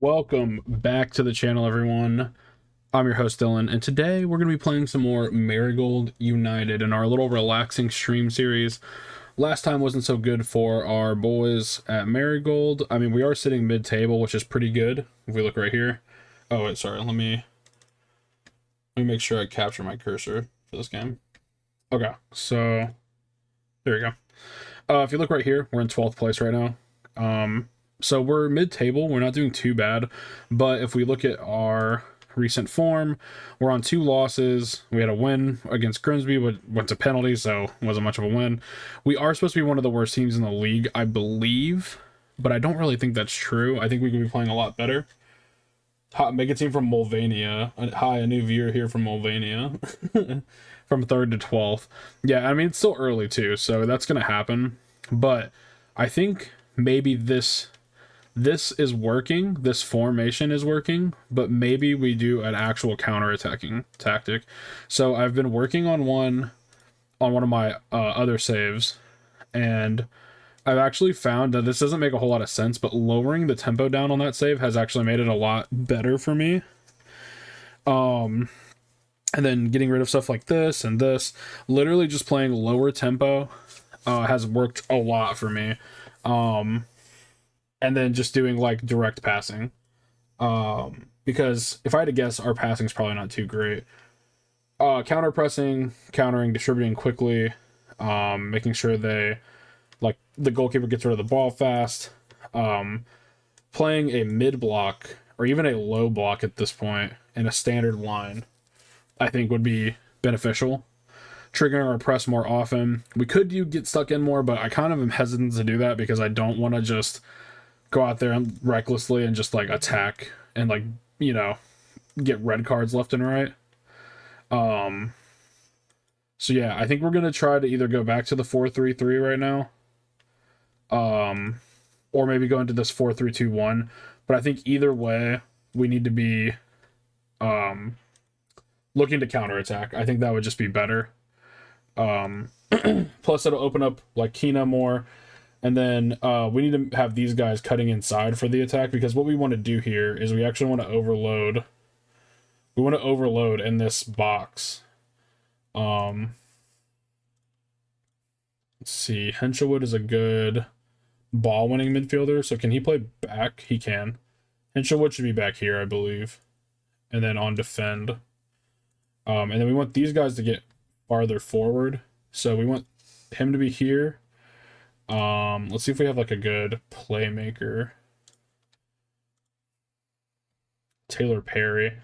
Welcome back to the channel, everyone. I'm your host, Dylan, and today we're going to be playing some more Marigold United in our little relaxing stream series. Last time wasn't so good for our boys at Marigold. I mean, we are sitting mid-table, which is pretty good. If we look right here. Oh, wait, sorry. Let me make sure I capture my cursor for this game. Okay, so there we go. If you look right here, we're in 12th place right now. So we're mid-table. We're not doing too bad. But if we look at our recent form, we're on 2 losses. We had a win against Grimsby, but went to penalties, so it wasn't much of a win. We are supposed to be one of the worst teams in the league, I believe, but I don't really think that's true. I think we could be playing a lot better. Make a team from Mulvania. Hi, a new viewer here from Mulvania. From 3rd to 12th. Yeah, I mean, it's still early too, so that's going to happen. But I think maybe this is working, this formation is working, but maybe we do an actual counter-attacking tactic. So I've been working on one of my other saves, and I've actually found that this doesn't make a whole lot of sense, but lowering the tempo down on that save has actually made it a lot better for me. And then getting rid of stuff like this and this, literally just playing lower tempo has worked a lot for me. And then just doing like direct passing. Because if I had to guess, our passing is probably not too great. Counter pressing, countering, distributing quickly, making sure the goalkeeper gets rid of the ball fast, playing a mid block or even a low block at this point in a standard line, I think would be beneficial. Triggering our press more often. We could get stuck in more, but I kind of am hesitant to do that because I don't want to just go out there and recklessly and just like attack and get red cards left and right. So yeah, I think we're gonna try to either go back to the 4-3-3 right now, or maybe go into this 4-3-2-1. But I think either way, we need to be looking to counterattack. I think that would just be better. Plus, it'll open up like Kina more. And then we need to have these guys cutting inside for the attack, because what we want to do here is we actually want to overload. We want to overload in this box. Let's see. Henshelwood is a good ball-winning midfielder. So can he play back? He can. Henshelwood should be back here, I believe. And then on defend. And then we want these guys to get farther forward. So we want him to be here. Let's see if we have like a good playmaker. Taylor Perry.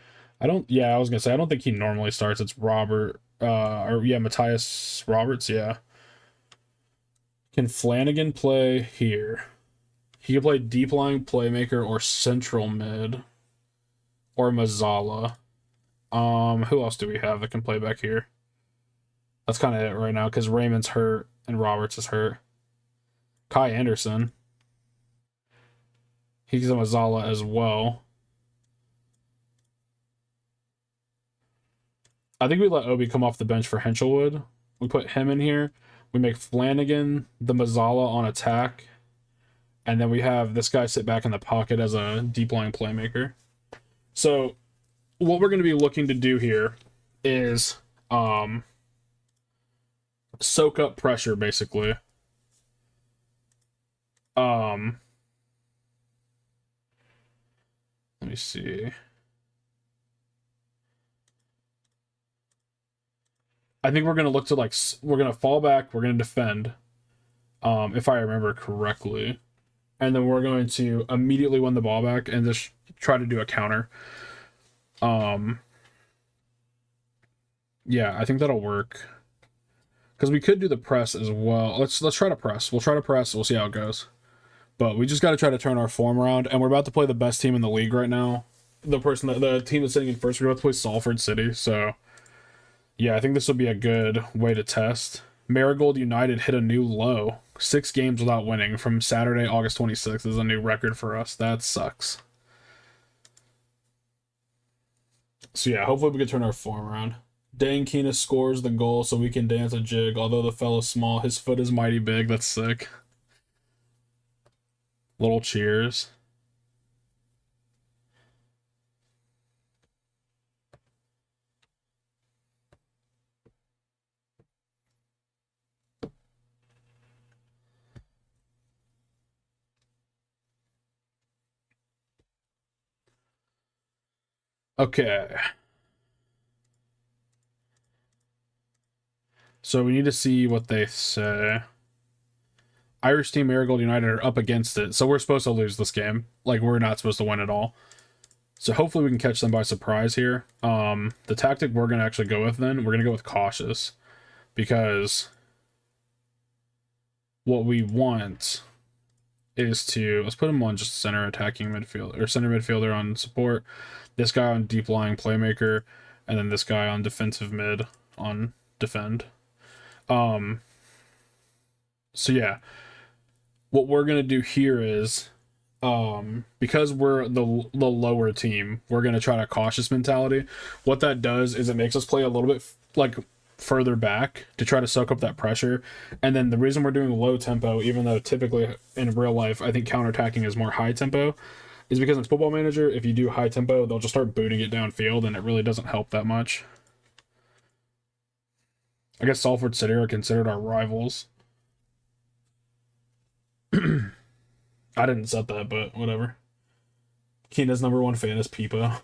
I was gonna say I don't think he normally starts. It's Robert Matthias Roberts, yeah. Can Flanagan play here? He can play deep lying playmaker or central mid. Or Mazzala. Who else do we have that can play back here? That's kind of it right now, because Raymond's hurt and Roberts is hurt. Kai Anderson. He's a Mazzala as well. I think we let Obi come off the bench for Henshelwood. We put him in here. We make Flanagan the Mazzala on attack. And then we have this guy sit back in the pocket as a deep lying playmaker. So what we're going to be looking to do here is soak up pressure, basically. Let me see. I think we're going to look to we're going to fall back, we're going to defend, if I remember correctly. And then we're going to immediately win the ball back and just try to do a counter. Yeah, I think that'll work. Because we could do the press as well. Let's try to press. We'll try to press. We'll see how it goes. But we just got to try to turn our form around. And we're about to play the best team in the league right now. The team that's sitting in first, we're about to play Salford City. So, yeah, I think this will be a good way to test. Marigold United hit a new low. 6 games without winning from Saturday, August 26th is a new record for us. That sucks. So, yeah, hopefully we can turn our form around. Dane Keenan scores the goal so we can dance a jig. Although the fella's small, his foot is mighty big. That's sick. Little cheers. Okay. So we need to see what they say. Irish team Marigold United are up against it, so we're supposed to lose this game. Like, we're not supposed to win at all. So hopefully we can catch them by surprise here. The tactic we're going to actually go with then, we're going to go with cautious. Because what we want is to, let's put him on just center attacking midfield, or center midfielder on support, this guy on deep lying playmaker, and then this guy on defensive mid on defend. So yeah, what we're gonna do here is, because we're the lower team, we're gonna try to cautious mentality. What that does is it makes us play a little bit like further back to try to soak up that pressure. And then the reason we're doing low tempo, even though typically in real life I think counterattacking is more high tempo, is because in Football Manager, if you do high tempo, they'll just start booting it downfield, and it really doesn't help that much. I guess Salford City are considered our rivals. I didn't set that, but whatever. Keena's #1 fan is Peepo.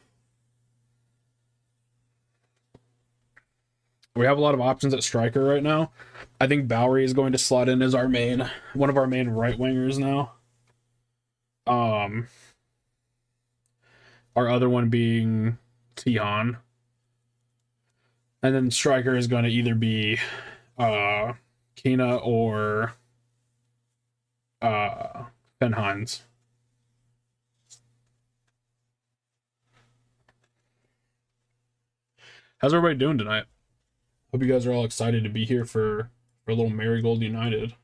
We have a lot of options at striker right now. I think Bowery is going to slot in as our main, one of our main right wingers now. Our other one being Tihan. And then striker is going to either be Keena or Ben Hines. How's everybody doing tonight? Hope you guys are all excited to be here for a little Marigold United.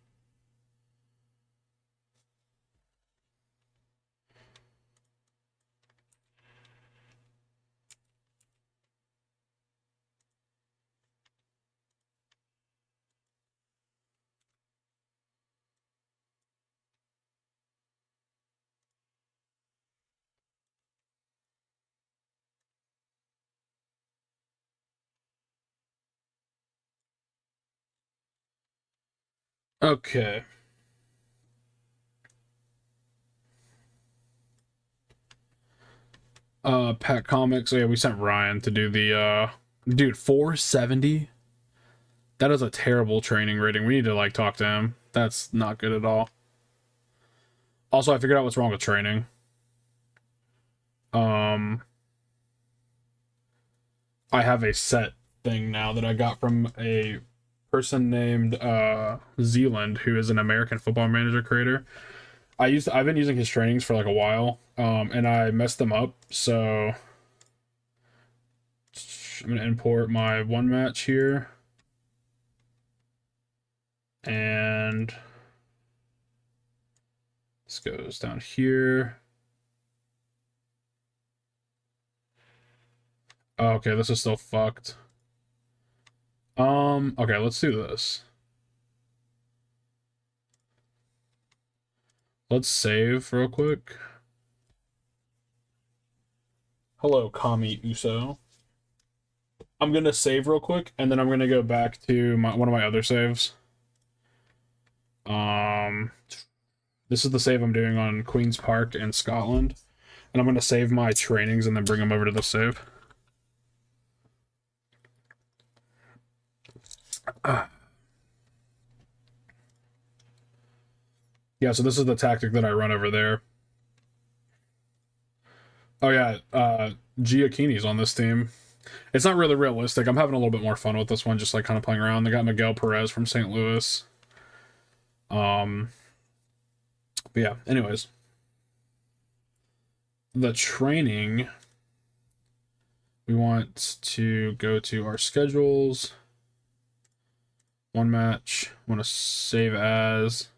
Okay. Pat Comics. Yeah, we sent Ryan to do the dude, 470. That is a terrible training rating. We need to like talk to him. That's not good at all. Also, I figured out what's wrong with training. I have a set thing now that I got from a person named Zealand, who is an American Football Manager creator. I've been using his trainings for like a while, and I messed them up, so I'm gonna import my one match here, and this goes down here. Oh, okay, this is still fucked. Okay, let's do this. Let's save real quick. Hello, Kami Uso. I'm gonna save real quick, and then I'm gonna go back to one of my other saves. This is the save I'm doing on Queen's Park in Scotland, and I'm gonna save my trainings and then bring them over to the save. Yeah, so this is the tactic that I run over there. Oh yeah, Giacchini's on this team. It's not really realistic. I'm having a little bit more fun with this one, just like kind of playing around. They got Miguel Perez from St. Louis. But yeah, anyways. The training, we want to go to our schedules. One match, want to save as.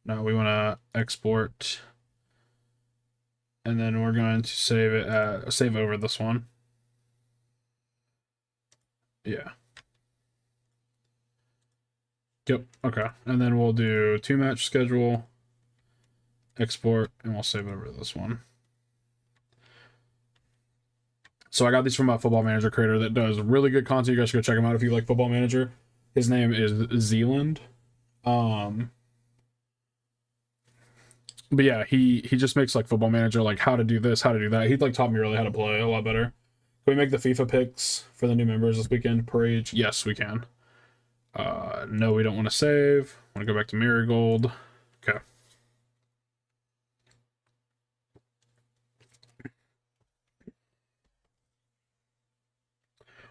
No, we want to export. And then we're going to save over this one. Yeah. Yep, okay. And then we'll do 2-match schedule, export, and we'll save over this one. So I got these from a Football Manager creator that does really good content. You guys should go check him out if you like Football Manager. His name is Zealand. But yeah, he just makes like Football Manager, like how to do this, how to do that. He like taught me really how to play a lot better. Can we make the FIFA picks for the new members this weekend per age? Yes, we can. No, we don't want to save. Want to go back to Marigold. Okay.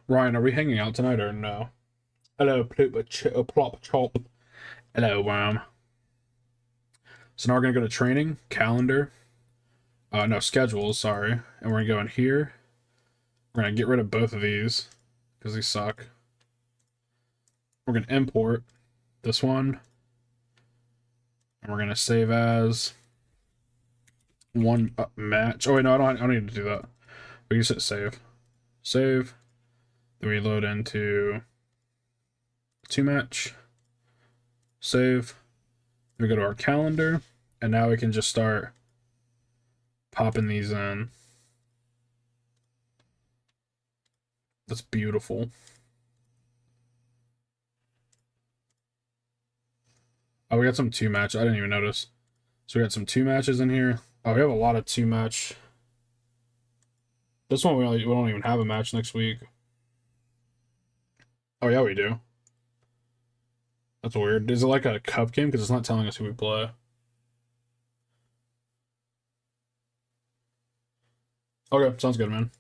Ryan, are we hanging out tonight or no? Hello, plop chop. Hello, worm. So now we're gonna go to training, calendar. No, schedules, sorry. And we're gonna go in here. We're gonna get rid of both of these because these suck. We're gonna import this one. And we're gonna save as one match. Oh wait, no, I don't need to do that. We can just hit save. Save. Then we load into 2-match. Save. Then we go to our calendar, and now we can just start popping these in. That's beautiful. Oh, we got some 2-match. I didn't even notice. So we got some 2 matches in here. Oh, we have a lot of 2-match. This one we don't even have a match next week. Oh yeah, we do. That's weird. Is it like a cup game? Because it's not telling us who we play. Okay, sounds good, man.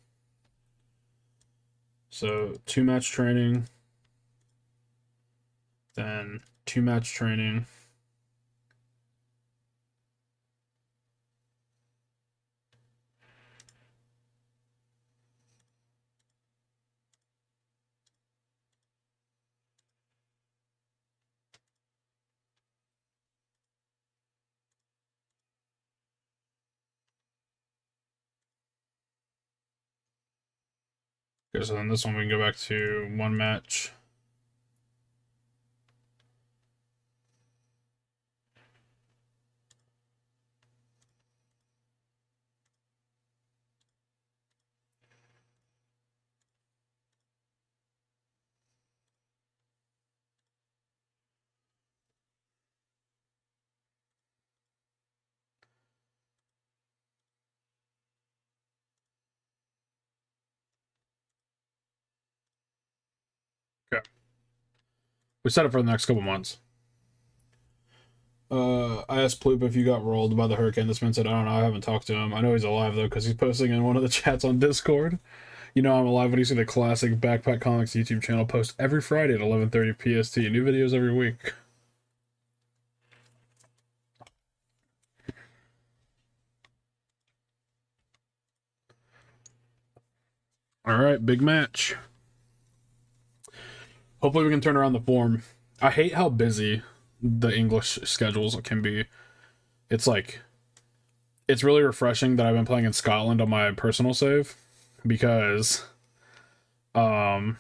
So 2-match training. Then 2-match training. Okay, so then this one we can go back to 1-match. Okay. We set it for the next couple months. I asked Ploop if you got rolled by the hurricane. This man said, I don't know, I haven't talked to him. I know he's alive, though, because he's posting in one of the chats on Discord. You know I'm alive when you see the classic Backpack Comics YouTube channel post every Friday at 11:30 PST. New videos every week. Alright, big match. Hopefully we can turn around the form. I hate how busy the English schedules can be. It's like, it's really refreshing that I've been playing in Scotland on my personal save, because okay.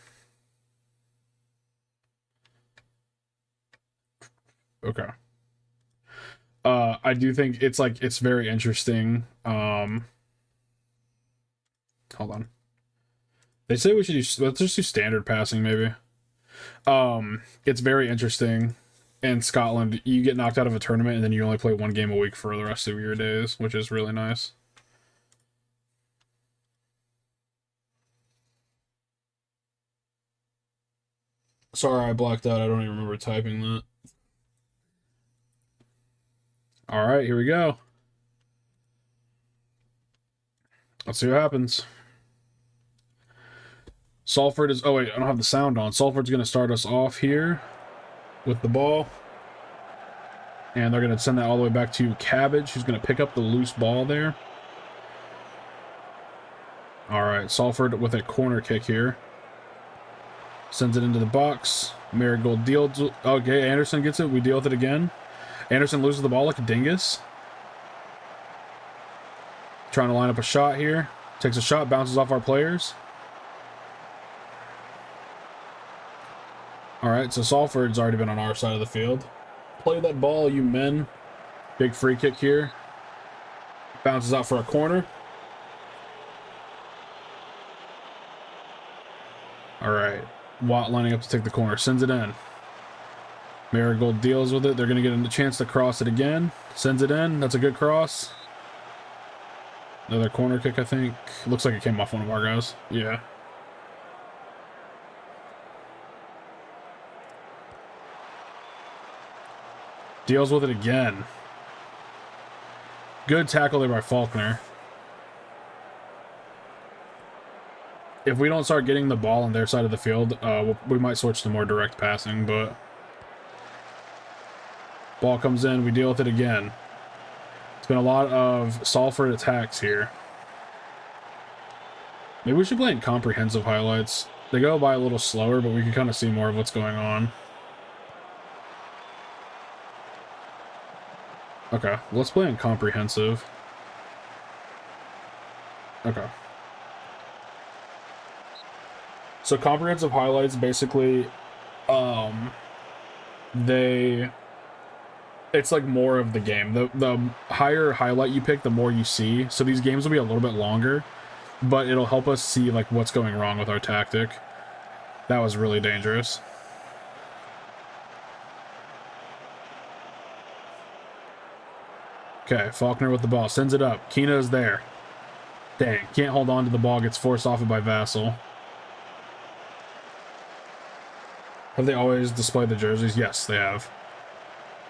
I do think it's like, it's very interesting. Hold on. They say we should do, let's just do standard passing maybe. It's very interesting. In Scotland, you get knocked out of a tournament and then you only play 1 game a week for the rest of your days, which is really nice. Sorry, I blacked out. I don't even remember typing that. All right, here we go. Let's see what happens. Salford is... Oh, wait, I don't have the sound on. Salford's going to start us off here with the ball. And they're going to send that all the way back to Cabbage, who's going to pick up the loose ball there. All right, Salford with a corner kick here. Sends it into the box. Marigold deals... Okay, Anderson gets it. We deal with it again. Anderson loses the ball like a dingus. Trying to line up a shot here. Takes a shot, bounces off our players. Alright, so Salford's already been on our side of the field. Play that ball, you men. Big free kick here. Bounces out for a corner. Alright. Watt lining up to take the corner. Sends it in. Marigold deals with it. They're going to get a chance to cross it again. Sends it in. That's a good cross. Another corner kick, I think. Looks like it came off one of our guys. Yeah. Deals with it again. Good tackle there by Faulkner. If we don't start getting the ball on their side of the field, we might switch to more direct passing, but... Ball comes in, we deal with it again. It's been a lot of Salford attacks here. Maybe we should play in comprehensive highlights. They go by a little slower, but we can kind of see more of what's going on. Okay, let's play in comprehensive. Okay. So comprehensive highlights basically, it's like more of the game. The higher highlight you pick, the more you see. So these games will be a little bit longer, but it'll help us see like what's going wrong with our tactic. That was really dangerous. Okay, Faulkner with the ball. Sends it up. Kina is there. Dang, can't hold on to the ball. Gets forced off it by Vassal. Have they always displayed the jerseys? Yes, they have.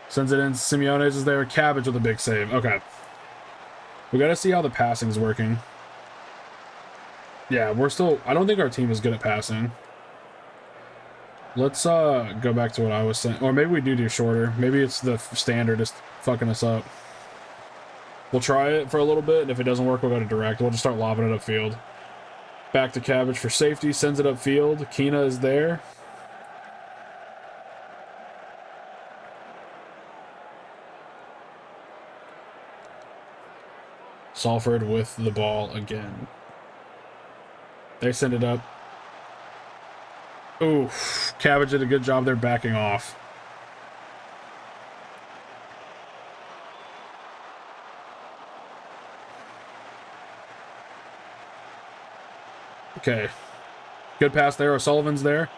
Sends it in. Simeones is there. Cabbage with a big save. Okay. We got to see how the passing's working. Yeah, we're still... I don't think our team is good at passing. Let's go back to what I was saying. Or maybe we do shorter. Maybe it's the standard just fucking us up. We'll try it for a little bit, and if it doesn't work, we'll go to direct. We'll just start lobbing it upfield. Back to Cabbage for safety. Sends it upfield. Kina is there. Salford with the ball again. They send it up. Ooh, Cabbage did a good job there backing off. Okay. Good pass there. O'Sullivan's there.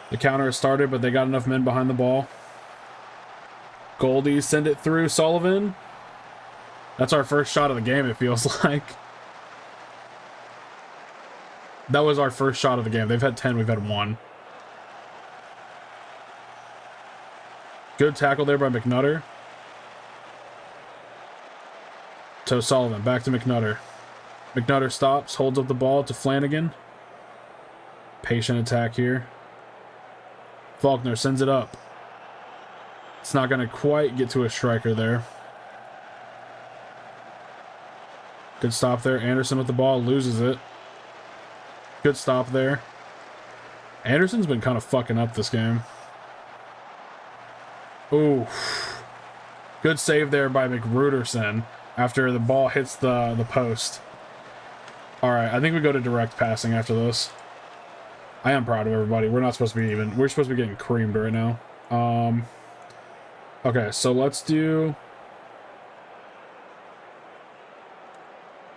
The counter has started, but they got enough men behind the ball. Goldie send it through. Sullivan. That's our first shot of the game, it feels like. That was our first shot of the game. They've had 10, we've had 1. Good tackle there by McNutter. To O'Sullivan. Back to McNutter. McNutter stops, holds up the ball to Flanagan. Patient attack here. Faulkner sends it up. It's not going to quite get to a striker there. Good stop there. Anderson with the ball, loses it. Good stop there. Anderson's been kind of fucking up this game. Ooh. Good save there by McRuderson after the ball hits the post. Alright, I think we go to direct passing after this. I am proud of everybody. We're not supposed to be even... We're supposed to be getting creamed right now. Okay, so let's do...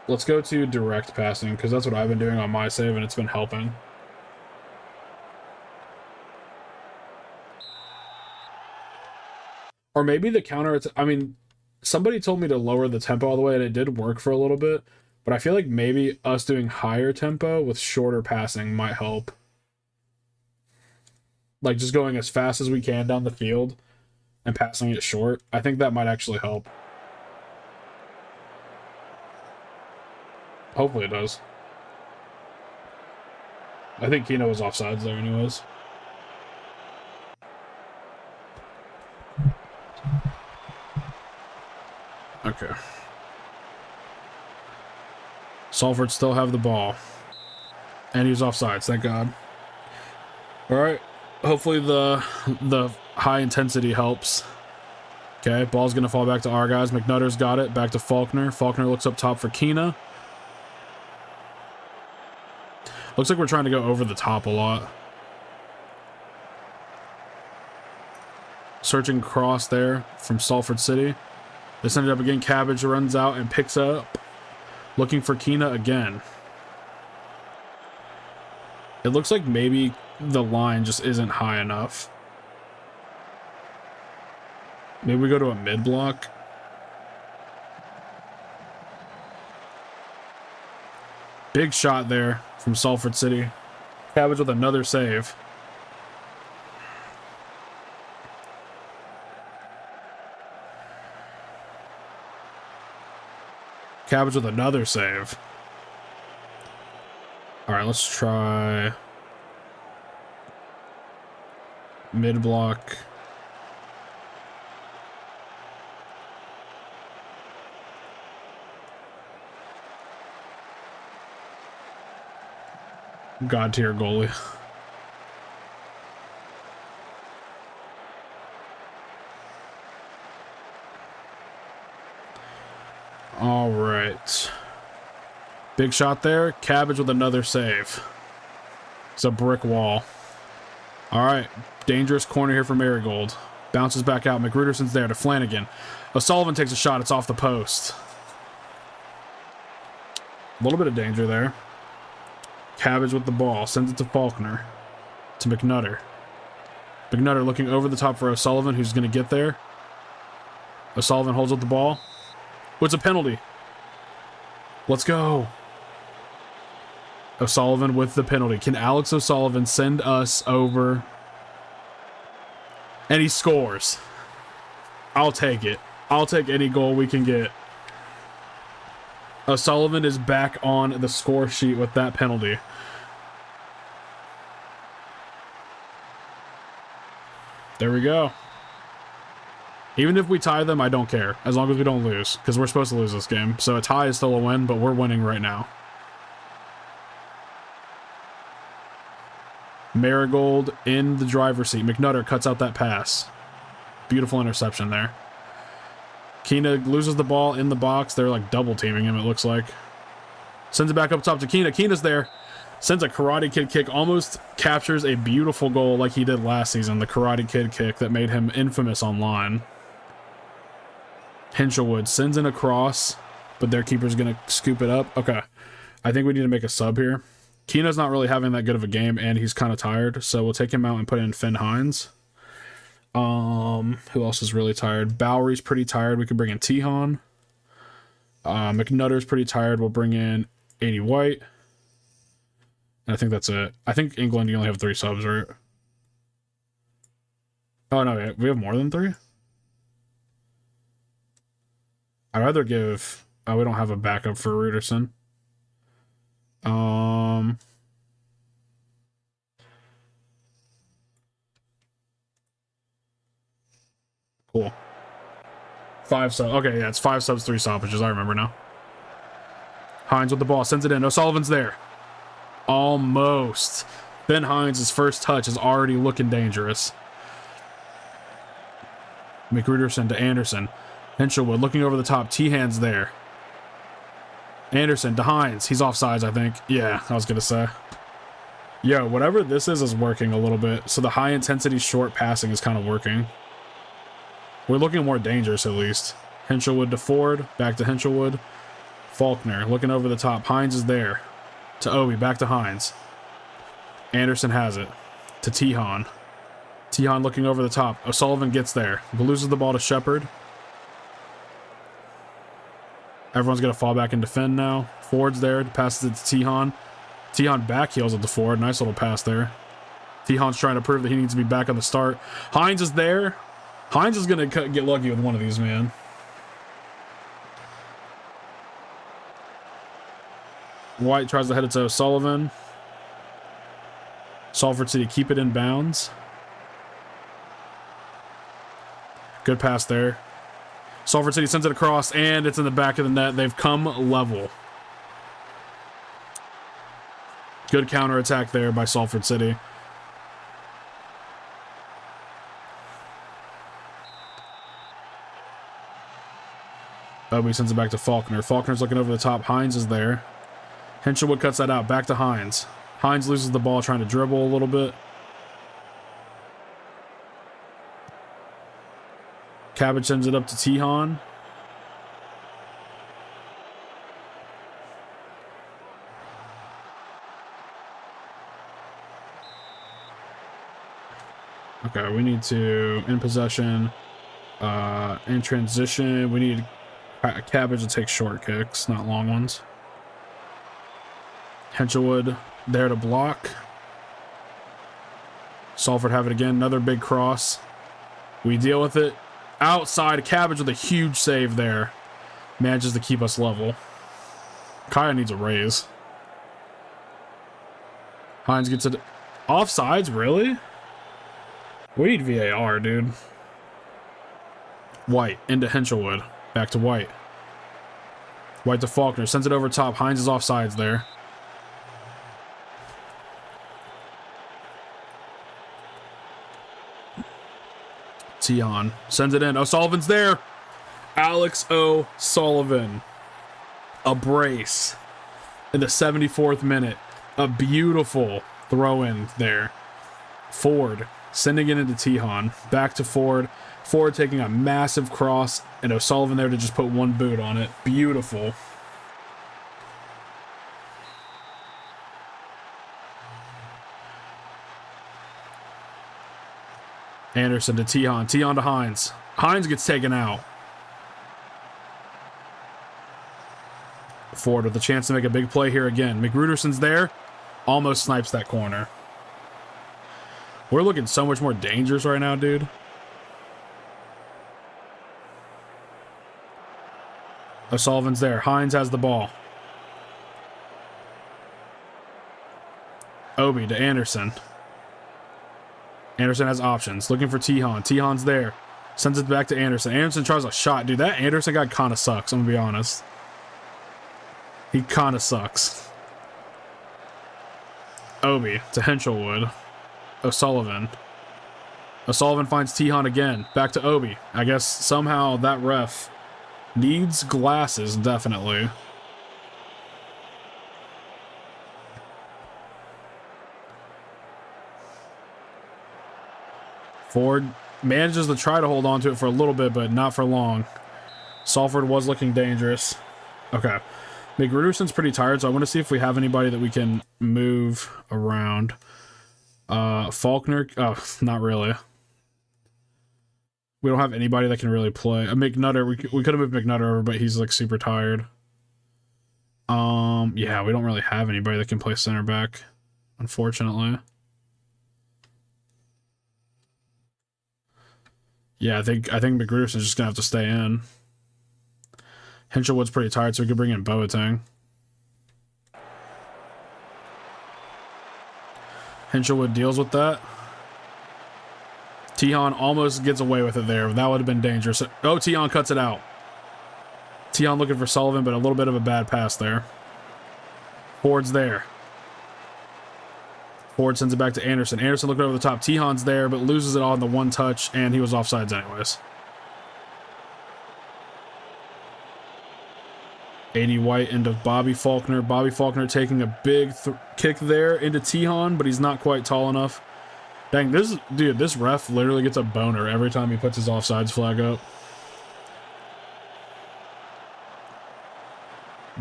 Let's go to direct passing, because that's what I've been doing on my save, and it's been helping. Or maybe the counter... I mean, somebody told me to lower the tempo all the way, and it did work for a little bit. But I feel like maybe us doing higher tempo with shorter passing might help. Like, just going as fast as we can down the field and passing it short. I think that might actually help. Hopefully it does. I think Kino was offsides there anyways. Okay. Salford still have the ball. And he's offsides, thank God. Alright. Hopefully the high intensity helps. Okay, ball's going to fall back to our guys. McNutter's got it. Back to Faulkner. Faulkner looks up top for Kina. Looks like we're trying to go over the top a lot. Searching cross there from Salford City. They send it up again. Cabbage runs out and picks up. Looking for Kina again. It looks like maybe the line just isn't high enough. Maybe we go to a mid block. Big shot there from Salford City. Cabbage with another save. Cabbage with another save. All right, let's try mid block. God tier goalie. All right. Big shot there. Cabbage with another save. It's a brick wall. All right. Dangerous corner here for Marigold. Bounces back out. McGruderson's there to Flanagan. O'Sullivan takes a shot. It's off the post. A little bit of danger there. Cabbage with the ball. Sends it to Faulkner. To McNutter. McNutter looking over the top for O'Sullivan, who's going to get there. O'Sullivan holds up the ball. What's a penalty? Let's go. O'Sullivan with the penalty. Can Alex O'Sullivan send us over? And he scores. I'll take it. I'll take any goal we can get. O'Sullivan is back on the score sheet with that penalty. There we go. Even if we tie them, I don't care. As long as we don't lose. Because we're supposed to lose this game. So a tie is still a win, but we're winning right now. Marigold in the driver's seat. McNutter cuts out that pass. Beautiful interception there. Keena loses the ball in the box. They're like double teaming him, it looks like. Sends it back up top to Keena. Keena's there. Sends a Karate Kid kick. Almost captures a beautiful goal like he did last season. The Karate Kid kick that made him infamous online. Hinchelwood sends in a cross, but their keeper's going to scoop it up. Okay. I think we need to make a sub here. Keena's not really having that good of a game, and he's kind of tired, so we'll take him out and put in Finn Hines. Who else is really tired? Bowery's pretty tired. We could bring in Tihan. McNutter's pretty tired. We'll bring in 80 White. And I think that's it. I think England, you only have 3 subs, right? Oh, no, we have more than 3? I'd rather give... Oh, we don't have a backup for Ruderson. Cool. 5 subs. Okay, yeah, it's 5 subs, 3 stoppages. I remember now. Hines with the ball. Sends it in. O'Sullivan's there. Almost. Ben Hines' first touch is already looking dangerous. McGruderson to Anderson. Hinchelwood looking over the top. T-Hand's there. Anderson to Hines. He's offsides, I think. Yeah, I was going to say. Yo, whatever this is working a little bit. So the high-intensity short passing is kind of working. We're looking more dangerous, at least. Hinchelwood to Ford. Back to Hinchelwood. Faulkner looking over the top. Hines is there. To Obi. Back to Hines. Anderson has it. To Tihan. Tihan looking over the top. O'Sullivan gets there. Loses the ball to Shepard. Everyone's going to fall back and defend now. Ford's there. Passes it to Tihan. Tihan backheels it to Ford. Nice little pass there. Tihan's trying to prove that he needs to be back on the start. Hines is there. Hines is going to get lucky with one of these, man. White tries to head it to O'Sullivan. Salford City keep it in bounds. Good pass there. Salford City sends it across, and it's in the back of the net. They've come level. Good counterattack there by Salford City. Obi sends it back to Faulkner. Faulkner's looking over the top. Hines is there. Hinchelwood cuts that out. Back to Hines. Hines loses the ball trying to dribble a little bit. Cabbage sends it up to Tihan. Okay, we need to, in possession. In transition, we need Cabbage to take short kicks, not long ones. Henselwood there to block. Salford have it again. Another big cross. We deal with it. Outside, Cabbage with a huge save there. Manages to keep us level. Kaya needs a raise. Hines gets it. Offsides, really? We need VAR, dude. White into Henselwood. Back to White. White to Faulkner. Sends it over top. Hines is offsides there. Tihan sends it in. O'Sullivan's there. Alex O'Sullivan. A brace in the 74th minute. A beautiful throw in there. Ford sending it into Tihan. Back to Ford. Ford taking a massive cross, and O'Sullivan there to just put one boot on it. Beautiful. Anderson to Tihan. Tihan to Hines. Hines gets taken out. Ford with a chance to make a big play here again. McRuderson's there. Almost snipes that corner. We're looking so much more dangerous right now, dude. O'Sullivan's there. Hines has the ball. Obi to Anderson. Anderson has options. Looking for Tihan. Tihan's there. Sends it back to Anderson. Anderson tries a shot. Dude, that Anderson guy kind of sucks. I'm going to be honest. He kind of sucks. Obi to Henselwood. O'Sullivan. O'Sullivan finds Tihan again. Back to Obi. I guess somehow that ref needs glasses, definitely. Ford manages to try to hold on to it for a little bit, but not for long. Salford was looking dangerous. Okay. McRuderson's pretty tired, so I want to see if we have anybody that we can move around. Faulkner. Oh, not really. We don't have anybody that can really play. McNutter. We could have moved McNutter over, but he's like super tired. Yeah, we don't really have anybody that can play center back, unfortunately. Yeah, I think McRuderson's just gonna have to stay in. Henselwood's pretty tired, so we could bring in Boateng. Henselwood deals with that. Tihan almost gets away with it there. That would have been dangerous. Oh, Tihan cuts it out. Tihan looking for Sullivan, but a little bit of a bad pass there. Ford's there. Ford sends it back to Anderson. Anderson looking over the top. Tihan's there, but loses it all in the one touch, and he was offsides anyways. 80 White into Bobby Faulkner. Bobby Faulkner taking a big kick there into Tihan, but he's not quite tall enough. Dang, this ref literally gets a boner every time he puts his offsides flag up.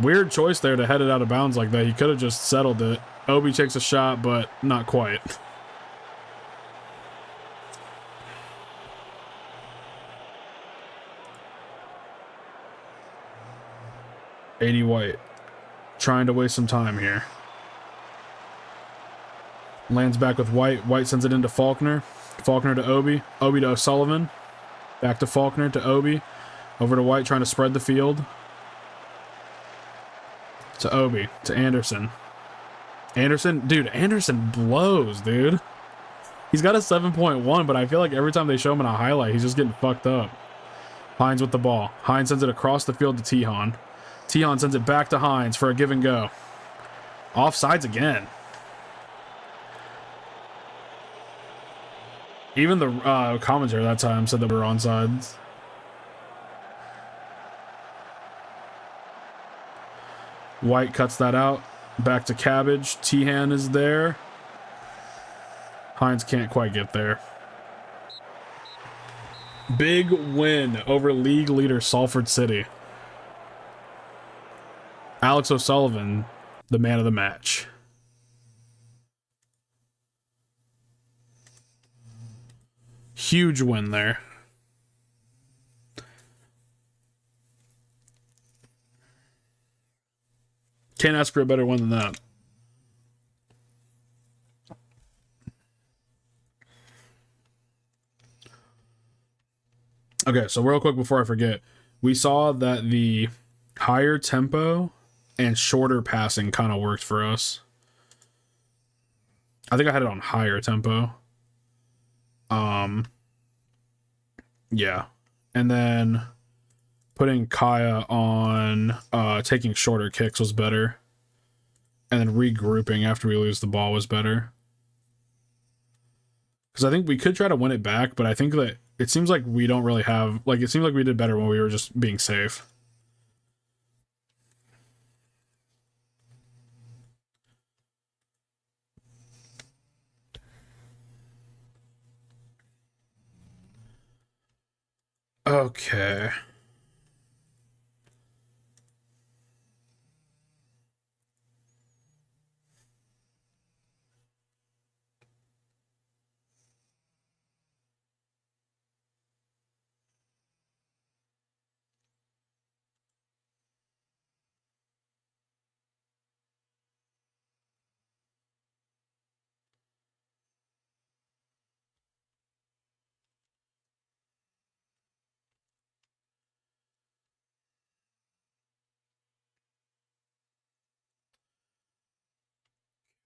Weird choice there to head it out of bounds like that. He could have just settled it. Obi takes a shot, but not quite. .80 White. Trying to waste some time here. Lands back with White. White sends it into Faulkner. Faulkner to Obi. Obi to O'Sullivan. Back to Faulkner to Obi. Over to White, trying to spread the field. To Obi. To Anderson. Anderson, dude, Anderson blows, dude. He's got a 7.1, but I feel like every time they show him in a highlight, he's just getting fucked up. Hines with the ball. Hines sends it across the field to Tihan. Tihan sends it back to Hines for a give and go. Offsides again. Even the commentary that time said that we were onsides. White cuts that out. Back to Cabbage. Tihan is there. Hines can't quite get there. Big win over league leader Salford City. Alex O'Sullivan, the man of the match. Huge win there. Can't ask for a better one than that. Okay, so real quick before I forget, we saw that the higher tempo and shorter passing kind of worked for us. I think I had it on higher tempo. Yeah. And then putting Kaya on taking shorter kicks was better. And then regrouping after we lose the ball was better. Because I think we could try to win it back, but I think that it seems like we don't really have... Like, it seems like we did better when we were just being safe. Okay.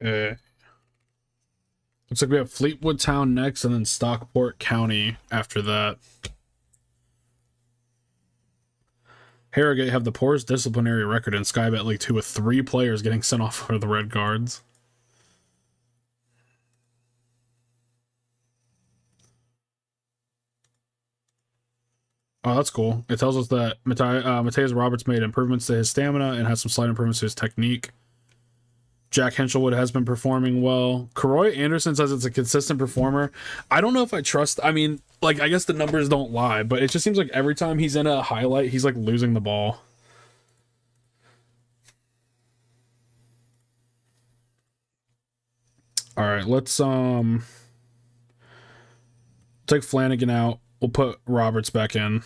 Looks like we have Fleetwood Town next and then Stockport County after that. Harrogate have the poorest disciplinary record in Sky Bet League 2 with 3 players getting sent off for the red cards. Oh, that's cool. It tells us that Mateus Roberts made improvements to his stamina and has some slight improvements to his technique. Jack Hinchelwood has been performing well. Karoy Anderson says it's a consistent performer. I don't know if I trust... I mean, like, I guess the numbers don't lie, but it just seems like every time he's in a highlight, he's, like, losing the ball. Alright, let's, take Flanagan out. We'll put Roberts back in.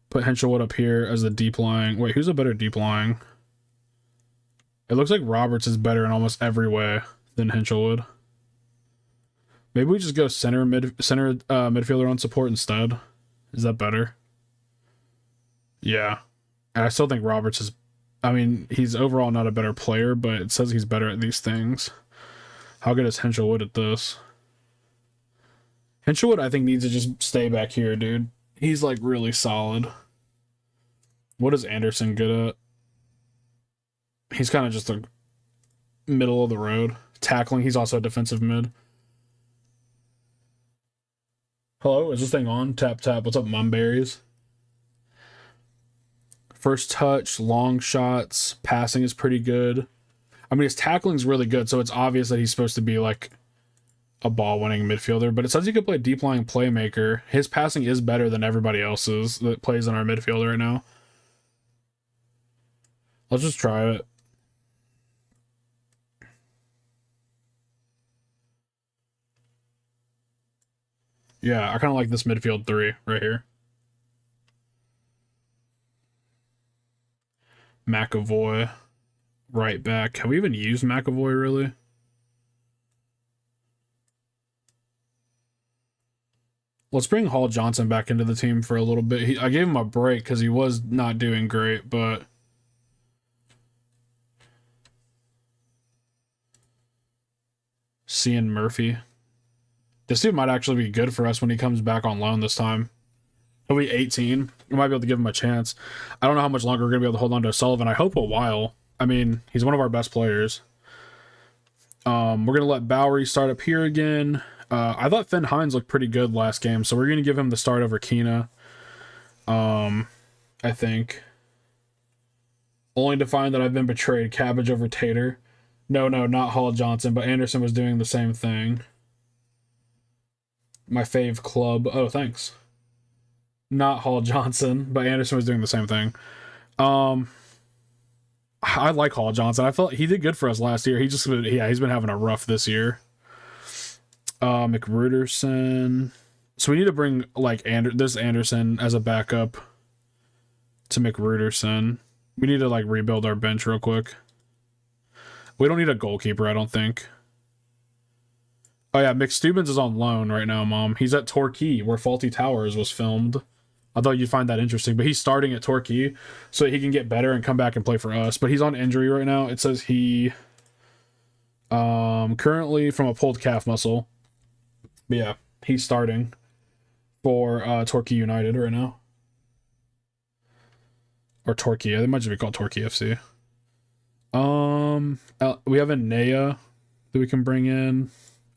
Put Hinchelwood up here as the deep lying. Wait, who's a better deep lying? It looks like Roberts is better in almost every way than Hinchelwood. Maybe we just go center midfielder on support instead. Is that better? Yeah. And I still think Roberts is... I mean, he's overall not a better player, but it says he's better at these things. How good is Hinchelwood at this? Hinchelwood, I think, needs to just stay back here, dude. He's, like, really solid. What is Anderson good at? He's kind of just a middle of the road. Tackling, he's also a defensive mid. Hello, is this thing on? Tap, tap. What's up, Mumberries? First touch, long shots, passing is pretty good. I mean, his tackling's really good, so it's obvious that he's supposed to be, like, a ball-winning midfielder, but it says he could play deep-lying playmaker. His passing is better than everybody else's that plays in our midfield right now. Let's just try it. Yeah, I kind of like this midfield 3 right here. McAvoy, right back. Have we even used McAvoy, really? Let's bring Hall Johnson back into the team for a little bit. I gave him a break because he was not doing great, but... Cian Murphy. This dude might actually be good for us when he comes back on loan this time. He'll be 18. We might be able to give him a chance. I don't know how much longer we're going to be able to hold on to Sullivan. I hope a while. I mean, he's one of our best players. We're going to let Bowery start up here again. I thought Finn Hines looked pretty good last game, so we're going to give him the start over Keena. I think. Only to find that I've been betrayed. Cabbage over Tater. No, not Hall Johnson, but Anderson was doing the same thing. My fave club. Oh, thanks. Not Hall Johnson, but Anderson was doing the same thing. I like Hall Johnson. I felt he did good for us last year. He's been having a rough this year. McRuderson. So we need to bring like this Anderson as a backup to McRuderson. We need to like rebuild our bench real quick. We don't need a goalkeeper, I don't think. Oh yeah, McStubbins is on loan right now, Mom. He's at Torquay, where Faulty Towers was filmed. I thought you'd find that interesting, but he's starting at Torquay so that he can get better and come back and play for us. But he's on injury right now. It says he currently from a pulled calf muscle. But yeah, he's starting for Torquay United right now. Or Torquay. They might just be called Torquay FC. We have a Nea that we can bring in.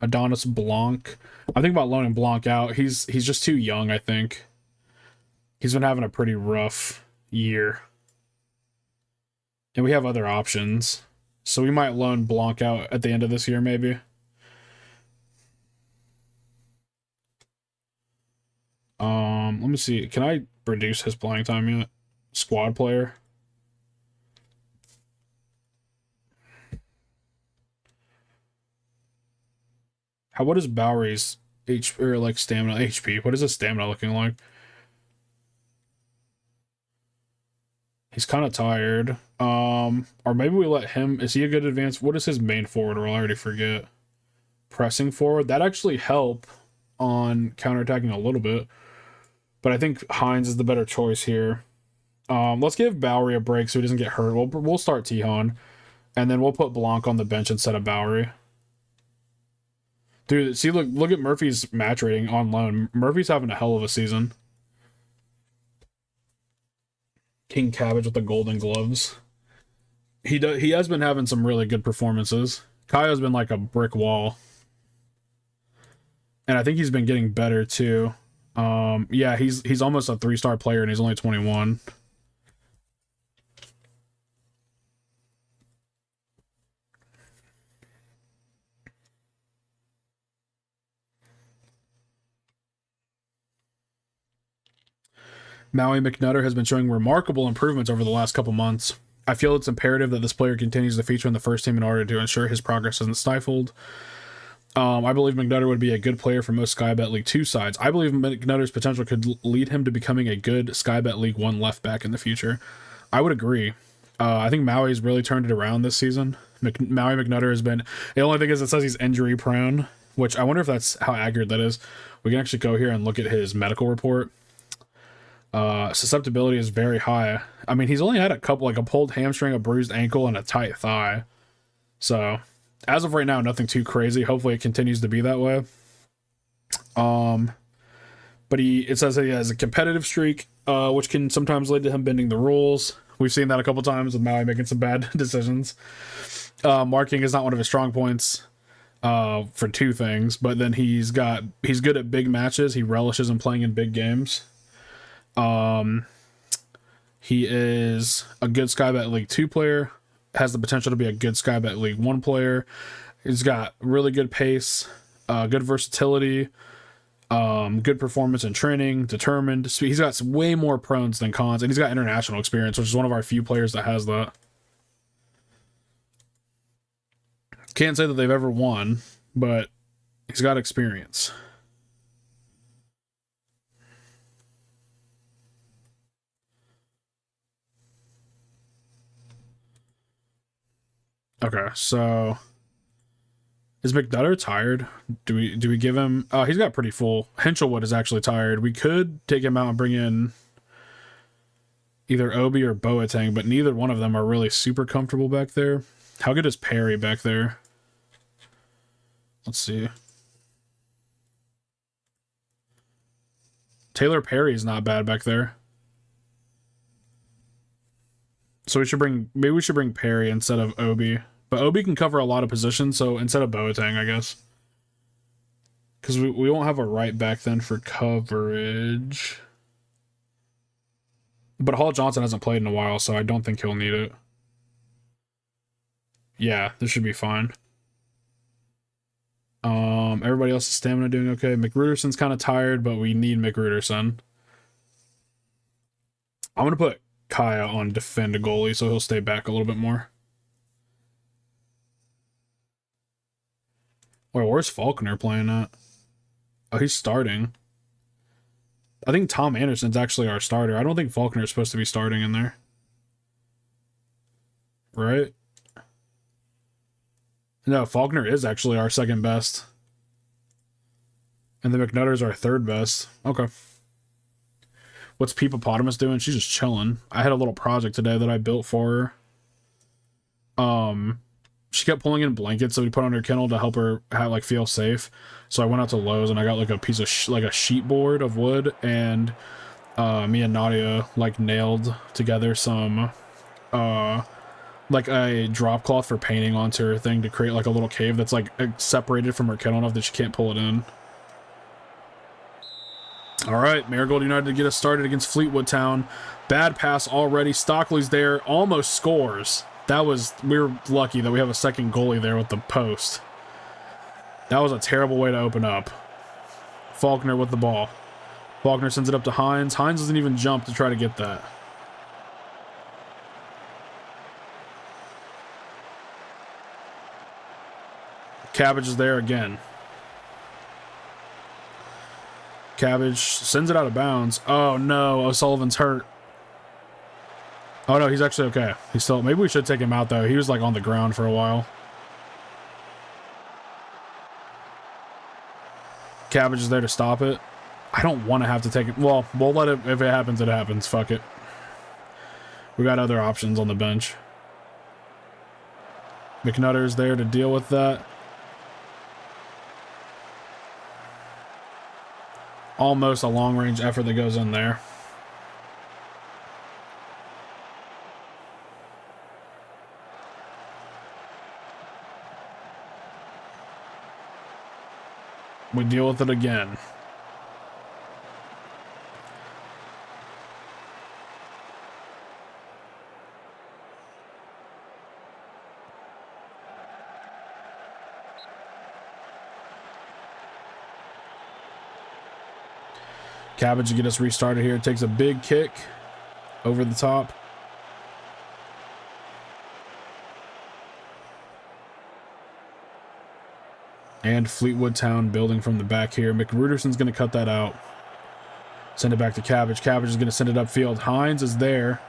Adonis Blanc. I'm thinking about loaning Blanc out. He's just too young, I think. He's been having a pretty rough year. And we have other options. So we might loan Blanc out at the end of this year, maybe. Let me see. Can I reduce his playing time yet? Squad player. What is Bowery's stamina HP? What is his stamina looking like? He's kind of tired. Or maybe we let him. Is he a good advance? What is his main forward role? I already forget. Pressing forward. That actually help on counterattacking a little bit. But I think Hines is the better choice here. Let's give Bowery a break so he doesn't get hurt. We'll start Tijon, and then we'll put Blanc on the bench instead of Bowery. Dude, see, look at Murphy's match rating on loan. Murphy's having a hell of a season. King Cabbage with the golden gloves. He has been having some really good performances. Kaya's been like a brick wall. And I think he's been getting better too. Yeah, he's almost a 3-star player and he's only 21. Maui McNutter has been showing remarkable improvements over the last couple months. I feel it's imperative that this player continues to feature in the first team in order to ensure his progress isn't stifled. I believe McNutter would be a good player for most Sky Bet League 2 sides. I believe McNutter's potential could lead him to becoming a good Sky Bet League 1 left back in the future. I would agree. I think Maui's really turned it around this season. Maui McNutter has been... The only thing is it says he's injury prone, which I wonder if that's how accurate that is. We can actually go here and look at his medical report. Susceptibility is very high. I mean, he's only had a couple, like a pulled hamstring, a bruised ankle, and a tight thigh. So, as of right now, nothing too crazy. Hopefully it continues to be that way. But it says that he has a competitive streak, which can sometimes lead to him bending the rules. We've seen that a couple times with Maui making some bad decisions. Marking is not one of his strong points for two things, but then he's good at big matches. He relishes in playing in big games. He is a good Sky Bet League 2 player, has the potential to be a good Sky Bet League 1 player. He's got really good pace, good versatility, good performance in training, determined. He's got way more pros than cons, and he's got international experience, which is one of our few players that has that. Can't say that they've ever won, but he's got experience. Okay, so is McNutter tired? Do we give him? Oh, he's got pretty full. Hinchelwood is actually tired. We could take him out and bring in either Obi or Boateng, but neither one of them are really super comfortable back there. How good is Perry back there? Let's see. Taylor Perry is not bad back there. So maybe we should bring Perry instead of Obi. But Obi can cover a lot of positions, so instead of Boateng, I guess. Because we won't have a right back then for coverage. But Hall Johnson hasn't played in a while, so I don't think he'll need it. Yeah, this should be fine. Everybody else's stamina doing okay. McRuderson's kind of tired, but we need McRuderson. I'm going to put Kaya on defend a goalie, so he'll stay back a little bit more. Wait, where's Faulkner playing at? Oh, he's starting. I think Tom Anderson's actually our starter. I don't think Faulkner's supposed to be starting in there. right? No, Faulkner is actually our second best. And the McNutter's our third best. Okay. What's Peepopotamus doing? She's just chilling. I had a little project today that I built for her. She kept pulling in blankets that we put on her kennel to help her feel safe. So I went out to Lowe's and I got like a piece of like a sheet board of wood, and me and Nadia like nailed together some like a drop cloth for painting onto her thing to create like a little cave that's like separated from her kennel enough that she can't pull it in. All right, Marigold United to get us started against Fleetwood Town. Bad pass already. Stockley's there, almost scores. We were lucky that we have a second goalie there with the post. That was a terrible way to open up. Faulkner with the ball. Faulkner sends it up to Hines. Hines doesn't even jump to try to get that. Cabbage is there again. Cabbage sends it out of bounds. Oh no, O'Sullivan's hurt. Oh no, he's actually okay. He's still. Maybe we should take him out though. He was like on the ground for a while. Cabbage is there to stop it. I don't want to have to take it. Well, we'll let it. If it happens, it happens. Fuck it. We got other options on the bench. McNutter's there to deal with that. Almost a long-range effort that goes in there. We deal with it again. Cabbage to get us restarted here. Takes a big kick over the top. And Fleetwood Town building from the back here. McRuderson's going to cut that out. Send it back to Cabbage. Cabbage is going to send it upfield. Hines is there.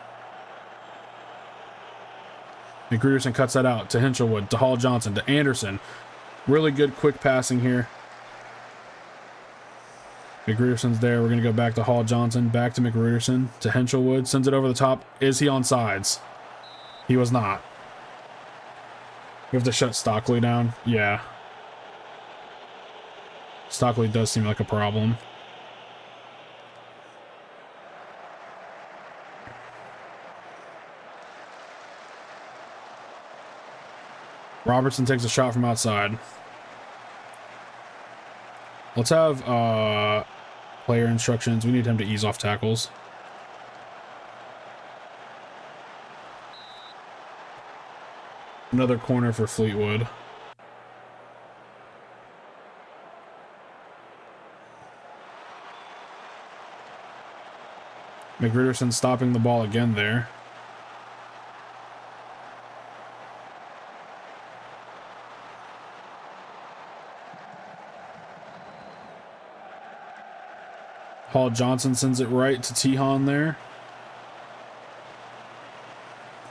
McRuderson cuts that out to Hinchelwood, to Hall Johnson, to Anderson. Really good quick passing here. McRuderson's there. We're going to go back to Hall Johnson, back to McRuderson, to Hinchelwood. Sends it over the top. Is he on sides? He was not. We have to shut Stockley down. Yeah. Stockley does seem like a problem. Robertson takes a shot from outside. Let's have player instructions. We need him to ease off tackles. Another corner for Fleetwood. McRuderson stopping the ball again there. Hall Johnson sends it right to Tihan there.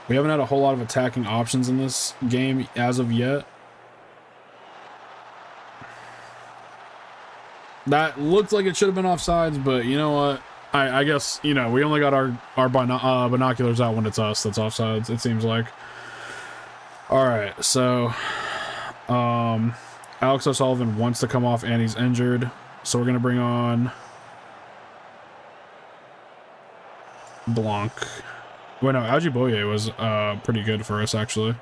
We haven't had a whole lot of attacking options in this game as of yet. That looked like it should have been offsides, but you know what? I guess, you know, we only got our binoculars out when it's us that's offsides, it seems like. Alright, so Alex O'Sullivan wants to come off and he's injured. So we're going to bring on Blanc. Wait, no, Ajiboye was pretty good for us, actually.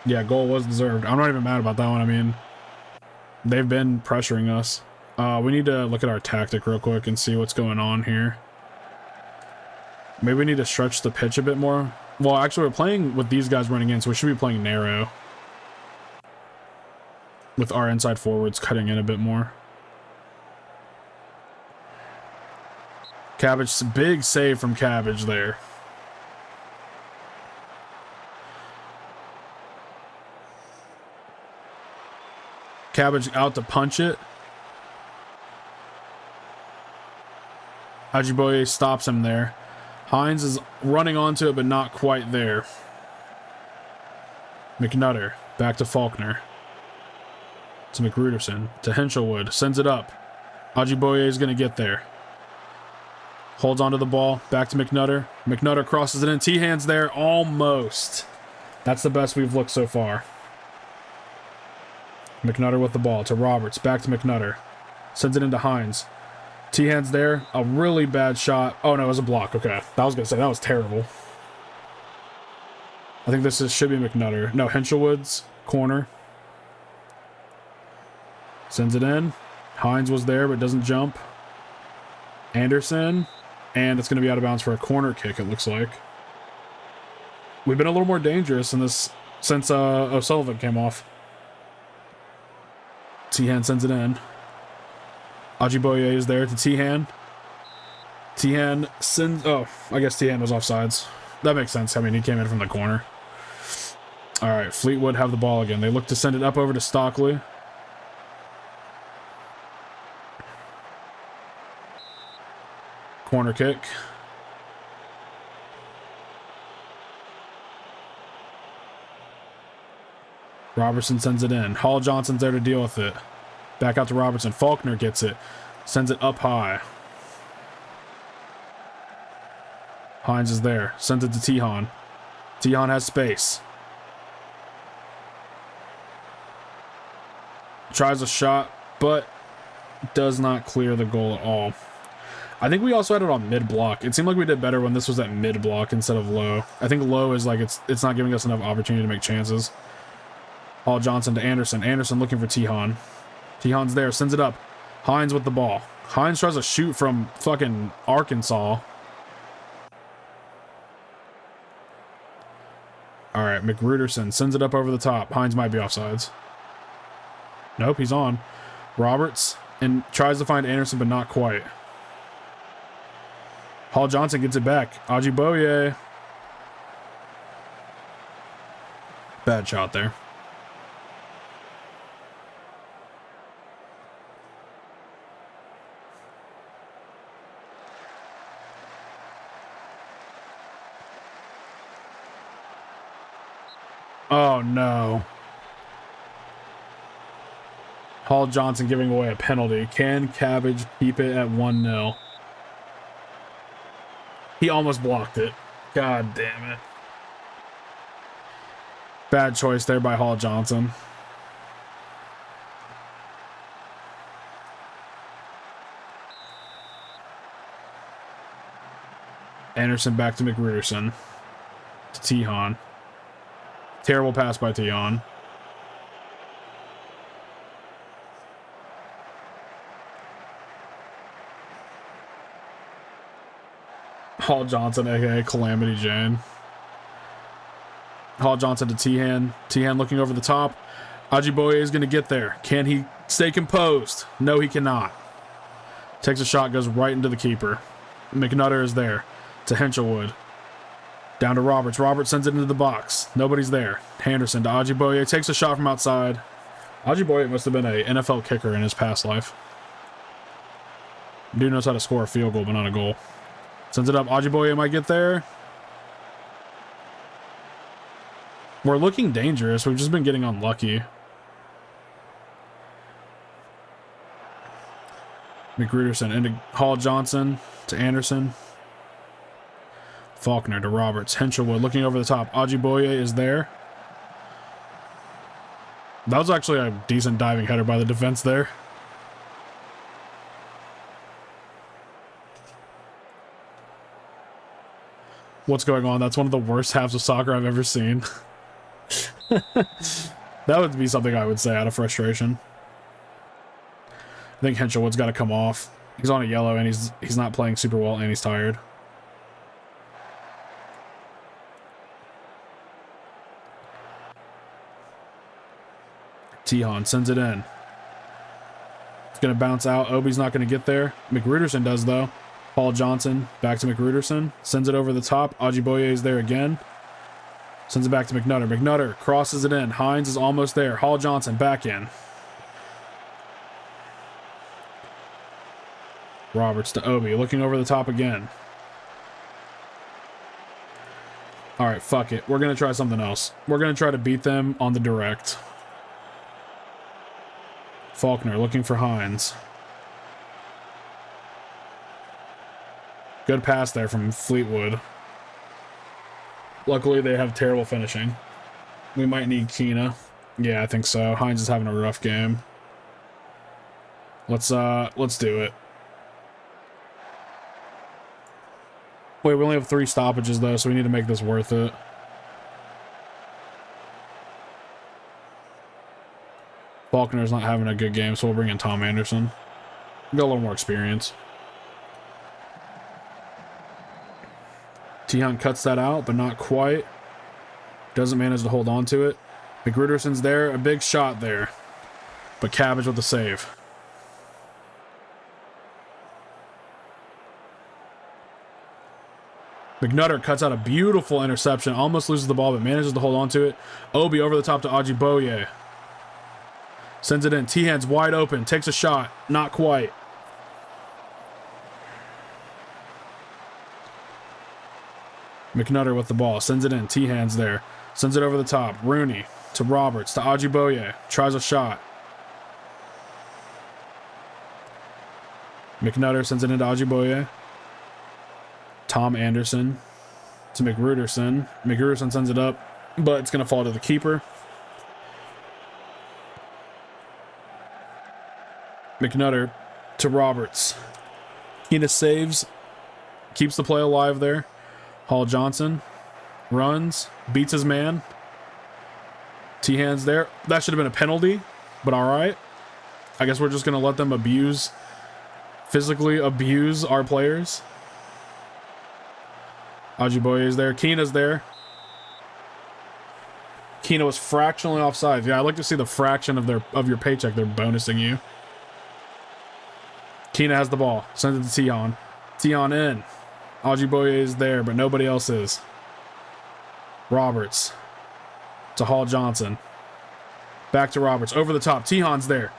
Yeah, goal was deserved. I'm not even mad about that one. I mean, they've been pressuring us. We need to look at our tactic real quick and see what's going on here. Maybe we need to stretch the pitch a bit more. Well, actually, we're playing with these guys running in, so we should be playing narrow. With our inside forwards cutting in a bit more. Cabbage, big save from Cabbage there. Cabbage out to punch it. Ajiboye stops him there. Hines is running onto it, but not quite there. McNutter, back to Faulkner. To McGruderson, to Hinchelwood, sends it up. Ajiboye is going to get there. Holds onto the ball, back to McNutter. McNutter crosses it in. T-Han's there, almost. That's the best we've looked so far. McNutter with the ball, to Roberts, back to McNutter. Sends it into Hines. T-Han's there, a really bad shot. Oh no, it was a block, okay. I was going to say, that was terrible. I think should be McNutter. No, Hinchelwood's corner. Sends it in. Hines was there, but doesn't jump. Anderson. And it's going to be out of bounds for a corner kick, it looks like. We've been a little more dangerous in this since O'Sullivan came off. T-Han sends it in. Ajiboye is there to T-Han. T-Han sends... Oh, I guess T-Han was offsides. That makes sense. I mean, he came in from the corner. All right, Fleetwood have the ball again. They look to send it up over to Stockley. Corner kick. Robertson sends it in. Hall Johnson's there to deal with it. Back out to Robertson. Faulkner gets it. Sends it up high. Hines is there. Sends it to T-Han. T-Han has space. Tries a shot, but does not clear the goal at all. I think we also had it on mid-block. It seemed like we did better when this was at mid-block instead of low. I think low is like it's not giving us enough opportunity to make chances. Hall Johnson to Anderson. Anderson looking for T-Han. T-Han's there. Sends it up. Hines with the ball. Hines tries to shoot from fucking Arkansas. All right, McGruderson sends it up over the top. Hines might be offsides. Nope, he's on. Roberts and tries to find Anderson, but not quite. Hall Johnson gets it back. Ajiboye. Bad shot there. Oh no. Hall Johnson giving away a penalty. Can Cabbage keep it at 1-0? He almost blocked it. God damn it. Bad choice there by Hall Johnson. Anderson back to McGruderson. To T-Han. Terrible pass by T-Han. Hall Johnson, aka Calamity Jane. Hall Johnson to T-Han. T-Han looking over the top. Ajiboye is going to get there. Can he stay composed? No, he cannot. Takes a shot, goes right into the keeper. McNutter is there. To Hinchelwood. Down to Roberts. Roberts sends it into the box. Nobody's there. Henderson to Ajiboye. Takes a shot from outside. Ajiboye must have been an NFL kicker in his past life. Dude knows how to score a field goal, but not a goal. Sends it up. Ajiboye might get there. We're looking dangerous. We've just been getting unlucky. McGruderson into Hall Johnson to Anderson. Faulkner to Roberts. Hinchelwood looking over the top. Ajiboye is there. That was actually a decent diving header by the defense there. What's going on? That's one of the worst halves of soccer I've ever seen. That would be something I would say out of frustration. I think Hinchelwood's got to come off. He's on a yellow and he's not playing super well and he's tired. T-Han sends it in. It's going to bounce out. Obi's not going to get there. McGruderson does though. Hall Johnson back to McGruderson. Sends it over the top. Ajiboye is there again. Sends it back to McNutter. McNutter crosses it in. Hines is almost there. Hall Johnson back in. Roberts to Obi. Looking over the top again. All right, fuck it. We're going to try something else. We're going to try to beat them on the direct. Faulkner looking for Hines. Good pass there from Fleetwood. Luckily, they have terrible finishing. We might need Keena. Yeah, I think so. Hines is having a rough game. Let's do it. Wait, we only have 3 stoppages, though, so we need to make this worth it. Faulkner's not having a good game, so we'll bring in Tom Anderson. Got a little more experience. Tihan cuts that out, but not quite. Doesn't manage to hold on to it. McGruderson's there. A big shot there. But Cabbage with the save. McNutter cuts out a beautiful interception. Almost loses the ball, but manages to hold on to it. Obi over the top to Ajiboye. Sends it in. Tihan's wide open. Takes a shot. Not quite. McNutter with the ball. Sends it in. Tihan's there. Sends it over the top. Rooney to Roberts to Ajiboye. Tries a shot. McNutter sends it into Ajiboye. Tom Anderson to McGruderson. McGruderson sends it up, but it's going to fall to the keeper. McNutter to Roberts. Keena saves. Keeps the play alive there. Hall Johnson runs. Beats his man. Tihan's there. That should have been a penalty, but all right. I guess we're just going to let them physically abuse our players. Ajiboye is there. Keena's there. Keena was fractionally offside. Yeah, I'd like to see the fraction of your paycheck they're bonusing you. Keena has the ball. Sends it to Tihan. Tihan in. Ajiboye is there, but nobody else is. Roberts to Hall Johnson. Back to Roberts. Over the top. Tihan's there.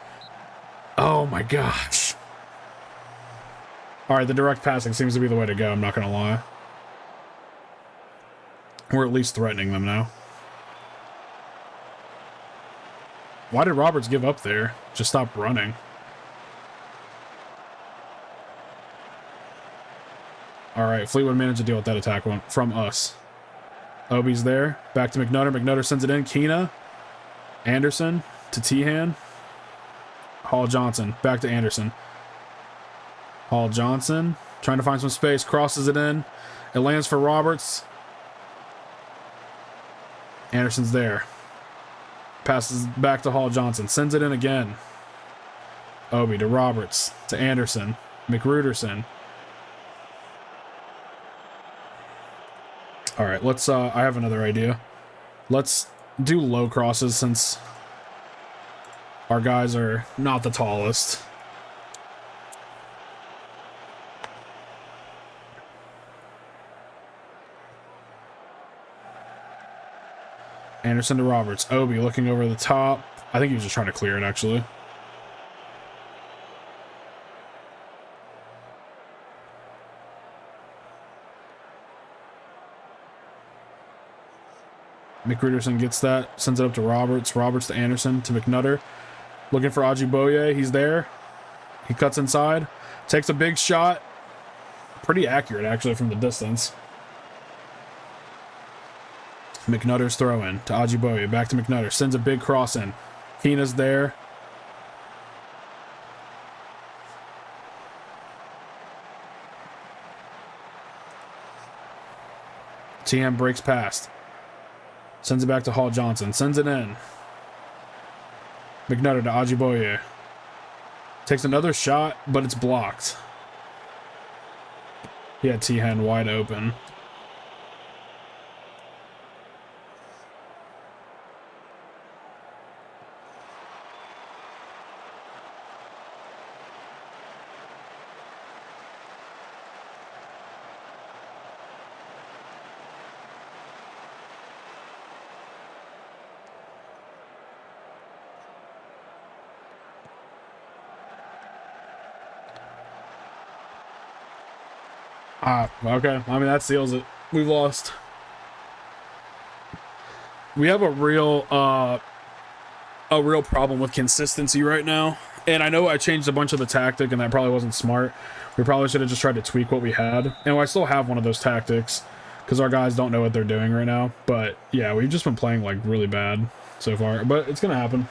Oh my gosh. All right, the direct passing seems to be the way to go. I'm not going to lie. We're at least threatening them now. Why did Roberts give up there? Just stop running. All right, Fleetwood managed to deal with that attack one from us. Obi's there. Back to McNutter. McNutter sends it in. Keena. Anderson to Tihan. Hall Johnson. Back to Anderson. Hall Johnson. Trying to find some space. Crosses it in. It lands for Roberts. Anderson's there. Passes back to Hall Johnson. Sends it in again. Obi to Roberts. To Anderson. McGruderson. All right, let's, I have another idea. Let's do low crosses since our guys are not the tallest. Anderson to Roberts. Obi looking over the top. I think he was just trying to clear it, actually. McGruderson gets that, sends it up to Roberts. Roberts to Anderson to McNutter. Looking for Ajiboye. He's there. He cuts inside. Takes a big shot. Pretty accurate, actually, from the distance. McNutter's throw in to Ajiboye. Back to McNutter. Sends a big cross in. Keena's there. TM breaks past. Sends it back to Hall Johnson. Sends it in. McNutter to Ajiboye. Takes another shot, but it's blocked. He had Tihan wide open. Okay. I mean, that seals it. We've lost. We have a real problem with consistency right now. And I know I changed a bunch of the tactic, and that probably wasn't smart. We probably should have just tried to tweak what we had. And I still have one of those tactics, because our guys don't know what they're doing right now. But yeah, we've just been playing like really bad so far. But it's gonna happen.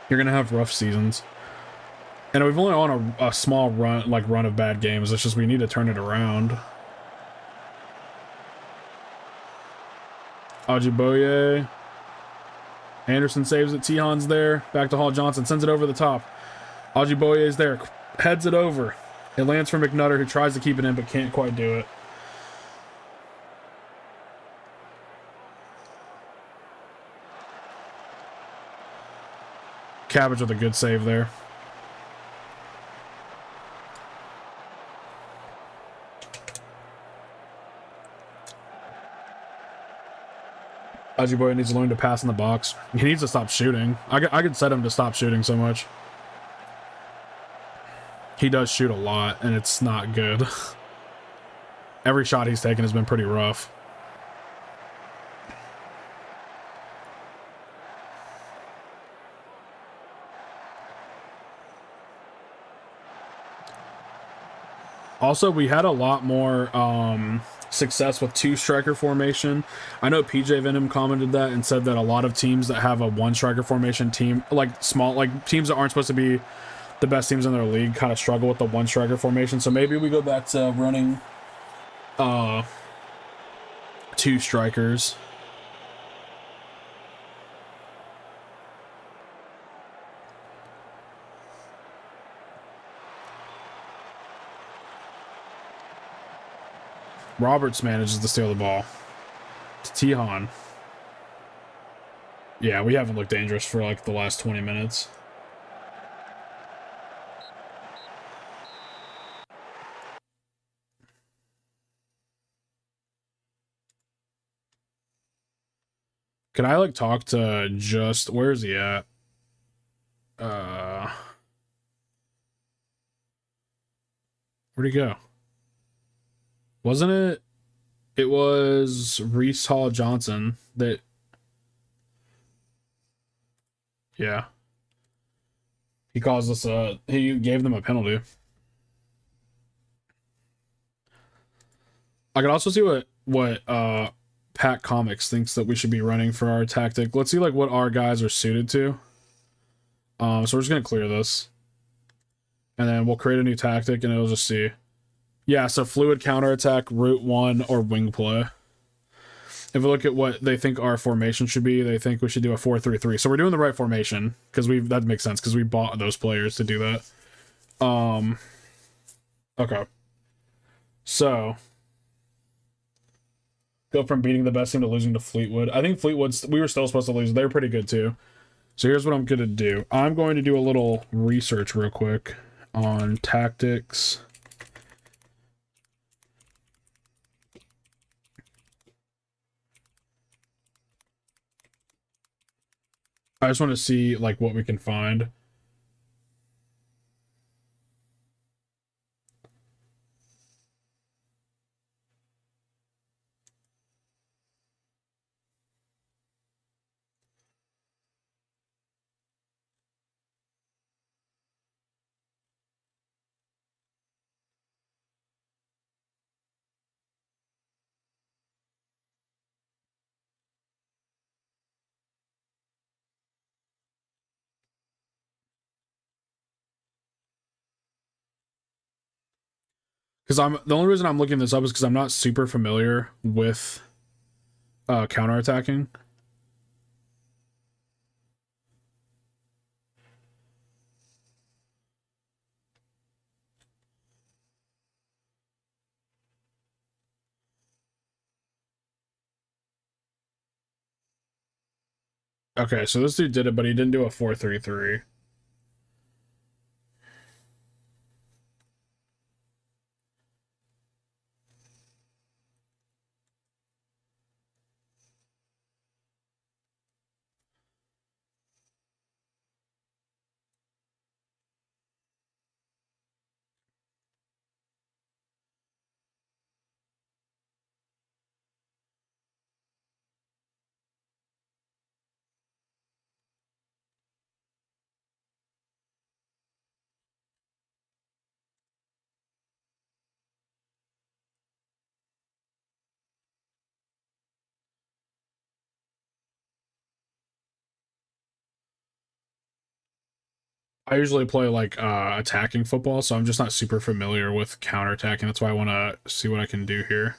You're gonna have rough seasons. And we've only on a small run of bad games. It's just we need to turn it around. Ajiboye. Anderson saves it. Tihan's there. Back to Hall Johnson. Sends it over the top. Ajiboye is there. Heads it over. It lands for McNutter, who tries to keep it in but can't quite do it. Cabbage with a good save there. Ajiboye needs to learn to pass in the box. He needs to stop shooting. I could set him to stop shooting so much. He does shoot a lot, and it's not good. Every shot he's taken has been pretty rough. Also, we had a lot more success with two striker formation. I know PJ Venom commented that and said that a lot of teams that have a one striker formation team, like teams that aren't supposed to be the best teams in their league, kind of struggle with the one striker formation. So maybe we go back to running two strikers. Roberts manages to steal the ball to Tihan. Yeah, we haven't looked dangerous for like the last 20 minutes. Can I like talk to just where is he at? Where'd he go? Wasn't it? It was Reese Hall Johnson that. Yeah. He caused us he gave them a penalty. I could also see what Pat Comics thinks that we should be running for our tactic. Let's see like what our guys are suited to. So we're just gonna clear this. And then we'll create a new tactic and it'll just see. Yeah, so fluid counterattack, route one, or wing play. If we look at what they think our formation should be, they think we should do a 4-3-3. So we're doing the right formation because that makes sense because we bought those players to do that. Okay. So go from beating the best team to losing to Fleetwood. I think Fleetwood's we were still supposed to lose. They're pretty good too. So here's what I'm gonna do. I'm going to do a little research real quick on tactics. I just want to see like what we can find. Because the only reason I'm looking this up is because I'm not super familiar with counterattacking. Okay, so this dude did it, but he didn't do a 4-3-3. I usually play like attacking football, so I'm just not super familiar with counterattacking. That's why I want to see what I can do here.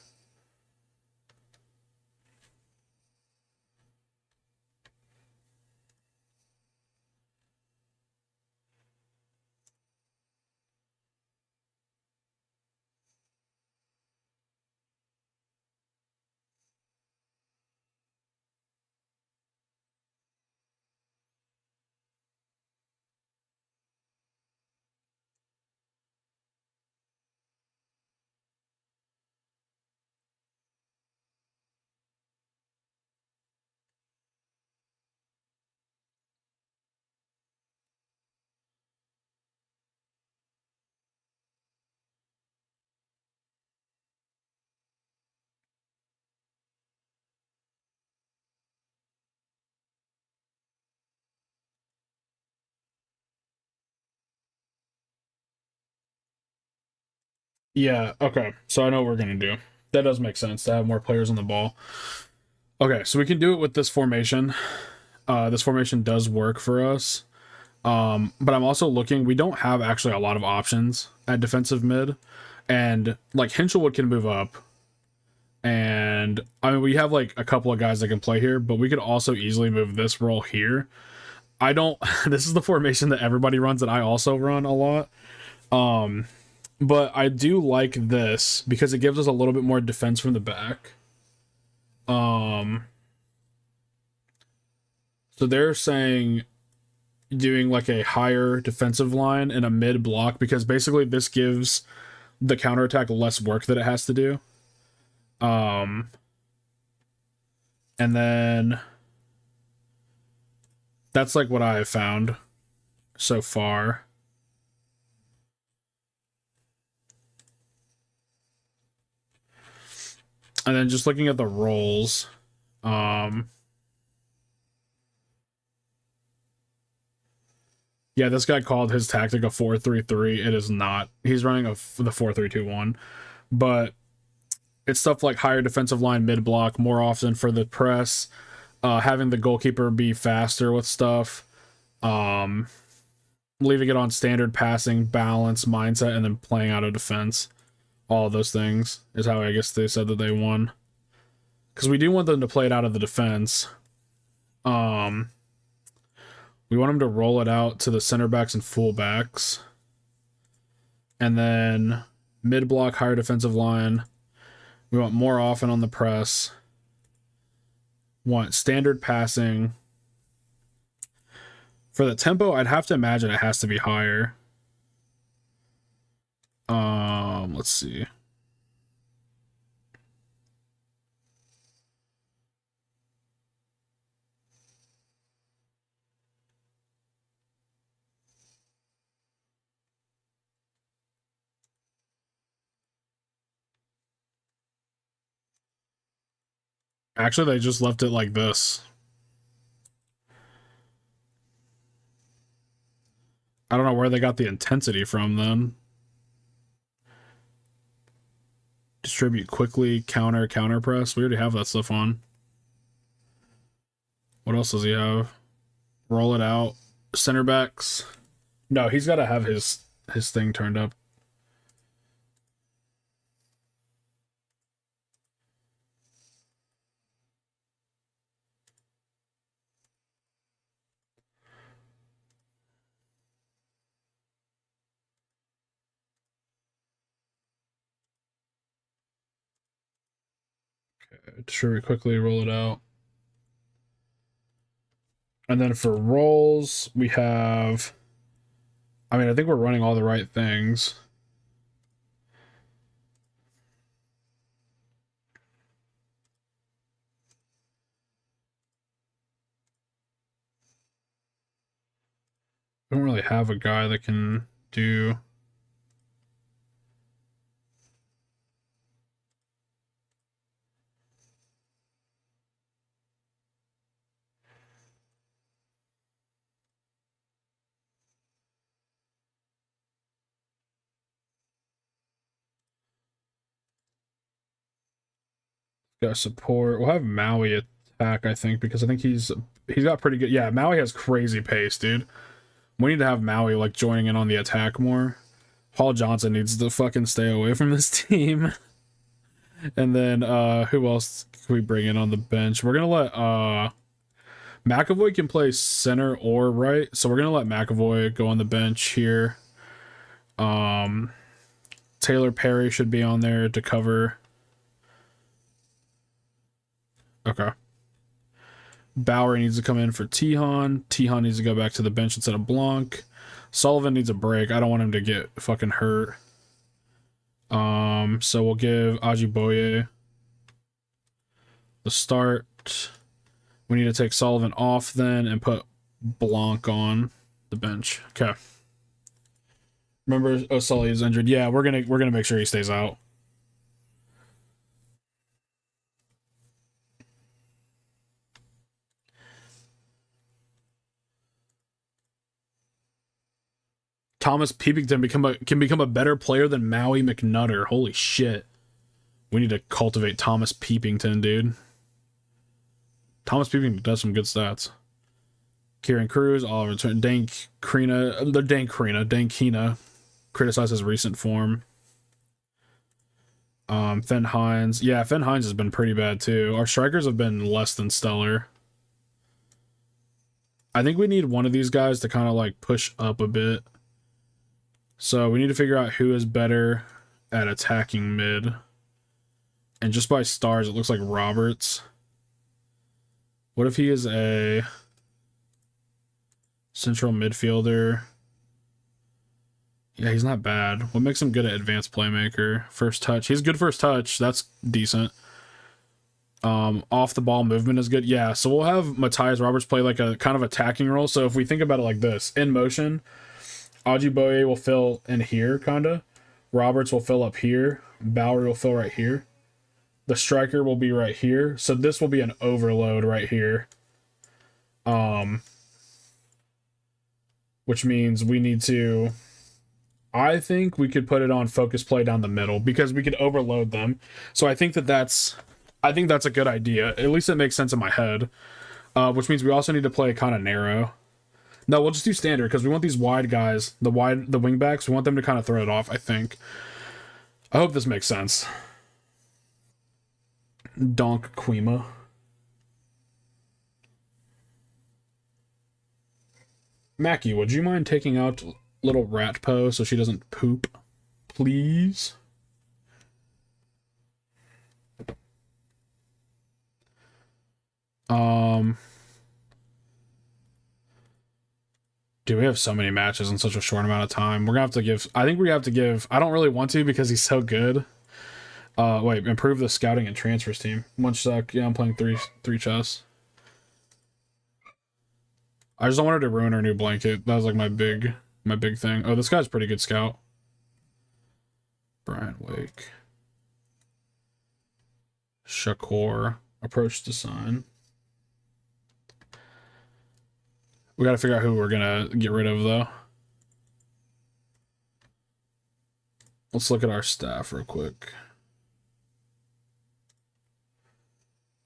Yeah, okay. So I know what we're gonna do. That does make sense to have more players on the ball. Okay, so we can do it with this formation. This formation does work for us. But I'm also looking, we don't have actually a lot of options at defensive mid. And like Hinchelwood can move up. And I mean we have like a couple of guys that can play here, but we could also easily move this role here. I don't this is the formation that everybody runs that I also run a lot. Um but I do like this because it gives us a little bit more defense from the back. Um so they're saying doing like a higher defensive line and a mid block because basically this gives the counterattack less work that it has to do. Um and then that's like what I have found so far. And then just looking at the roles, um yeah, this guy called his tactic a 4-3-3. It is not. He's running the 4-3-2-1. But it's stuff like higher defensive line mid block more often for the press, having the goalkeeper be faster with stuff, um, leaving it on standard passing, balance, mindset, and then playing out of defense. All of those things is how I guess they said that they won. Because we do want them to play it out of the defense. We want them to roll it out to the center backs and full backs. And then mid block, higher defensive line. We want more often on the press. Want standard passing. For the tempo, I'd have to imagine it has to be higher. Let's see. Actually, they just left it like this. I don't know where they got the intensity from then. Distribute quickly, counter press. We already have that stuff on. What else does he have? Roll it out. Center backs. No, he's got to have his thing turned up. Okay, distribute quickly, roll it out. And then for rolls, we have. I mean, I think we're running all the right things. I don't really have a guy that can do. Got support. We'll have Maui attack, I think, because I think he's got pretty good. Yeah, Maui has crazy pace, dude. We need to have Maui like joining in on the attack more. Paul Johnson needs to fucking stay away from this team. And then who else can we bring in on the bench? We're gonna let McAvoy can play center or right, so we're gonna let McAvoy go on the bench here. Taylor Perry should be on there to cover. Okay. Bauer needs to come in for Tihan. Tihan needs to go back to the bench instead of Blanc. Sullivan needs a break. I don't want him to get fucking hurt. So we'll give Ajiboye the start. We need to take Sullivan off then and put Blanc on the bench. Okay. Remember, Sully is injured. Yeah, we're gonna make sure he stays out. Thomas Peepington can become a better player than Maui McNutter. Holy shit. We need to cultivate Thomas Peepington, dude. Thomas Peepington does some good stats. Kieran Cruz, Oliver, Dane Kina criticized his recent form. Fenn Hines. Yeah, Fenn Hines has been pretty bad too. Our strikers have been less than stellar. I think we need one of these guys to kind of like push up a bit. So we need to figure out who is better at attacking mid. And just by stars, it looks like Roberts. What if he is a central midfielder? Yeah, he's not bad. What makes him good at advanced playmaker? First touch. He's good first touch. That's decent. Off the ball movement is good. Yeah, so we'll have Matthias Roberts play like a kind of attacking role. So if we think about it like this, in motion, Ajiboye will fill in here, kinda. Roberts will fill up here. Bauer will fill right here. The striker will be right here. So this will be an overload right here. Which means we need to... I think we could put it on focus play down the middle because we could overload them. So I think that's a good idea. At least it makes sense in my head. Which means we also need to play kind of narrow. No, we'll just do standard because we want these wide guys, the wing backs, we want them to kind of throw it off, I think. I hope this makes sense. Donk Quima. Mackie, would you mind taking out little Ratpo so she doesn't poop? Please? Dude, we have so many matches in such a short amount of time. We're gonna have to give... I think we have to give... I don't really want to because he's so good. Wait, improve the scouting and transfers team. One suck. Yeah, I'm playing three chess. I just don't want her to ruin her new blanket. That was like my big thing. Oh, this guy's a pretty good scout. Brian Wake. Shakur. Approach to sign. We gotta figure out who we're gonna get rid of, though. Let's look at our staff real quick.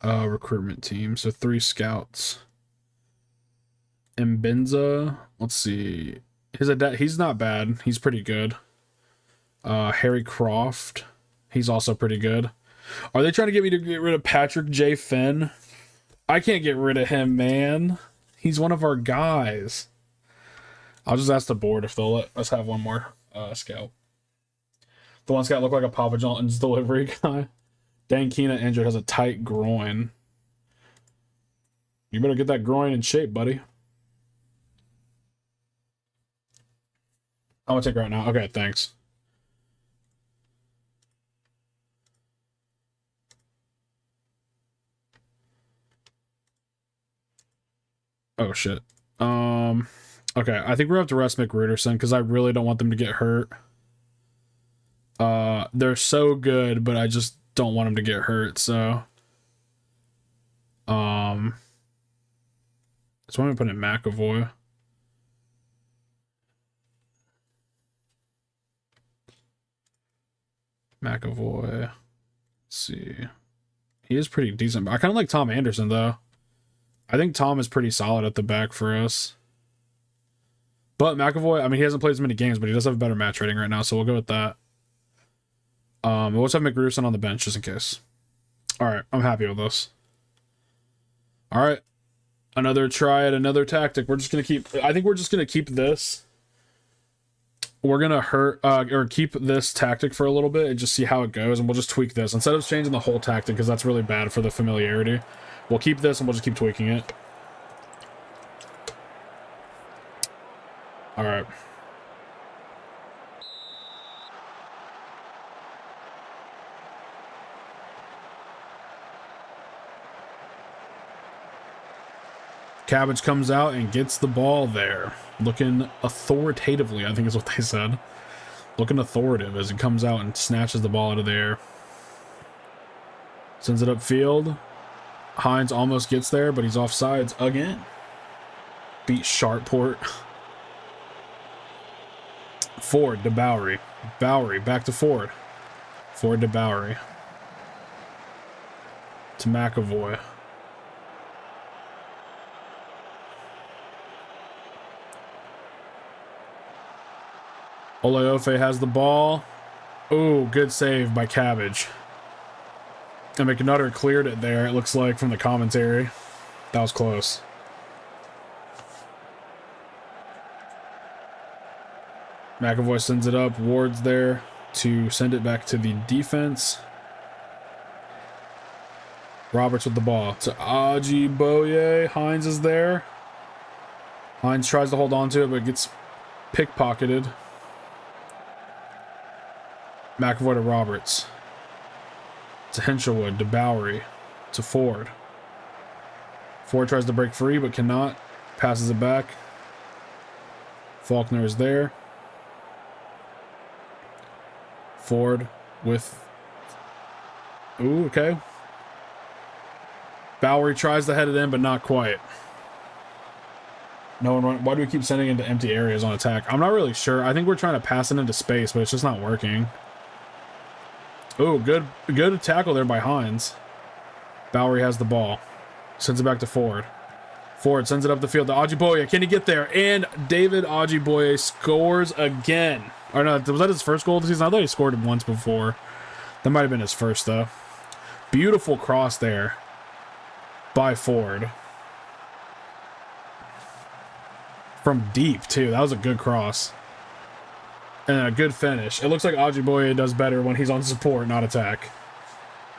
Recruitment team. So 3 scouts. Mbenza. Let's see. He's not bad. He's pretty good. Harry Croft. He's also pretty good. Are they trying to get me to get rid of Patrick J. Finn? I can't get rid of him, man. He's one of our guys. I'll just ask the board if they'll let us have one more scout. The one scout look like a Papa John's delivery guy. Dan Keena injured, has a tight groin. You better get that groin in shape, buddy. I'm gonna take it right now. Okay, thanks. Oh shit. Okay, I think we're gonna have to rest McRuderson because I really don't want them to get hurt. They're so good, but I just don't want them to get hurt, so I'm gonna put in McAvoy. Let's see. He is pretty decent. I kind of like Tom Anderson, though. I think Tom is pretty solid at the back for us. But McAvoy, I mean, he hasn't played as many games, but he does have a better match rating right now, so we'll go with that. We'll just have McGruson on the bench just in case. All right, I'm happy with this. All right, another try at another tactic. We're just gonna keep. I think we're just gonna keep this. We're gonna or keep this tactic for a little bit and just see how it goes, and we'll just tweak this instead of changing the whole tactic because that's really bad for the familiarity. We'll keep this and we'll just keep tweaking it. All right. Cabbage comes out and gets the ball there. Looking authoritatively, I think is what they said. Looking authoritative as he comes out and snatches the ball out of the air. Sends it upfield. Hines almost gets there, but he's offsides again. Beat Sharpport. Ford to Bowery. Bowery back to Ford. Ford to Bowery. To McAvoy. Oleofe has the ball. Ooh, good save by Cabbage. And McNutter cleared it there, it looks like, from the commentary. That was close. McAvoy sends it up. Ward's there to send it back to the defense. Roberts with the ball to Ajiboye. Hines is there. Hines tries to hold on to it, but gets pickpocketed. McAvoy to Roberts. To Henshelwood, to Bowery, to Ford. Ford tries to break free, but cannot. Passes it back. Faulkner is there. Ford with... Ooh, okay. Bowery tries to head it in, but not quite. No one run. Why do we keep sending into empty areas on attack? I'm not really sure. I think we're trying to pass it into space, but it's just not working. Oh, good tackle there by Hines. Bowery has the ball. Sends it back to Ford. Ford sends it up the field to Ajiboye. Can he get there? And David Ajiboye scores again. Or no, was that his first goal of the season? I thought he scored it once before. That might have been his first, though. Beautiful cross there by Ford. From deep, too. That was a good cross. And a good finish. It looks like Ajiboye does better when he's on support, not attack.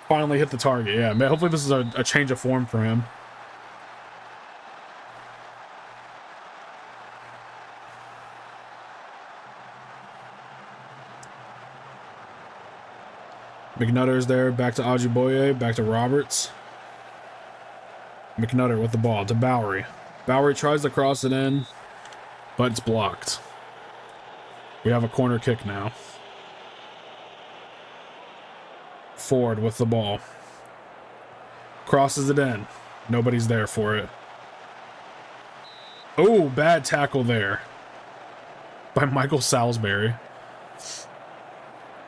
Finally hit the target. Yeah, man, hopefully this is a change of form for him. McNutter's there. Back to Ajiboye. Back to Roberts. McNutter with the ball to Bowery. Bowery tries to cross it in, but it's blocked. We have a corner kick now. Ford with the ball. Crosses it in. Nobody's there for it. Oh, bad tackle there by Michael Salisbury.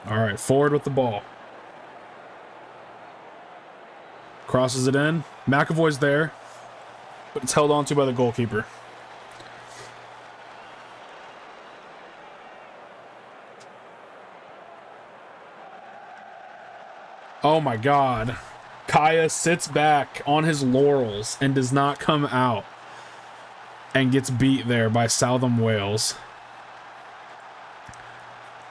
All right, Ford with the ball. Crosses it in. McAvoy's there, but it's held onto by the goalkeeper. Oh my God. Kaya sits back on his laurels and does not come out and gets beat there by Southam Wales.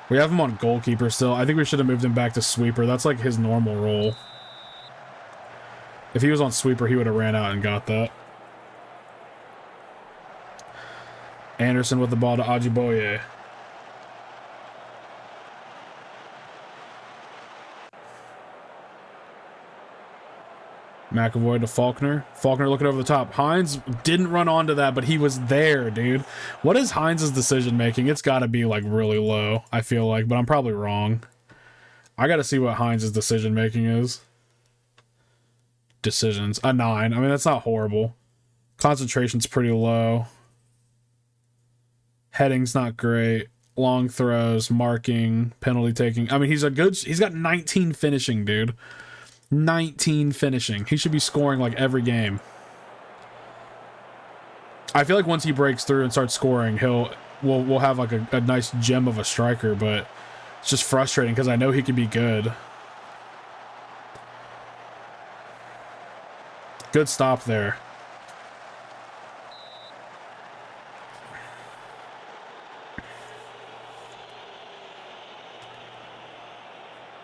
We have him on goalkeeper still. I think we should have moved him back to sweeper. That's like his normal role. If he was on sweeper, he would have ran out and got that. Anderson with the ball to Ajiboye. McAvoy to Faulkner. Faulkner looking over the top. Hines didn't run onto that, but he was there, dude. What is Hines' decision making? It's got to be like really low, I feel like, but I'm probably wrong. I got to see what Hines' decision making is. Decisions. A 9. I mean, that's not horrible. Concentration's pretty low. Heading's not great. Long throws, marking, penalty taking. I mean, he's got 19 finishing, dude. 19 finishing. He should be scoring like every game. I feel like once he breaks through and starts scoring, we'll have like a nice gem of a striker, but it's just frustrating because I know he could be good. Good stop there.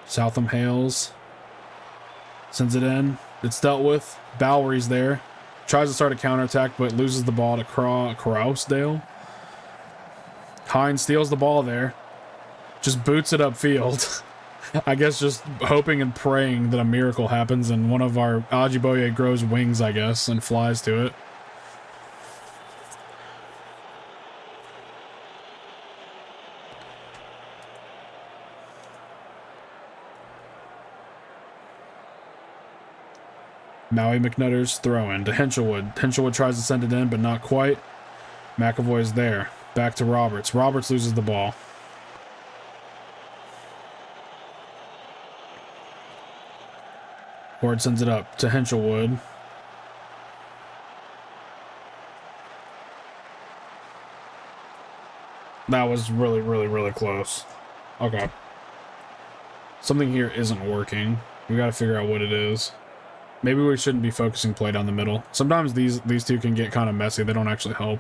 Southam Hales sends it in. It's dealt with. Bowery's there. Tries to start a counterattack, but loses the ball to Krausdale. Hines steals the ball there. Just boots it upfield. I guess just hoping and praying that a miracle happens and one of our Ajiboye grows wings, I guess, and flies to it. Maui McNutter's throw in to Hinchelwood. Hinchelwood tries to send it in, but not quite. McAvoy is there. Back to Roberts. Roberts loses the ball. Ward sends it up to Hinchelwood. That was really, really, really close. Okay. Something here isn't working. We gotta figure out what it is. Maybe we shouldn't be focusing play down the middle. Sometimes these two can get kind of messy. They don't actually help.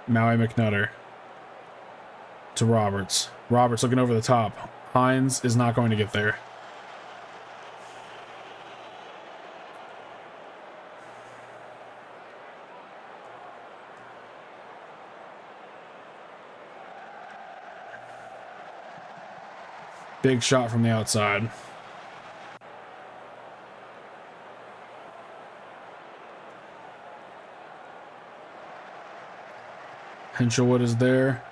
Maui McNutter to Roberts. Roberts looking over the top. Hines is not going to get there. Big shot from the outside. Hinchelwood is there.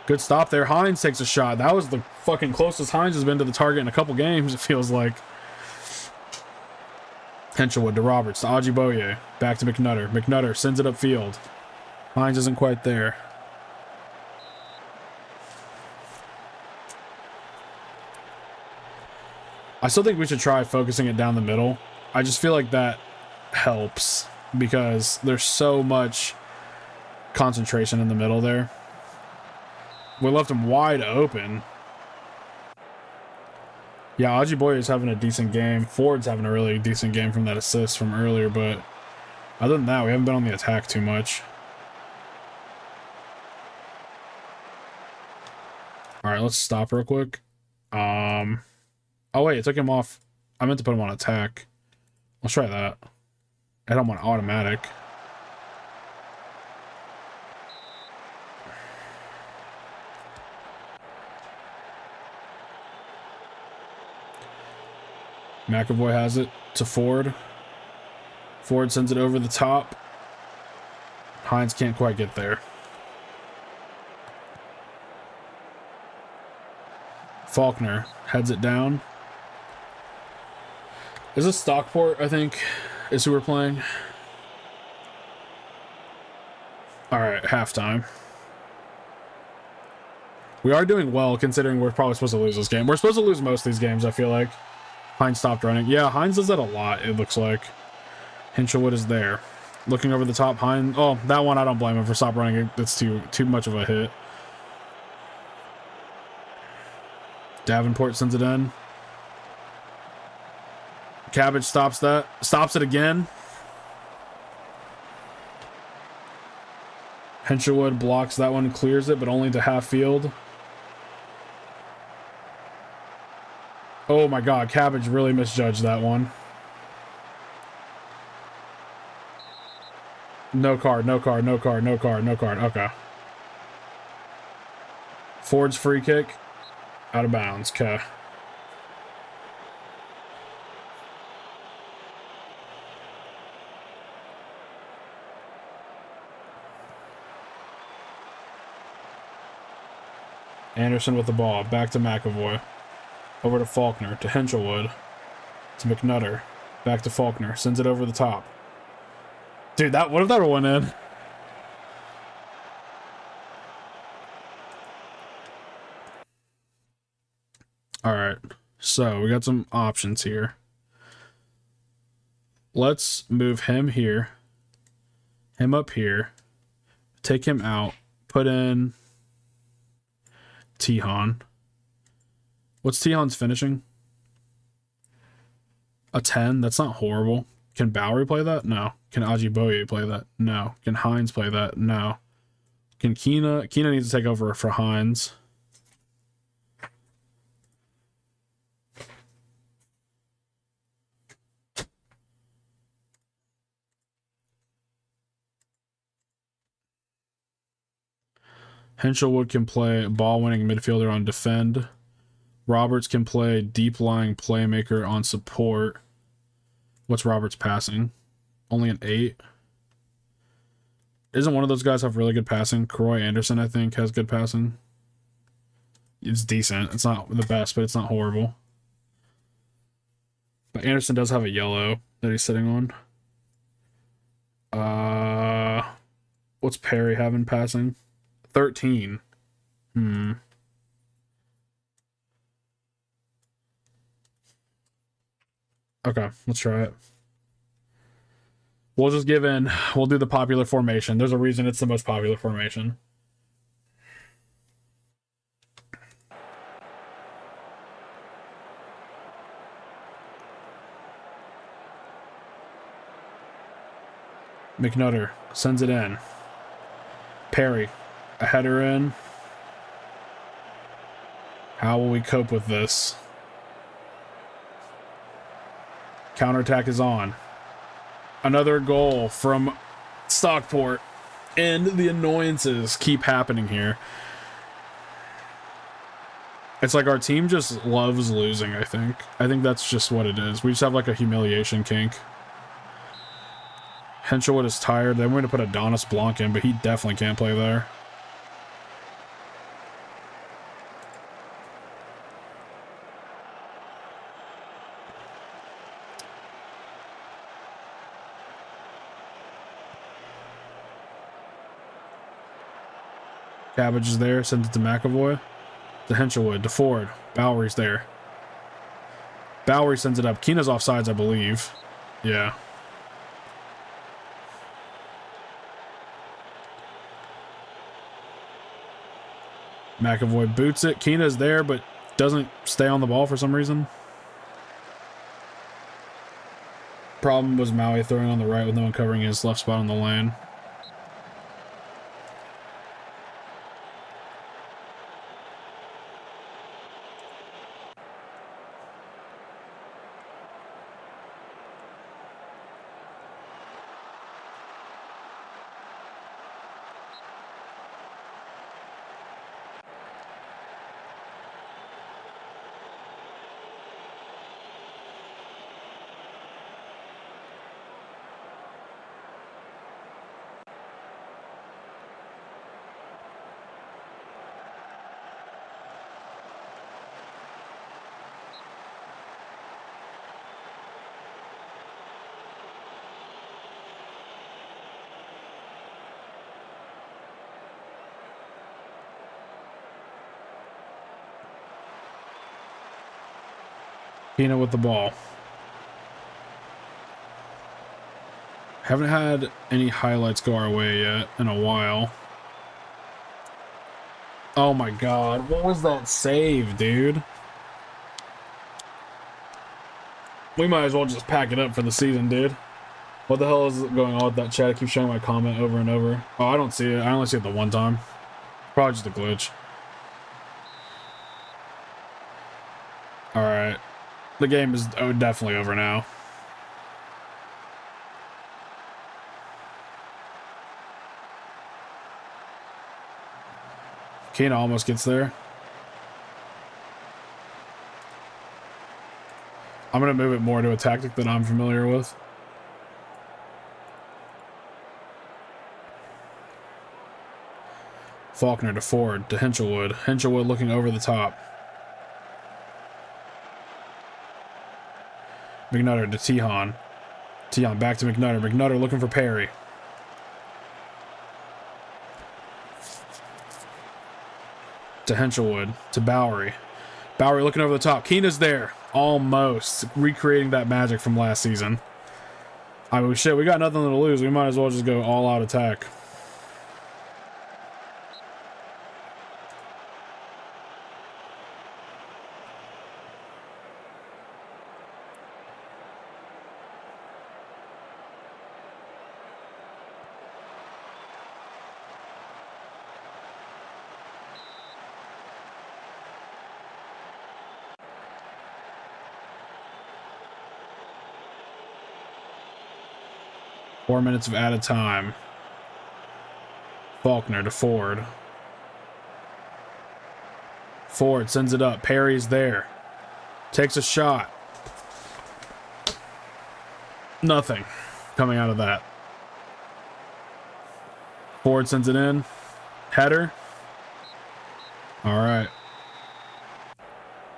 Good stop there. Hines takes a shot. That was the fucking closest Hines has been to the target in a couple games, it feels like. Hinchelwood to Roberts to Ajiboye. Back to McNutter. McNutter sends it upfield. Hines isn't quite there. I still think we should try focusing it down the middle. I just feel like that helps because there's so much concentration in the middle there. We left him wide open. Yeah, Ajiboye is having a decent game. Ford's having a really decent game from that assist from earlier, but other than that, we haven't been on the attack too much. All right, let's stop real quick. Oh wait, it took him off. I meant to put him on attack. Let's try that. I had him on automatic. McAvoy has it to Ford. Ford sends it over the top. Hines can't quite get there. Faulkner heads it down. Is this Stockport, I think, is who we're playing? Alright, halftime. We are doing well, considering we're probably supposed to lose this game. We're supposed to lose most of these games, I feel like. Hines stopped running. Yeah, Hines does that a lot, it looks like. Hinchelwood is there. Looking over the top, Hines... Oh, that one, I don't blame him for stop running. It's too much of a hit. Davenport sends it in. Cabbage stops that. Stops it again. Hinchelwood blocks that one, clears it, but only to half field. Oh my god, Cabbage really misjudged that one. No card, no card, no card, no card, no card. Okay. Ford's free kick. Out of bounds. Okay. Anderson with the ball. Back to McAvoy. Over to Faulkner. To Hinchelwood. To McNutter. Back to Faulkner. Sends it over the top. Dude, what if that went in? Alright. So, we got some options here. Let's move him here. Him up here. Take him out. Put in Tihan. What's Tihan's finishing? A 10? That's not horrible. Can Bowery play that? No. Can Ajiboye play that? No. Can Hines play that? No. Can Kina? Kina needs to take over for Hines. Henshelwood can play ball-winning midfielder on defend. Roberts can play deep-lying playmaker on support. What's Roberts passing? Only an 8. Isn't one of those guys have really good passing? Croy Anderson, I think, has good passing. It's decent. It's not the best, but it's not horrible. But Anderson does have a yellow that he's sitting on. What's Perry having passing? 13. Okay, let's try it. We'll just we'll do the popular formation. There's a reason it's the most popular formation. McNutter sends it in. Perry, a header in. How will we cope with this? Counterattack is on. Another goal from Stockport. And the annoyances keep happening here. It's like our team just loves losing, I think. I think that's just what it is. We just have like a humiliation kink. Henshelwood is tired. They want to put Adonis Blanc in, but he definitely can't play there. Cabbage is there. Sends it to McAvoy. To Henshelwood. To Ford. Bowery's there. Bowery sends it up. Keena's offsides, I believe. Yeah. McAvoy boots it. Keena's there, but doesn't stay on the ball for some reason. Problem was Maui throwing on the right with no one covering his left spot on the lane. Kina with the ball. Haven't had any highlights go our way yet in a while. Oh my god, what was that save, dude? We might as well just pack it up for the season, dude. What the hell is going on with that chat? I keep showing my comment over and over. Oh, I don't see it. I only see it the one time. Probably just a glitch. Alright. The game is definitely over now. Kina almost gets there. I'm going to move it more to a tactic that I'm familiar with. Faulkner to Ford to Henshelwood. Henshelwood looking over the top. McNutter to Tihan. Tihan back to McNutter. McNutter looking for Perry. To Henshelwood. To Bowery. Bowery looking over the top. Keena's there. Almost. Recreating that magic from last season. I mean, shit, we got nothing to lose. We might as well just go all out attack. Four minutes of added time. Faulkner to Ford. Ford sends it up. Perry's there. Takes a shot. Nothing coming out of that. Ford sends it in. Header. All right.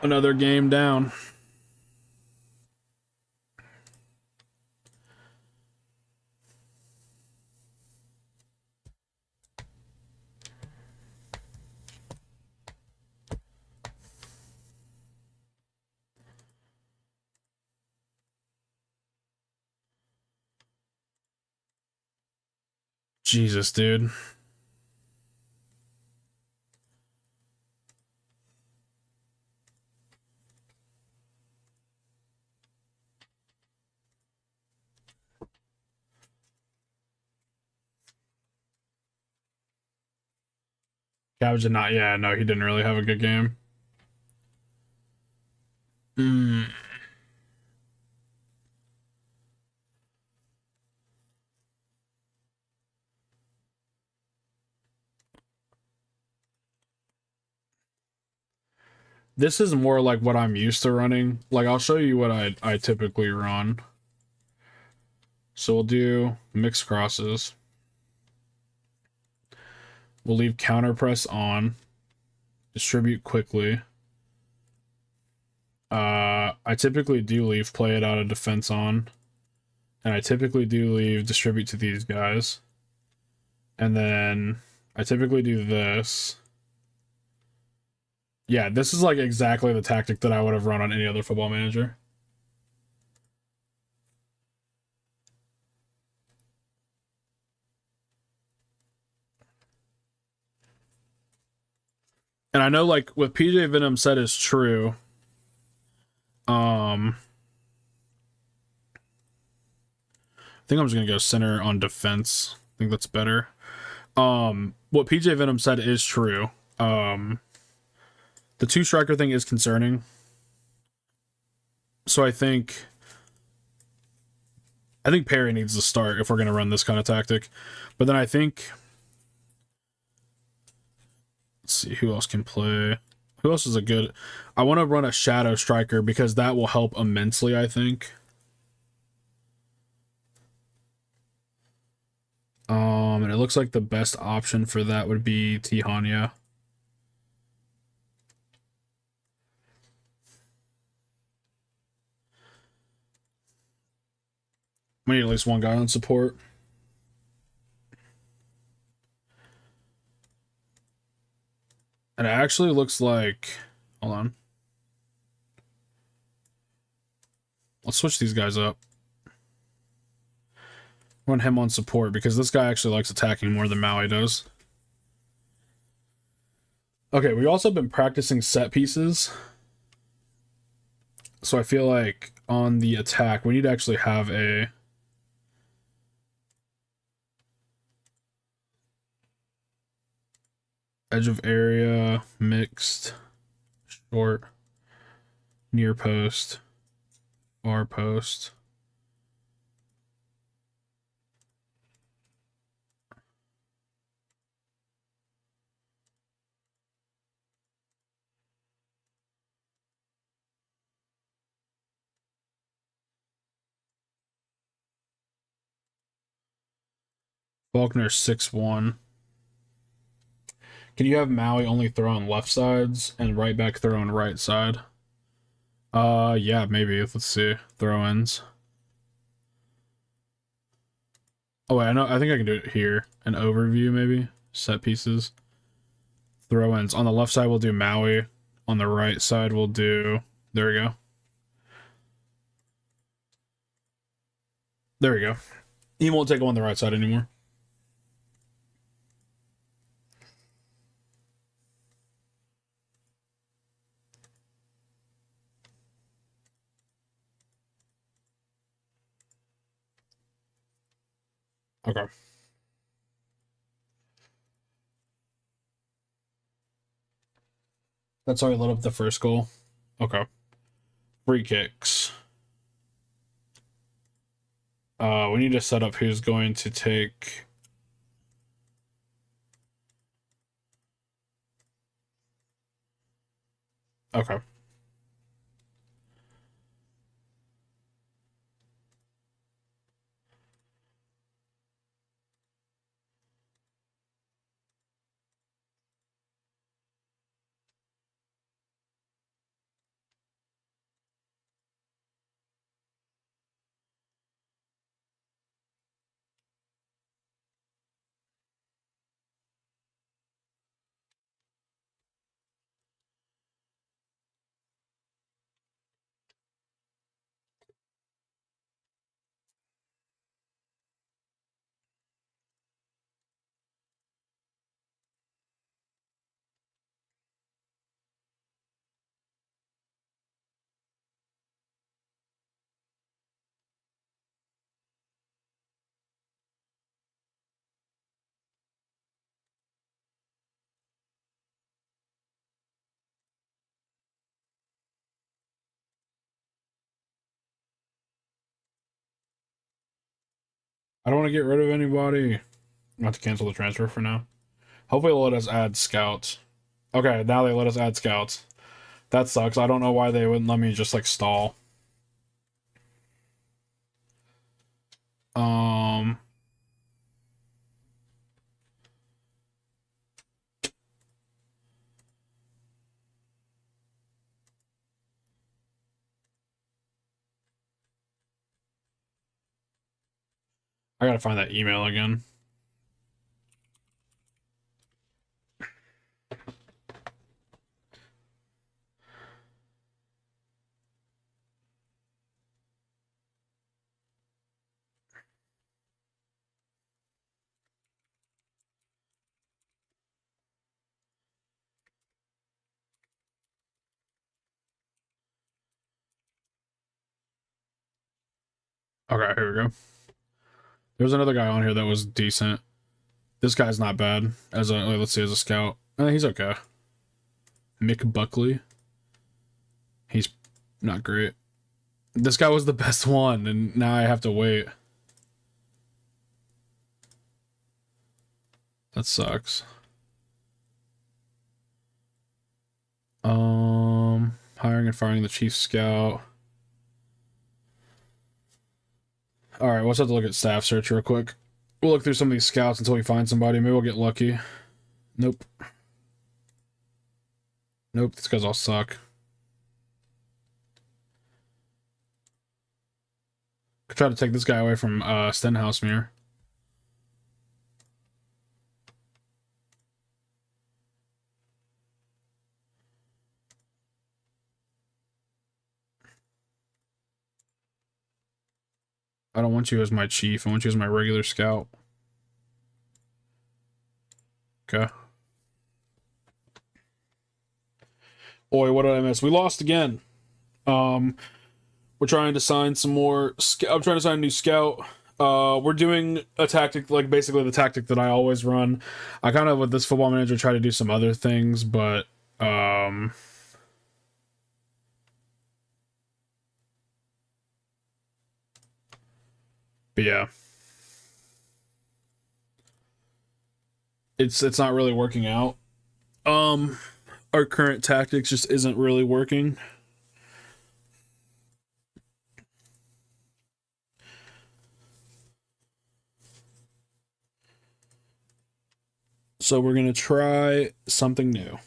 Another game down. Jesus, dude. Cabbage did not. Yeah, no, he didn't really have a good game. This is more like what I'm used to running. Like, I'll show you what I typically run. So we'll do mixed crosses. We'll leave counter press on. Distribute quickly. I typically do leave play it out of defense on. And I typically do leave distribute to these guys. And then I typically do this. Yeah, this is like exactly the tactic that I would have run on any other Football Manager. And I know, like, what PJ Venom said is true. I think I'm just gonna go center on defense. I think that's better. What PJ Venom said is true. The two striker thing is concerning. So I think Perry needs to start if we're gonna run this kind of tactic. But then I think, let's see who else can play. Who else is a good? I want to run a shadow striker because that will help immensely, I think. And it looks like the best option for that would be Tihania. We need at least one guy on support. And it actually looks like... Hold on. Let's switch these guys up. Run him on support because this guy actually likes attacking more than Maui does. Okay, we've also been practicing set pieces. So I feel like on the attack, we need to actually have a... edge of area, mixed, short, near post, far post. Faulkner 6'1". Can you have Maui only throw on left sides and right back throw on right side? Yeah, maybe. Let's see. Throw-ins. Oh wait, I think I can do it here. An overview, maybe. Set pieces. Throw-ins. On the left side, we'll do Maui. On the right side, we'll do... There we go. There we go. He won't take him on the right side anymore. Okay. That's how he lit up the first goal. Okay. Free kicks. We need to set up who's going to take... Okay. I don't want to get rid of anybody. Not to cancel the transfer for now. Hopefully they'll let us add scouts. Okay, now they let us add scouts. That sucks. I don't know why they wouldn't let me just, like, stall. I gotta find that email again. Okay, here we go. There's another guy on here that was decent. This guy's not bad as a, let's see, as a scout. He's okay. Mick Buckley. He's not great. This guy was the best one, and now I have to wait. That sucks. Hiring and firing the chief scout. Alright, let's have to look at staff search real quick. We'll look through some of these scouts until we find somebody. Maybe we'll get lucky. Nope. Nope, these guys all suck. Could try to take this guy away from Stenhousemuir. I don't want you as my chief. I want you as my regular scout. Okay. Boy, what did I miss? We lost again. We're trying to sign some more. I'm trying to sign a new scout. We're doing a tactic, like basically the tactic that I always run. I kind of, with this football manager, try to do some other things, but yeah, it's not really working out. Our current tactics just isn't really working. So we're gonna try something new.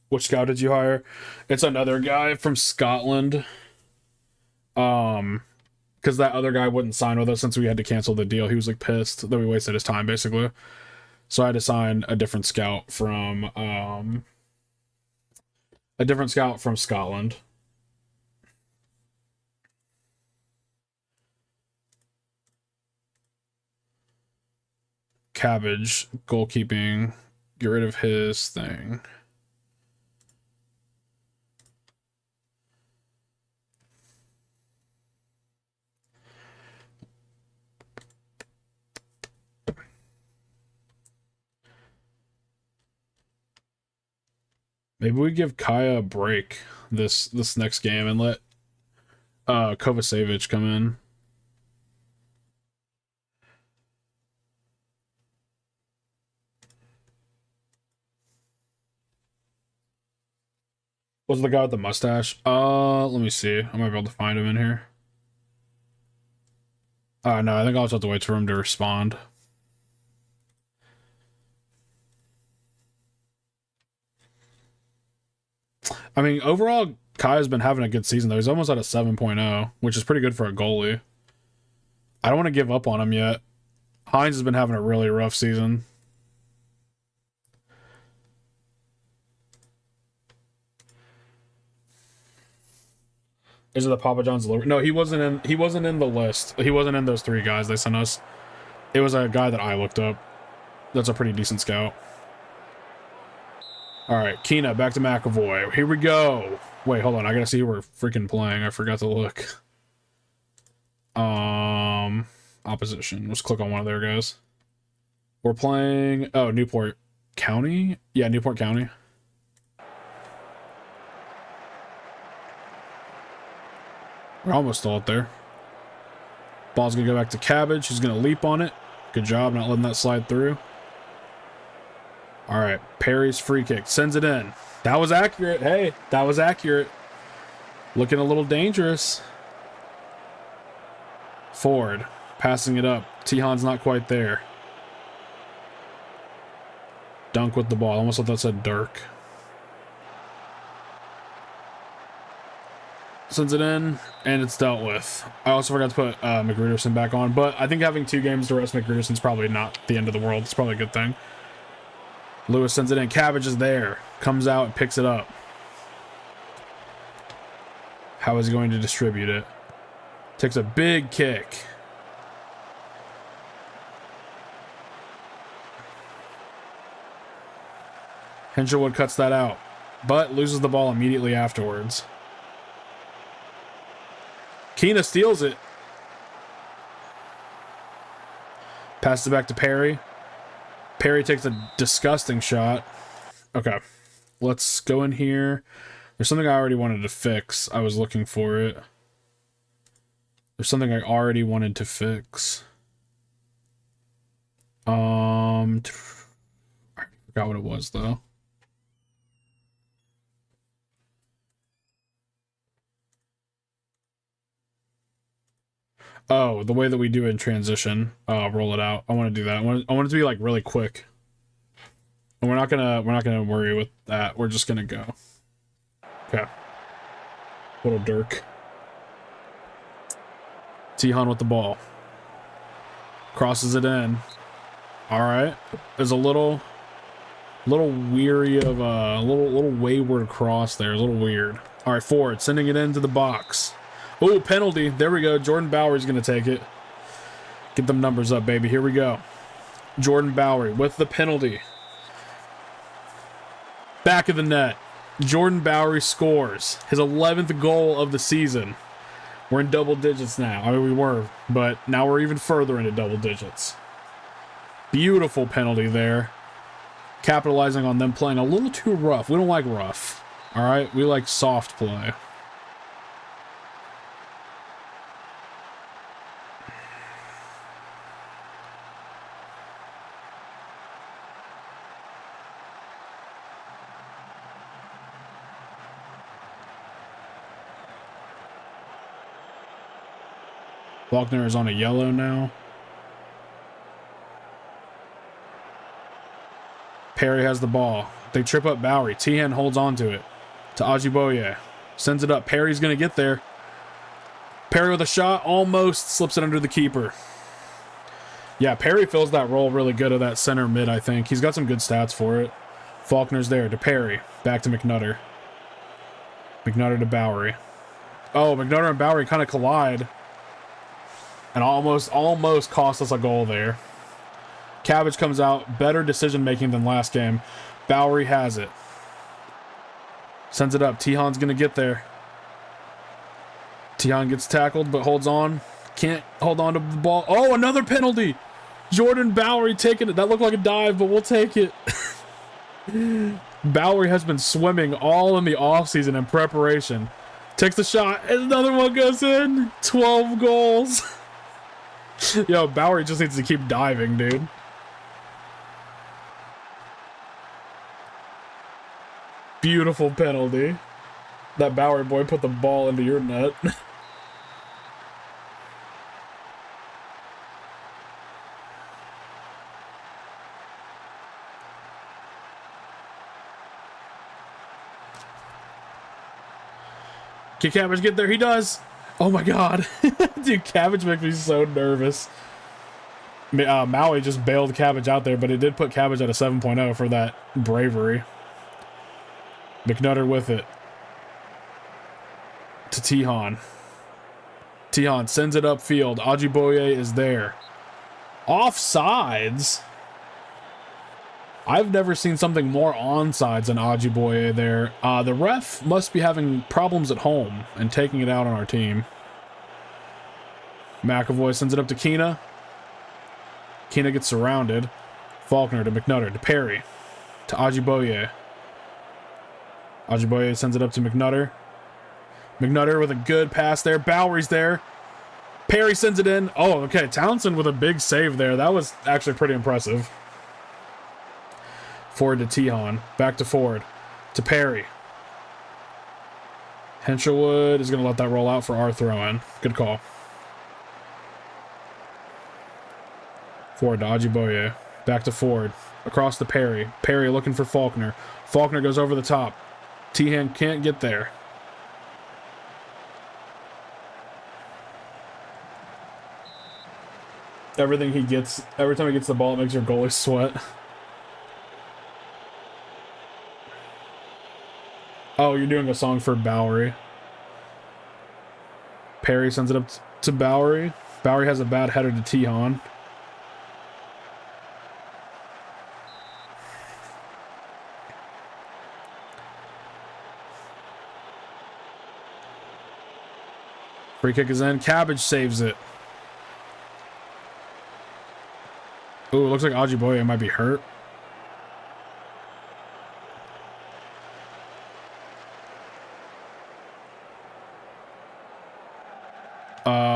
Which scout did you hire? It's another guy from Scotland. Because that other guy wouldn't sign with us since we had to cancel the deal. He was like pissed that we wasted his time, basically. So I had to sign a different scout from Scotland. Cabbage, goalkeeping, get rid of his thing. Maybe we give Kaya a break this next game and let Kovacevic come in. Was the guy with the mustache? Let me see. I might be able to find him in here. No, I think I'll just have to wait for him to respond. I mean, overall, Kaya's been having a good season, though. He's almost at a 7.0, which is pretty good for a goalie. I don't want to give up on him yet. Hines has been having a really rough season. Is it the Papa John's delivery? No, he wasn't in the list. He wasn't in those 3 guys they sent us. It was a guy that I looked up. That's a pretty decent scout. All right, Keena, back to McAvoy. Here we go. Wait, hold on. I gotta see who we're freaking playing. I forgot to look. Opposition. Let's click on one of their guys. We're playing... Oh, Newport County? Yeah, Newport County. We're almost still up there. Ball's gonna go back to Cabbage. He's gonna leap on it. Good job not letting that slide through. All right, Perry's free kick. Sends it in. That was accurate. Hey, that was accurate. Looking a little dangerous. Ford passing it up. Tihan's not quite there. Dunk with the ball. Almost thought that said Dirk. Sends it in, and it's dealt with. I also forgot to put McGruderson back on, but I think having 2 games to rest McGruderson's probably not the end of the world. It's probably a good thing. Lewis sends it in. Cabbage is there. Comes out and picks it up. How is he going to distribute it? Takes a big kick. Hensherwood cuts that out, but loses the ball immediately afterwards. Keena steals it. Passes it back to Perry. Perry takes a disgusting shot. Okay. Let's go in here. There's something I already wanted to fix. I was looking for it. There's something I already wanted to fix. I forgot what it was, though. Oh, the way that we do it in transition. Roll it out. I want to do that. I want it to be like really quick. And we're not gonna worry with that. We're just gonna go. Okay. Little Dirk. Tihan with the ball. Crosses it in. All right. There's a little weary of a little wayward cross there. A little weird. All right, Ford sending it into the box. Oh, penalty. There we go. Jordan Bowery's going to take it. Get them numbers up, baby. Here we go. Jordan Bowery with the penalty. Back of the net. Jordan Bowery scores his 11th goal of the season. We're in double digits now. I mean, we were, but now we're even further into double digits. Beautiful penalty there. Capitalizing on them playing a little too rough. We don't like rough. All right? We like soft play. Faulkner is on a yellow now. Perry has the ball. They trip up Bowery. Tihan holds on to it. To Ajiboye. Sends it up. Perry's going to get there. Perry with a shot. Almost slips it under the keeper. Yeah, Perry fills that role really good of that center mid, I think. He's got some good stats for it. Faulkner's there to Perry. Back to McNutter. McNutter to Bowery. Oh, McNutter and Bowery kind of collide. And almost cost us a goal there. Cabbage comes out. Better decision making than last game. Bowery has it. Sends it up. Tihan's going to get there. Tihan gets tackled but holds on. Can't hold on to the ball. Oh, another penalty. Jordan Bowery taking it. That looked like a dive, but we'll take it. Bowery has been swimming all in the offseason in preparation. Takes the shot, and another one goes in. 12 goals. Yo, Bowery just needs to keep diving, dude. Beautiful penalty. That Bowery boy put the ball into your net. Can Cabbage get there? He does. Oh my god. Dude, Cabbage makes me so nervous. Maui just bailed Cabbage out there, but it did put Cabbage at a 7.0 for that bravery. McNutter with it. To Tihan. Tihan sends it upfield. Ajiboye is there. Offsides? I've never seen something more onsides than Ajiboye there. The ref must be having problems at home and taking it out on our team. McAvoy sends it up to Keena. Keena gets surrounded. Faulkner to McNutter to Perry. To Ajiboye. Ajiboye sends it up to McNutter. McNutter with a good pass there. Bowery's there. Perry sends it in. Oh, okay. Townsend with a big save there. That was actually pretty impressive. Forward to Tihan. Back to Ford. To Perry. Henshelwood is going to let that roll out for our throw-in. Good call. Ford to Ajiboye. Back to Ford. Across to Perry. Perry looking for Faulkner. Faulkner goes over the top. Tihan can't get there. Everything he gets, every time he gets the ball, it makes your goalie sweat. Oh, you're doing a song for Bowery. Perry sends it up to Bowery. Bowery has a bad header to Tihan. Free kick is in. Cabbage saves it. Ooh, it looks like Ajiboye might be hurt.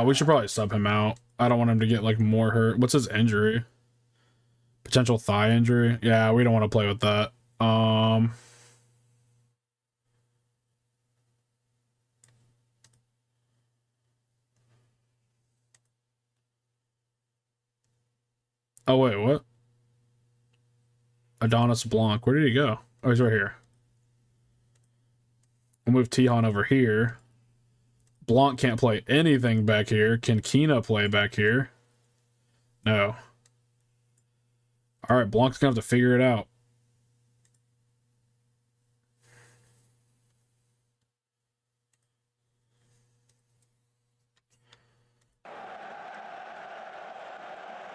We should probably sub him out. I don't want him to get like more hurt. What's his injury? Potential thigh injury? Yeah, we don't want to play with that. Oh wait, what? Adonis Blanc. Where did he go? Oh, he's right here. We'll move Tihan over here. Blanc can't play anything back here. Can Keena play back here? No. Alright, Blanc's gonna have to figure it out.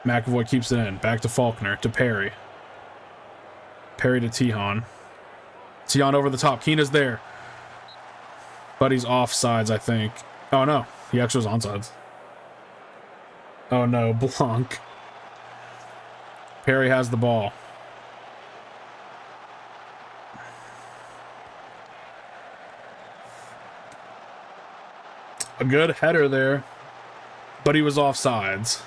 McAvoy keeps it in. Back to Faulkner. To Perry. Perry to Tihan. Tihan over the top. Keena's there. But he's offsides, I think. Oh, no. He actually was onside. Oh, no. Blanc. Perry has the ball. A good header there. But he was offsides.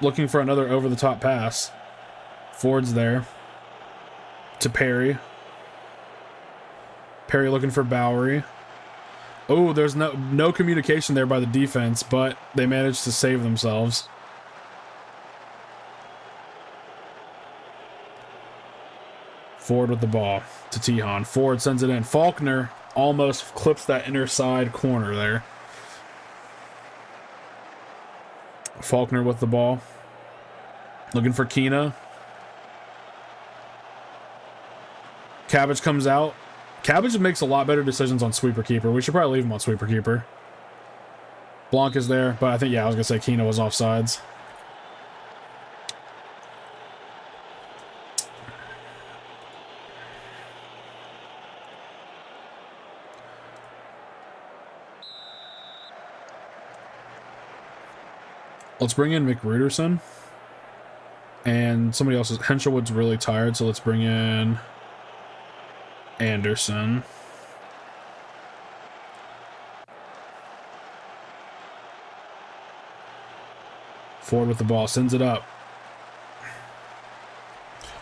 Looking for another over-the-top pass. Ford's there. To Perry. Perry looking for Bowery. Oh, there's no communication there by the defense, but they managed to save themselves. Ford with the ball to Tihan. Ford sends it in. Faulkner almost clips that inner side corner there. Faulkner with the ball. Looking for Keena. Cabbage comes out. Cabbage makes a lot better decisions on sweeper keeper. We should probably leave him on sweeper keeper. Blanc is there, but I think, yeah, I was going to say Kina was offsides. Let's bring in McRuderson. And somebody else is... Henshelwood's really tired, so let's bring in Anderson. Ford with the ball, sends it up.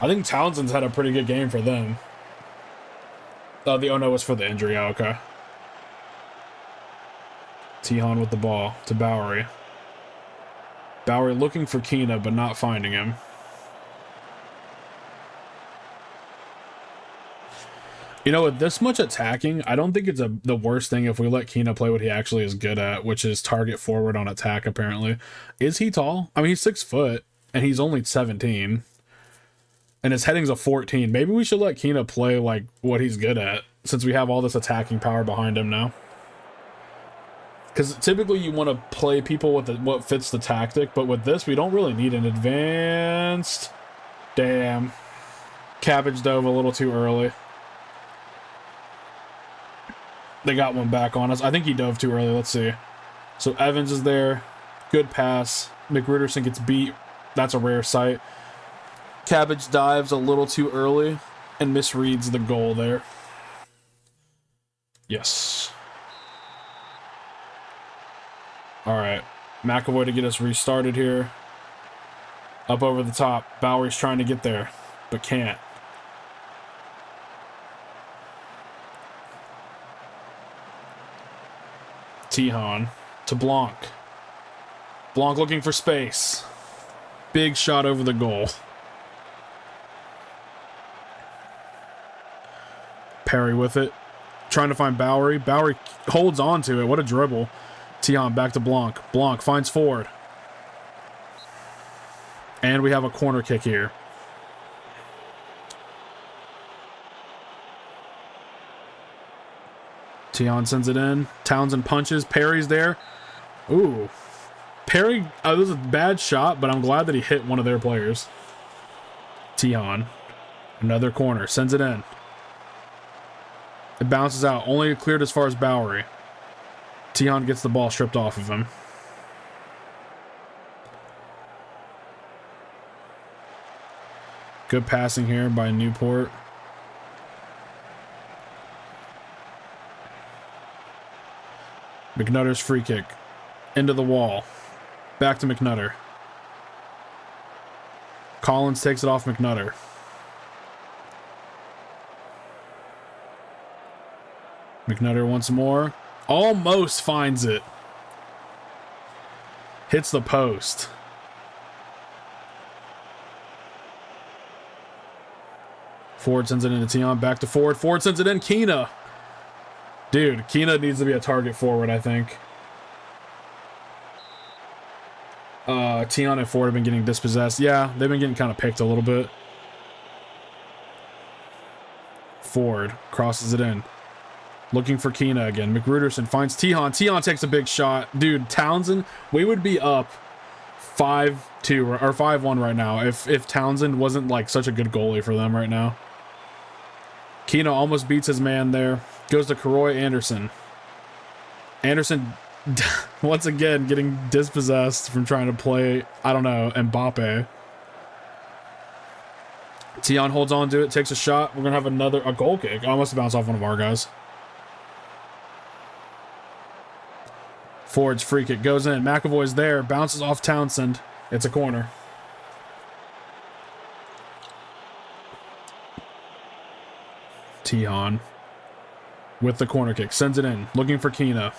I think Townsend's had a pretty good game for them. Oh, the no was for the injury. Oh, okay. Tihan with the ball to Bowery. Bowery looking for Kina, but not finding him. You know, with this much attacking, I don't think it's the worst thing if we let Kina play what he actually is good at, which is target forward on attack, apparently. Is he tall? I mean, he's 6 foot, and he's only 17. And his heading's a 14. Maybe we should let Kina play, like, what he's good at, since we have all this attacking power behind him now. Because typically you want to play people with what fits the tactic, but with this, we don't really need an advanced... Damn. Cabbage dove a little too early. They got one back on us. I think he dove too early. Let's see. So Evans is there. Good pass. McRuderson gets beat. That's a rare sight. Cabbage dives a little too early and misreads the goal there. Yes. All right. McAvoy to get us restarted here. Up over the top. Bowery's trying to get there, but can't. Tihan to Blanc. Blanc looking for space. Big shot over the goal. Perry with it. Trying to find Bowery. Bowery holds on to it. What a dribble. Tihan back to Blanc. Blanc finds Ford. And we have a corner kick here. Tihan sends it in. Townsend punches. Perry's there. Ooh. Perry, this was a bad shot, but I'm glad that he hit one of their players. Tihan. Another corner. Sends it in. It bounces out. Only cleared as far as Bowery. Tihan gets the ball stripped off of him. Good passing here by Newport. McNutter's free kick. Into the wall. Back to McNutter. Collins takes it off McNutter. McNutter once more. Almost finds it. Hits the post. Ford sends it into Tihan. Back to Ford. Ford sends it in. Kina. Dude, Kina needs to be a target forward, I think. Tihan and Ford have been getting dispossessed. Yeah, they've been getting kind of picked a little bit. Ford crosses it in. Looking for Kina again. McRuderson finds Tihan. Tihan takes a big shot. Dude, Townsend, we would be up 5-2 or 5-1 right now if Townsend wasn't like such a good goalie for them right now. Kina almost beats his man there. Goes to Karoy Anderson. Anderson, once again, getting dispossessed from trying to play, I don't know, Mbappe. Tihan holds on to it, takes a shot. We're going to have a goal kick. Oh, I must have bounced off one of our guys. Ford's free kick goes in. McAvoy's there. Bounces off Townsend. It's a corner. Tihan with the corner kick. Sends it in. Looking for Kina.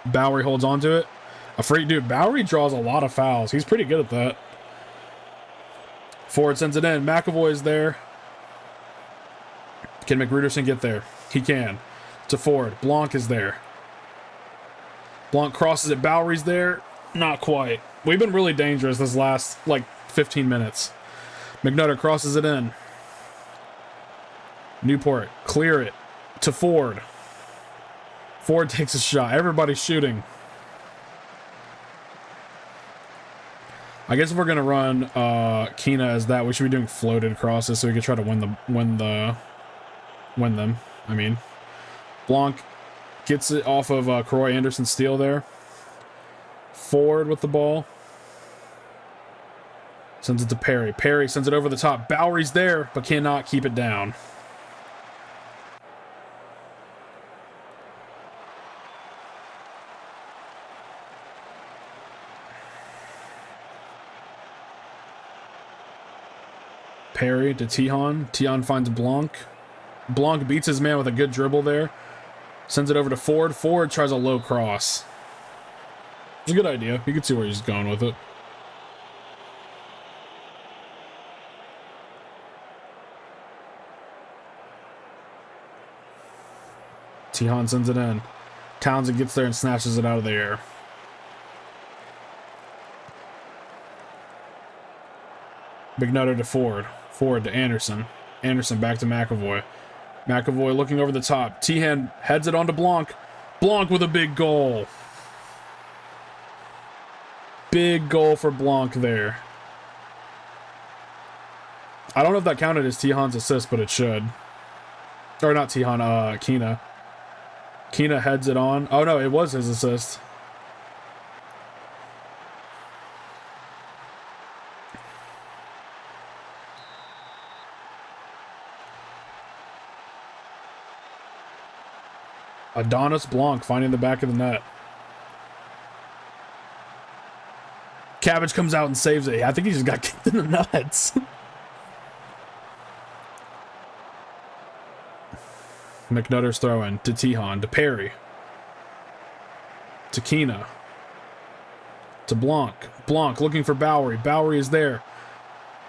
Bowery holds on to it. Dude, Bowery draws a lot of fouls. He's pretty good at that. Ford sends it in. McAvoy's there. Can McRuderson get there? He can. To Ford. Blanc is there. Blanc crosses it. Bowery's there. Not quite. We've been really dangerous this last, 15 minutes. McNutter crosses it in. Newport. Clear it. To Ford. Ford takes a shot. Everybody's shooting. I guess if we're gonna run Kina as that, we should be doing floated crosses so we can try to win them. I mean, Blanc gets it off of Karoy Anderson's steal there. Ford with the ball. Sends it to Perry. Perry sends it over the top. Bowery's there, but cannot keep it down. Perry to Tihan. Tihan finds Blanc. Blanc beats his man with a good dribble there. Sends it over to Ford. Ford tries a low cross. It's a good idea. You can see where he's going with it. Tihan sends it in. Townsend gets there and snatches it out of the air. McNutter to Ford. Ford to Anderson. Anderson back to McAvoy. McAvoy looking over the top. Tihan heads it on to Blanc. Blanc with a big goal. Big goal for Blanc there. I don't know if that counted as Tihan's assist, but it should. Or not Tihan, Kina. Kina heads it on. Oh no, it was his assist. Adonis Blanc finding the back of the net. Cabbage comes out and saves it. I think he just got kicked in the nuts. McNutter's throwing to Tihan, to Perry, to Kina, to Blanc. Blanc looking for Bowery. Bowery is there.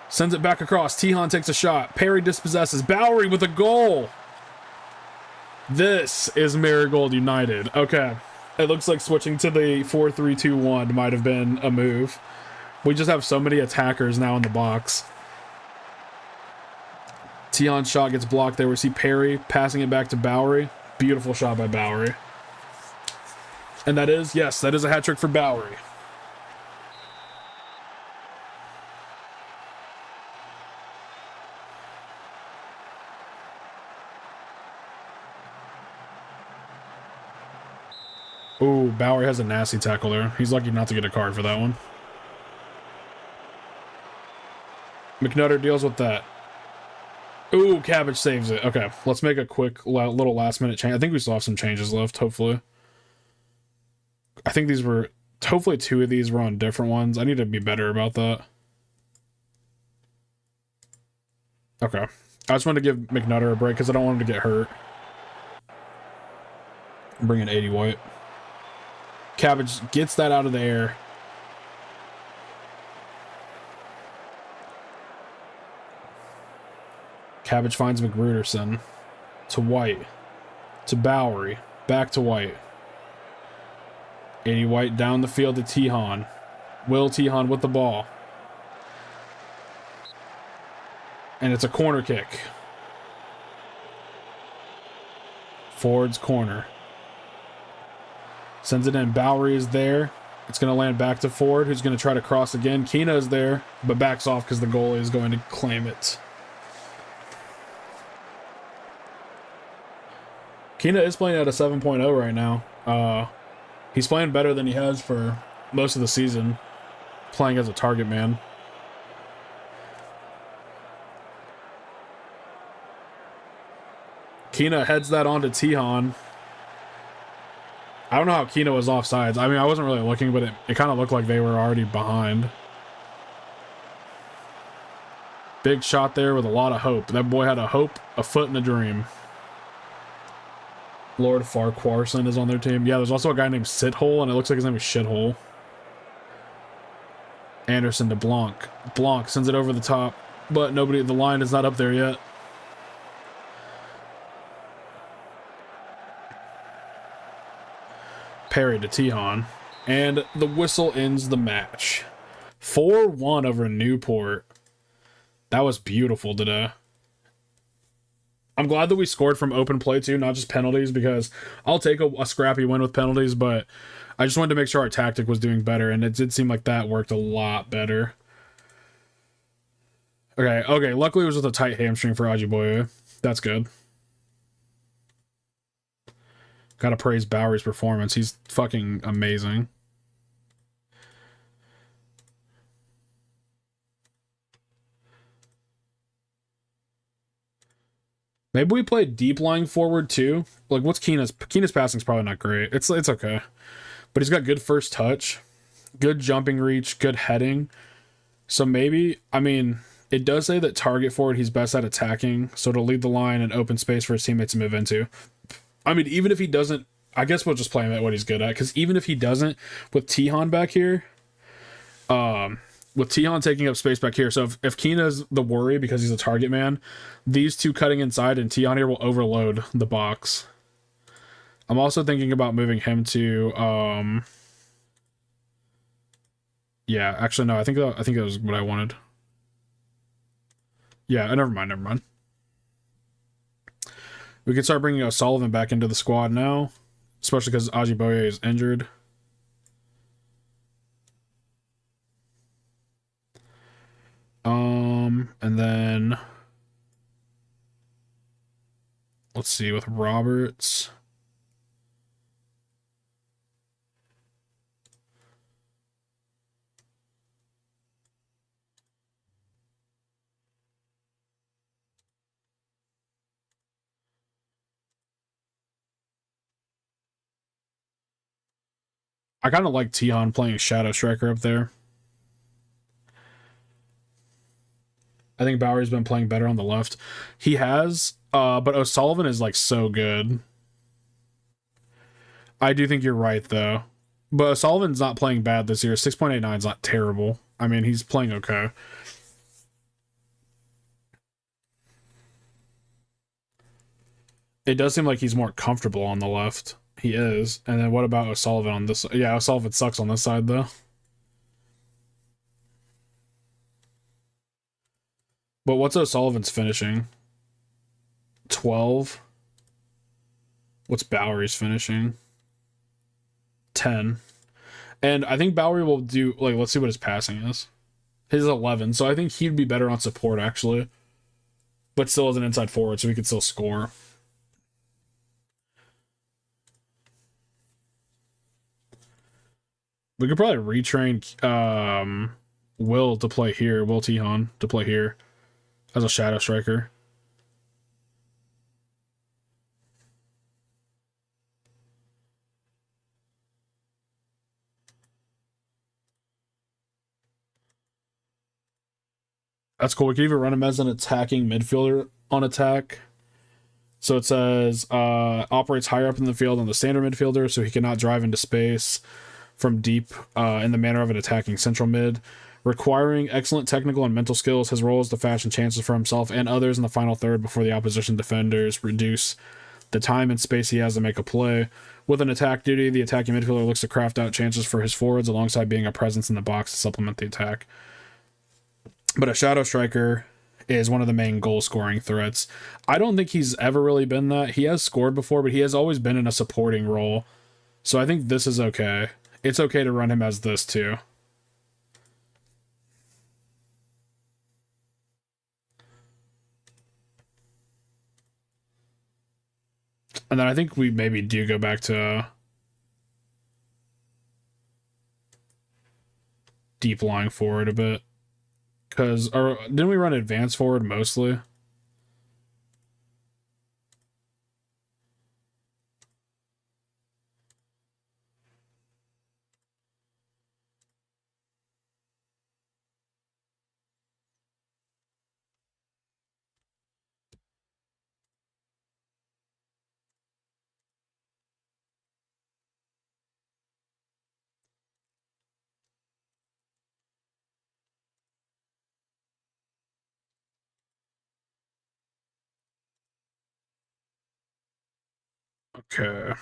Sends it back across. Tihan takes a shot. Perry dispossesses. Bowery with a goal. This is Marigold United. Okay. It looks like switching to the 4-3-2-1 might have been a move. We just have so many attackers now in the box. Tihan's shot gets blocked there. We see Perry passing it back to Bowery. Beautiful shot by Bowery. And that is, yes, that is a hat trick for Bowery. Ooh, Bowery has a nasty tackle there. He's lucky not to get a card for that one. McNutter deals with that. Ooh, Cabbage saves it. Okay, let's make a quick little last minute change. I think we still have some changes left, hopefully. I think these were... Hopefully 2 of these were on different ones. I need to be better about that. Okay. I just wanted to give McNutter a break because I don't want him to get hurt. Bring in 80 White. Cabbage gets that out of the air. Cabbage finds McGruderson. To White. To Bowery. Back to White. 80 White down the field to Tihan. Will Tihan with the ball. And it's a corner kick. Ford's corner. Sends it in. Bowery is there. It's going to land back to Ford, who's going to try to cross again. Kina is there, but backs off because the goalie is going to claim it. Kina is playing at a 7.0 right now. He's playing better than he has for most of the season, playing as a target man. Kina heads that on to Tihan. I don't know how Kina was offsides. I mean, I wasn't really looking, but it kind of looked like they were already behind. Big shot there with a lot of hope. That boy had a hope, a foot in a dream. Lord Farquharson is on their team. Yeah, there's also a guy named Sithole, and it looks like his name is Shithole. Anderson to Blanc. Blanc sends it over the top, but the line is not up there yet. Perry to Tihan. And the whistle ends the match. 4-1 over Newport. That was beautiful today. I'm glad that we scored from open play too, not just penalties, because I'll take a scrappy win with penalties, but I just wanted to make sure our tactic was doing better, and it did seem like that worked a lot better. Okay. Luckily, it was just a tight hamstring for Ajiboye. That's good. Gotta praise Bowery's performance. He's fucking amazing. Maybe we play deep lying forward too. Like, what's Keena's? Keena's passing's probably not great. It's okay, but he's got good first touch, good jumping reach, good heading. So maybe, I mean, it does say that target forward he's best at attacking, so to lead the line and open space for his teammates to move into. I mean, even if he doesn't, I guess we'll just play him at what he's good at, because even if he doesn't, with Tihan back here, with Tihan taking up space back here, so if Keena's the worry because he's a target man, these two cutting inside and Tihan here will overload the box. I'm also thinking about moving him to, yeah, actually, no, I think that was what I wanted. Yeah, never mind. We can start bringing O'Sullivan back into the squad now, especially because Ajiboye is injured. And then let's see with Roberts. I kind of like Tihan playing Shadow Striker up there. I think Bowery's been playing better on the left. He has, but O'Sullivan is like so good. I do think you're right though. But O'Sullivan's not playing bad this year. 6.89 is not terrible. I mean, he's playing okay. It does seem like he's more comfortable on the left. He is. And then what about O'Sullivan on this? Yeah, O'Sullivan sucks on this side though. But what's O'Sullivan's finishing? 12. What's Bowery's finishing? 10. And I think Bowery will do, like, let's see what his passing is. His is 11, so I think he'd be better on support, actually. But still as an inside forward, so he could still score. We could probably retrain Will to play here, Will Tihan to play here as a Shadow Striker. That's cool. We could even run him as an attacking midfielder on attack. So it says operates higher up in the field than the standard midfielder, so he cannot drive into space from deep in the manner of an attacking central mid. Requiring excellent technical and mental skills, his role is to fashion chances for himself and others in the final third before the opposition defenders reduce the time and space he has to make a play. With an attack duty, the attacking midfielder looks to craft out chances for his forwards alongside being a presence in the box to supplement the attack. But a Shadow Striker is one of the main goal scoring threats. I don't think he's ever really been that. He has scored before, but he has always been in a supporting role. So I think this is okay. It's okay to run him as this too. And then I think we maybe do go back to deep lying forward a bit. Because, or didn't we run advance forward mostly? Okay.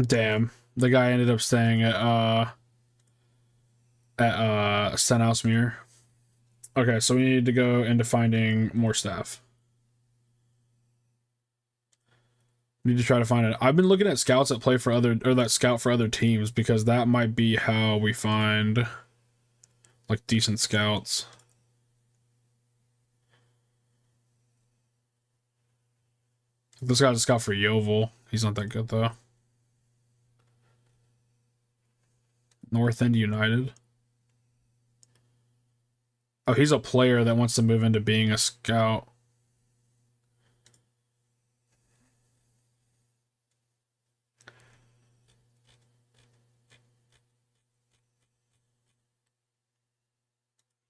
Damn. The guy ended up staying at Stenhousemuir. Okay, so we need to go into finding more staff. We need to try to find it. I've been looking at scouts that play for other, or that scout for other teams, because that might be how we find like decent scouts. This guy's a scout for Yeovil. He's not that good though. North End United. Oh, he's a player that wants to move into being a scout.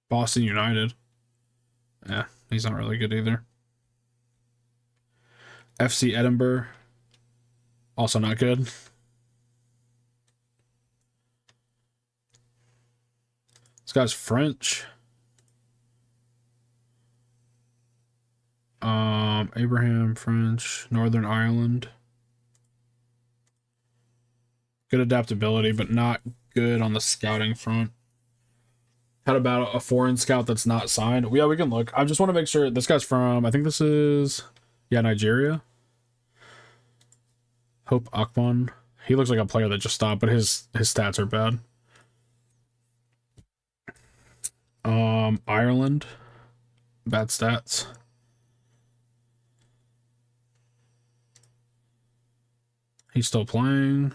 Boston United. Yeah, he's not really good either. FC Edinburgh. Also not good. This guy's French. Abraham, French, Northern Ireland. Good adaptability, but not good on the scouting front. How about a foreign scout that's not signed? Yeah, we can look. I just want to make sure this guy's from, I think this is, yeah, Nigeria. Hope Akpan. He looks like a player that just stopped, but his stats are bad. Ireland. Bad stats. He's still playing.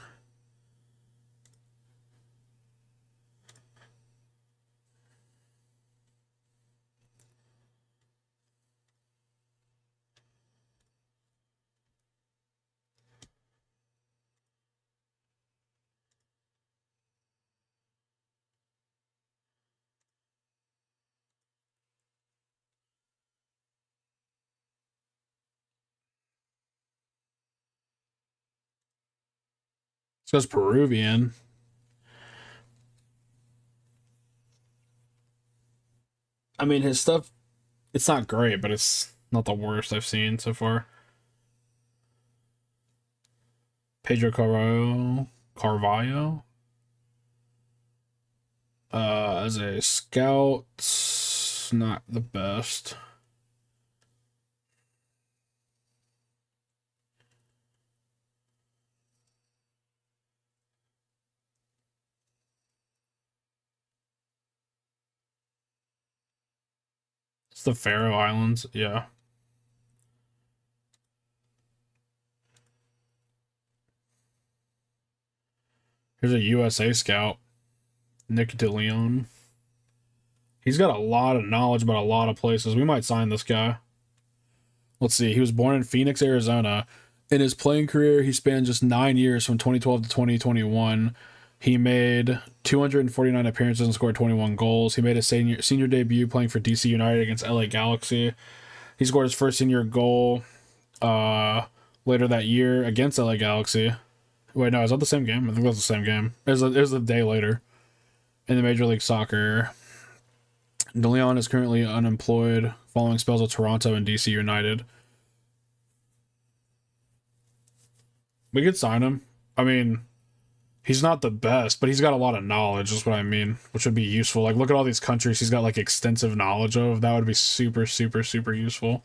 This guy's Peruvian. I mean, his stuff, it's not great, but it's not the worst I've seen so far. Pedro Carvalho. As a scout, not the best. It's the Faroe Islands, yeah. Here's a USA scout, Nick DeLeon. He's got a lot of knowledge about a lot of places. We might sign this guy. Let's see. He was born in Phoenix, Arizona. In his playing career, he spanned just 9 years from 2012 to 2021. He made 249 appearances and scored 21 goals. He made his senior debut playing for DC United against LA Galaxy. He scored his first senior goal later that year against LA Galaxy. Wait, no, is that the same game? I think that's the same game. It was a day later in the Major League Soccer. DeLeon is currently unemployed following spells with Toronto and DC United. We could sign him. I mean, he's not the best, but he's got a lot of knowledge, is what I mean, which would be useful. Like, look at all these countries he's got, like, extensive knowledge of. That would be super, super, super useful.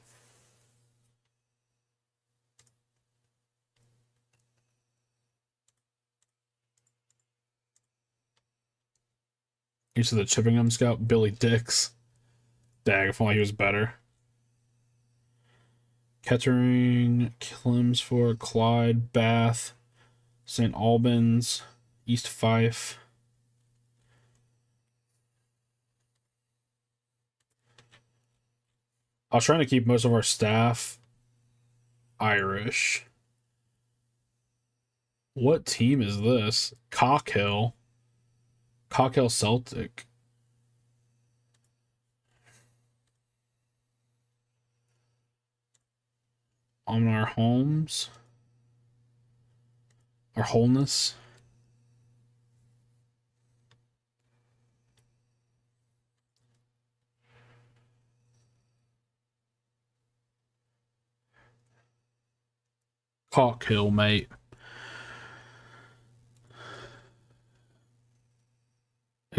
He's the Chippingham scout, Billy Dix. Dang, if only he was better. Kettering, Chelmsford, Clyde, Bath, St. Albans, East Fife. I was trying to keep most of our staff Irish. What team is this? Cockhill. Cockhill Celtic. On our homes. Our wholeness. Cockhill, mate.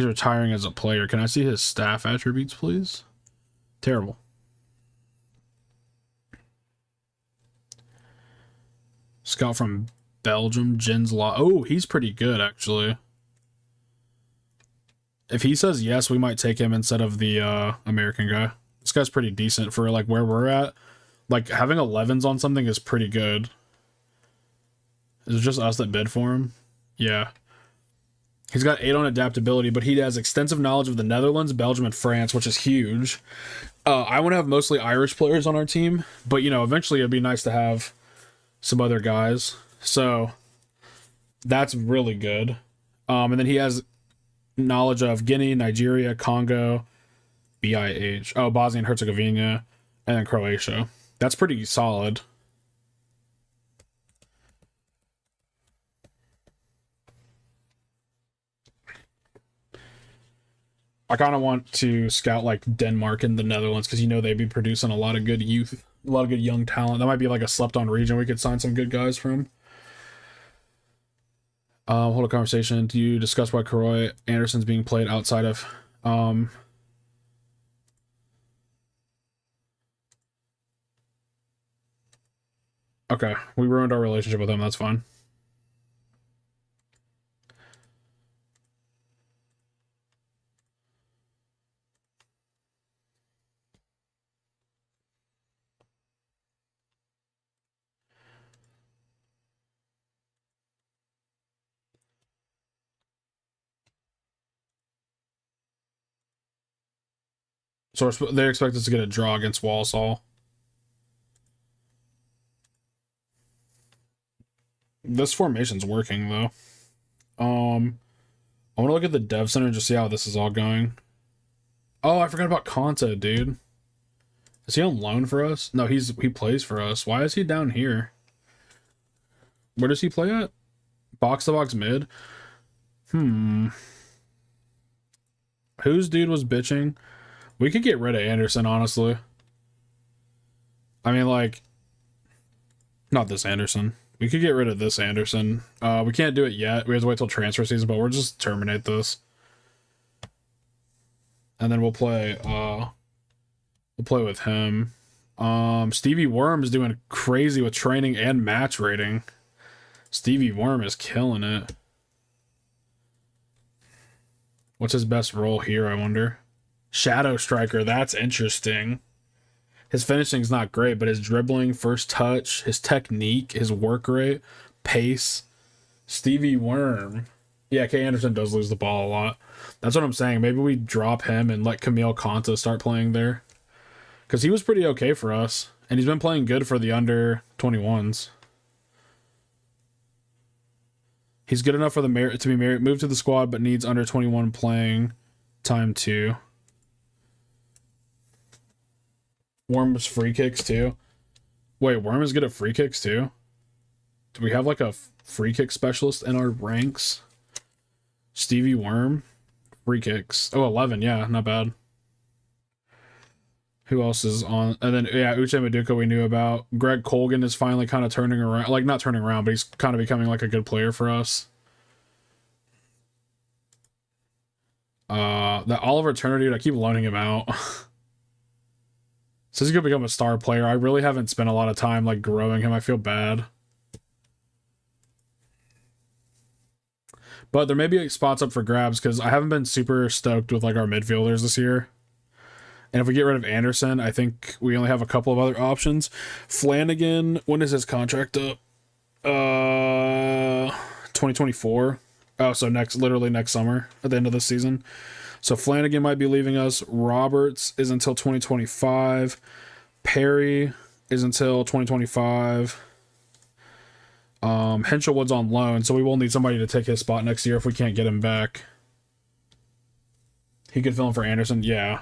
He's retiring as a player. Can I see his staff attributes, please? Terrible. Scout from Belgium, Jens Law. Oh, he's pretty good, actually. If he says yes, we might take him instead of the American guy. This guy's pretty decent for like where we're at. Like having 11s on something is pretty good. Is it just us that bid for him? Yeah. He's got 8 on adaptability, but he has extensive knowledge of the Netherlands, Belgium, and France, which is huge. I want to have mostly Irish players on our team, but, you know, eventually it'd be nice to have some other guys. So that's really good. And then he has knowledge of Guinea, Nigeria, Congo, BIH. Oh, Bosnia and Herzegovina, and then Croatia. That's pretty solid. I kind of want to scout like Denmark and the Netherlands because you know they'd be producing a lot of good youth, a lot of good young talent. That might be like a slept-on region we could sign some good guys from. Hold a conversation. Do you discuss why Karoy Anderson's being played outside of? Okay, we ruined our relationship with him. That's fine. So they expect us to get a draw against Walsall. This formation's working though. I want to look at the dev center and just see how this is all going. Oh, I forgot about Conta, dude. Is he on loan for us? No, he plays for us. Why is he down here? Where does he play at? Box to box mid? Whose dude was bitching? We could get rid of Anderson, honestly. I mean, like, not this Anderson. We could get rid of this Anderson. We can't do it yet. We have to wait till transfer season, but we'll just terminate this. And then we'll play with him. Stevie Worm is doing crazy with training and match rating. Stevie Worm is killing it. What's his best role here, I wonder? Shadow Striker, that's interesting. His finishing's not great, but his dribbling, first touch, his technique, his work rate, pace. Stevie Worm. Yeah, K. Anderson does lose the ball a lot. That's what I'm saying. Maybe we drop him and let Camille Conta start playing there. Because he was pretty okay for us. And he's been playing good for the under 21s. He's good enough for the to be moved to the squad, but needs under 21 playing time too. Worm's free kicks too. Wait, Worm is good at free kicks too? Do we have like a free kick specialist in our ranks? Stevie Worm? Free kicks. Oh, 11. Yeah, not bad. Who else is on? And then, yeah, Uche Maduka we knew about. Greg Colgan is finally kind of turning around. Like, not turning around, but he's kind of becoming like a good player for us. That Oliver Turner dude, I keep loaning him out. So he's gonna become a star player. I really haven't spent a lot of time like growing him. I feel bad. But there may be spots up for grabs because I haven't been super stoked with like our midfielders this year. And if we get rid of Anderson, I think we only have a couple of other options. Flanagan, when is his contract up? 2024. Oh, so literally next summer at the end of the season. So Flanagan might be leaving us. Roberts is until 2025. Perry is until 2025. Henshelwood's on loan, so we will need somebody to take his spot next year if we can't get him back. He could fill in for Anderson, yeah.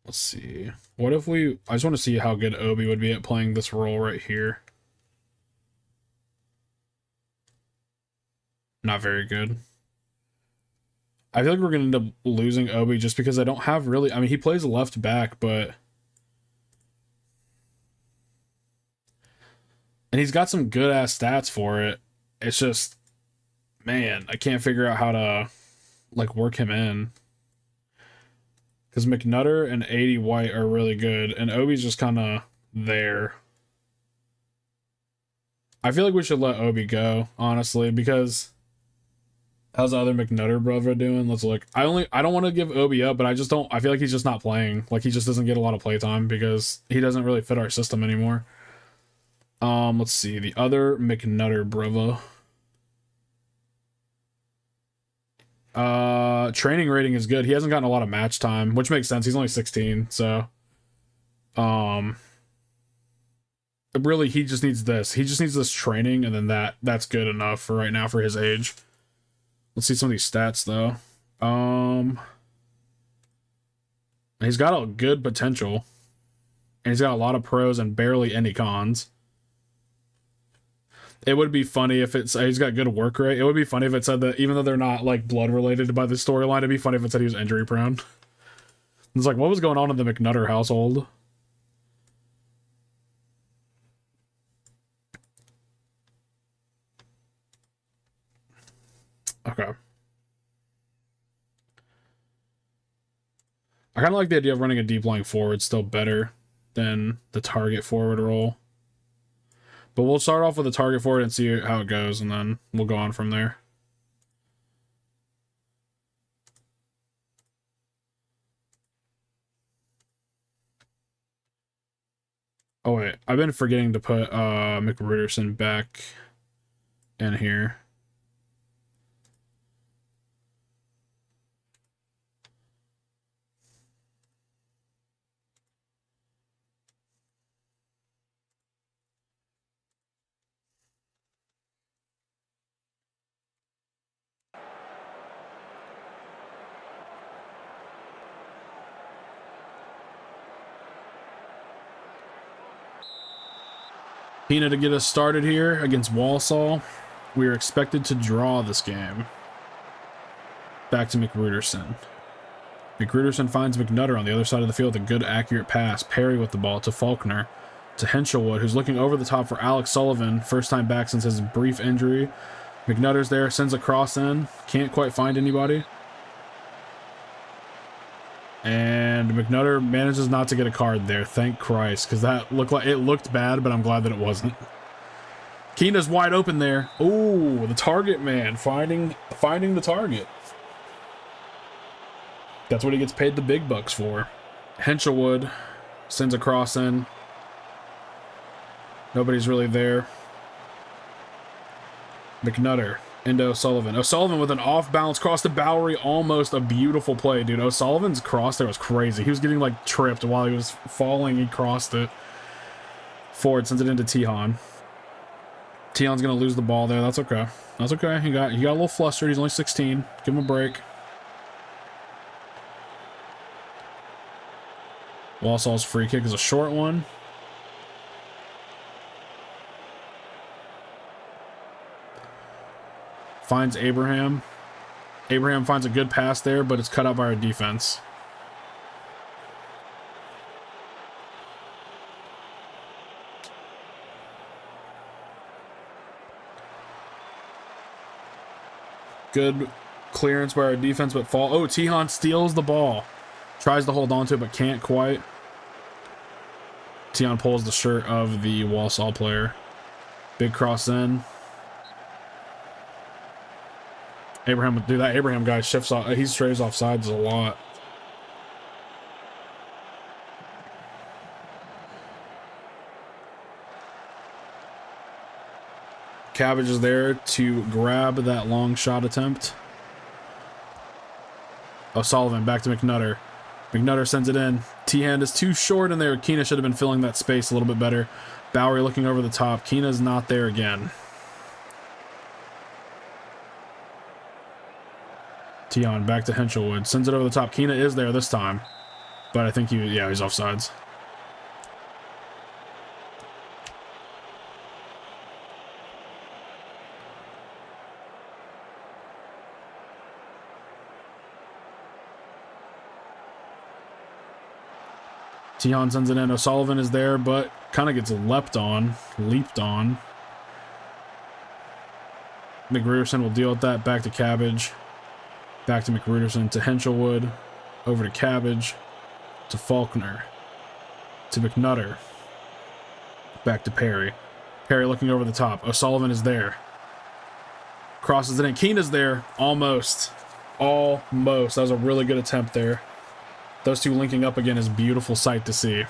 Let's see. What if we... I just want to see how good Obi would be at playing this role right here. Not very good. I feel like we're going to end up losing Obi just because I don't have really... I mean, he plays left back, but... And he's got some good-ass stats for it. It's just... Man, I can't figure out how to, like, work him in. Because McNutter and 80 White are really good, and Obi's just kind of there. I feel like we should let Obi go, honestly, because... How's the other McNutter brother doing? Let's look. I don't want to give Obi up, but I feel like he's just not playing. Like, he just doesn't get a lot of playtime because he doesn't really fit our system anymore. Let's see. The other McNutter brother. Training rating is good. He hasn't gotten a lot of match time, which makes sense. He's only 16, so... Really, he just needs this. He just needs this training, and then that's good enough for right now for his age. Let's see some of these stats, though. He's got a good potential. And he's got a lot of pros and barely any cons. It would be funny if he's got good work rate. It would be funny if it said that, even though they're not, like, blood related by the storyline, it'd be funny if it said he was injury prone. It's like, what was going on in the McNutter household? Okay. I kind of like the idea of running a deep lying forward still better than the target forward role. But we'll start off with a target forward and see how it goes, and then we'll go on from there. Oh wait, I've been forgetting to put McRuderson back in here. Pina to get us started here against Walsall. We are expected to draw this game. Back to McRuderson. McRuderson finds McNutter on the other side of the field with a good accurate pass. Perry with the ball to Faulkner. To Henshelwood, who's looking over the top for Alex Sullivan. First time back since his brief injury. McNutter's there, sends a cross in. Can't quite find anybody. And McNutter manages not to get a card there, thank Christ, because that looked bad, but I'm glad that it wasn't. Keena's wide open there. Ooh, the target man, finding the target. That's what he gets paid the big bucks for. Henshelwood sends a cross in. Nobody's really there. McNutter into O'Sullivan. O'Sullivan with an off-balance cross to Bowery. Almost a beautiful play, dude. O'Sullivan's cross there was crazy. He was getting, like, tripped while he was falling. He crossed it. Ford sends it into Tihan. Tihan's going to lose the ball there. That's okay. That's okay. He got a little flustered. He's only 16. Give him a break. Walsall's free kick is a short one. Finds Abraham. Abraham finds a good pass there, but it's cut out by our defense. Good clearance by our defense, but fall. Oh, Tihan steals the ball. Tries to hold on to it, but can't quite. Tihan pulls the shirt of the Walsall player. Big cross in. Abraham would do that. Abraham guy shifts off. He strays off sides a lot. Cabbage is there to grab that long shot attempt. O'Sullivan back to McNutter. McNutter sends it in. T-hand is too short in there. Keena should have been filling that space a little bit better. Bowery looking over the top. Keena's not there again. Tihan back to Henshelwood. Sends it over the top. Keena is there this time. But I think he's offsides. Tihan sends it in. O'Sullivan is there, but kind of gets leaped on. McGruderson will deal with that. Back to Cabbage. Back to McGruderson to Henshelwood. Over to Cabbage. To Faulkner. To McNutter. Back to Perry. Perry looking over the top. O'Sullivan is there. Crosses it in. Keena's there. Almost. Almost. That was a really good attempt there. Those two linking up again is a beautiful sight to see.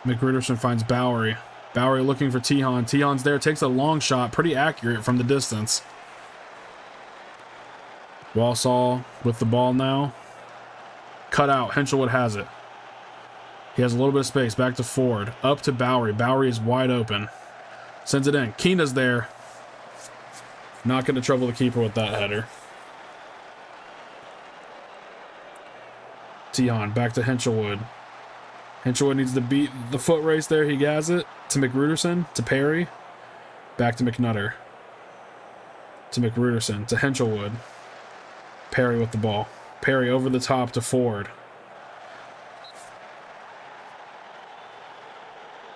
McGruderson finds Bowery. Bowery looking for Tihan. Tihan's there, takes a long shot, pretty accurate from the distance. Walsall with the ball now. Cut out. Henshelwood has it. He has a little bit of space. Back to Ford. Up to Bowery. Bowery is wide open. Sends it in. Keena's there. Not going to trouble the keeper with that header. Tihan back to Henshelwood. Henshelwood needs to beat the foot race there. He has it. To McGruderson. To Perry. Back to McNutter. To McGruderson. To Henshelwood. Perry with the ball. Perry over the top to Ford.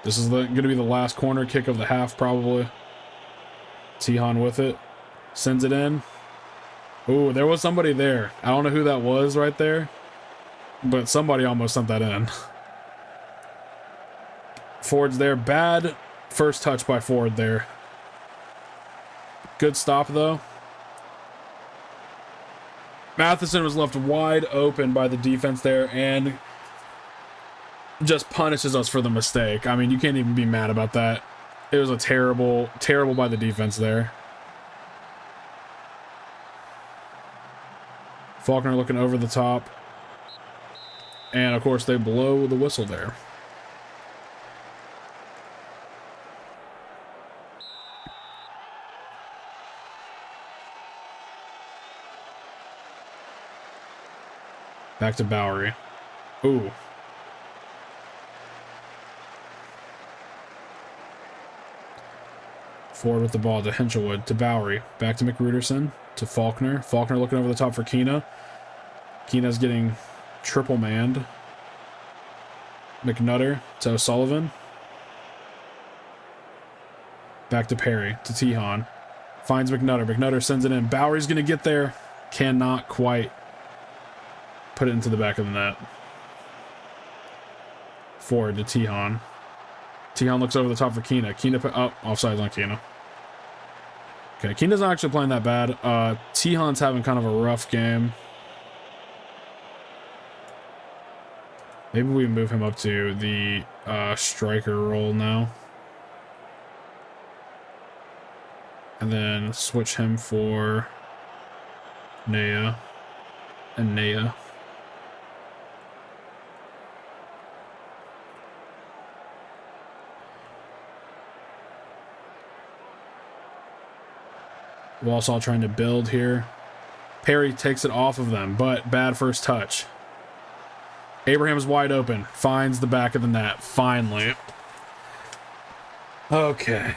This is going to be the last corner kick of the half, probably. Tihan with it. Sends it in. Ooh, there was somebody there. I don't know who that was right there, but somebody almost sent that in. Ford's there. Bad first touch by Ford there. Good stop, though. Matheson was left wide open by the defense there and just punishes us for the mistake. I mean, you can't even be mad about that. It was a terrible by the defense there. Faulkner looking over the top. And, of course, they blow the whistle there. Back to Bowery. Ooh. Ford with the ball to Henshelwood, to Bowery. Back to McGruderson, to Faulkner. Faulkner looking over the top for Keena. Keena's getting triple manned. McNutter to O'Sullivan. Back to Perry, to Tihan. Finds McNutter. McNutter sends it in. Bowery's going to get there. Cannot quite put it into the back of the net. Ford to Tihan. Tihan looks over the top for Keena. Keena, offsides on Keena. Okay, Keena's not actually playing that bad. Tihan's having kind of a rough game. Maybe we move him up to the striker role now. And then switch him for Naya and Naya. Walsall trying to build here. Perry takes it off of them, but bad first touch. Abraham's wide open. Finds the back of the net. Finally. Okay.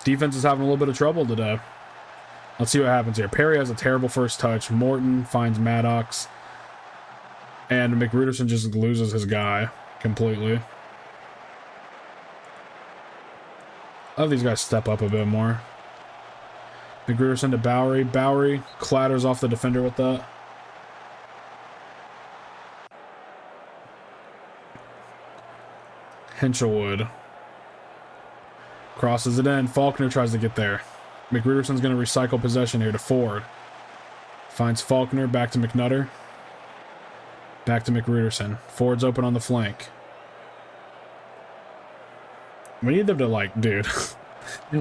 Defense is having a little bit of trouble today. Let's see what happens here. Perry has a terrible first touch. Morton finds Maddox. And McGruderson just loses his guy completely. I love these guys step up a bit more. McGruderson to Bowery. Bowery clatters off the defender with that. Henshelwood crosses it in. Faulkner tries to get there. McGruderson's going to recycle possession here to Ford. Finds Faulkner. Back to McNutter. Back to McGruderson. Ford's open on the flank. We need them to, like, dude.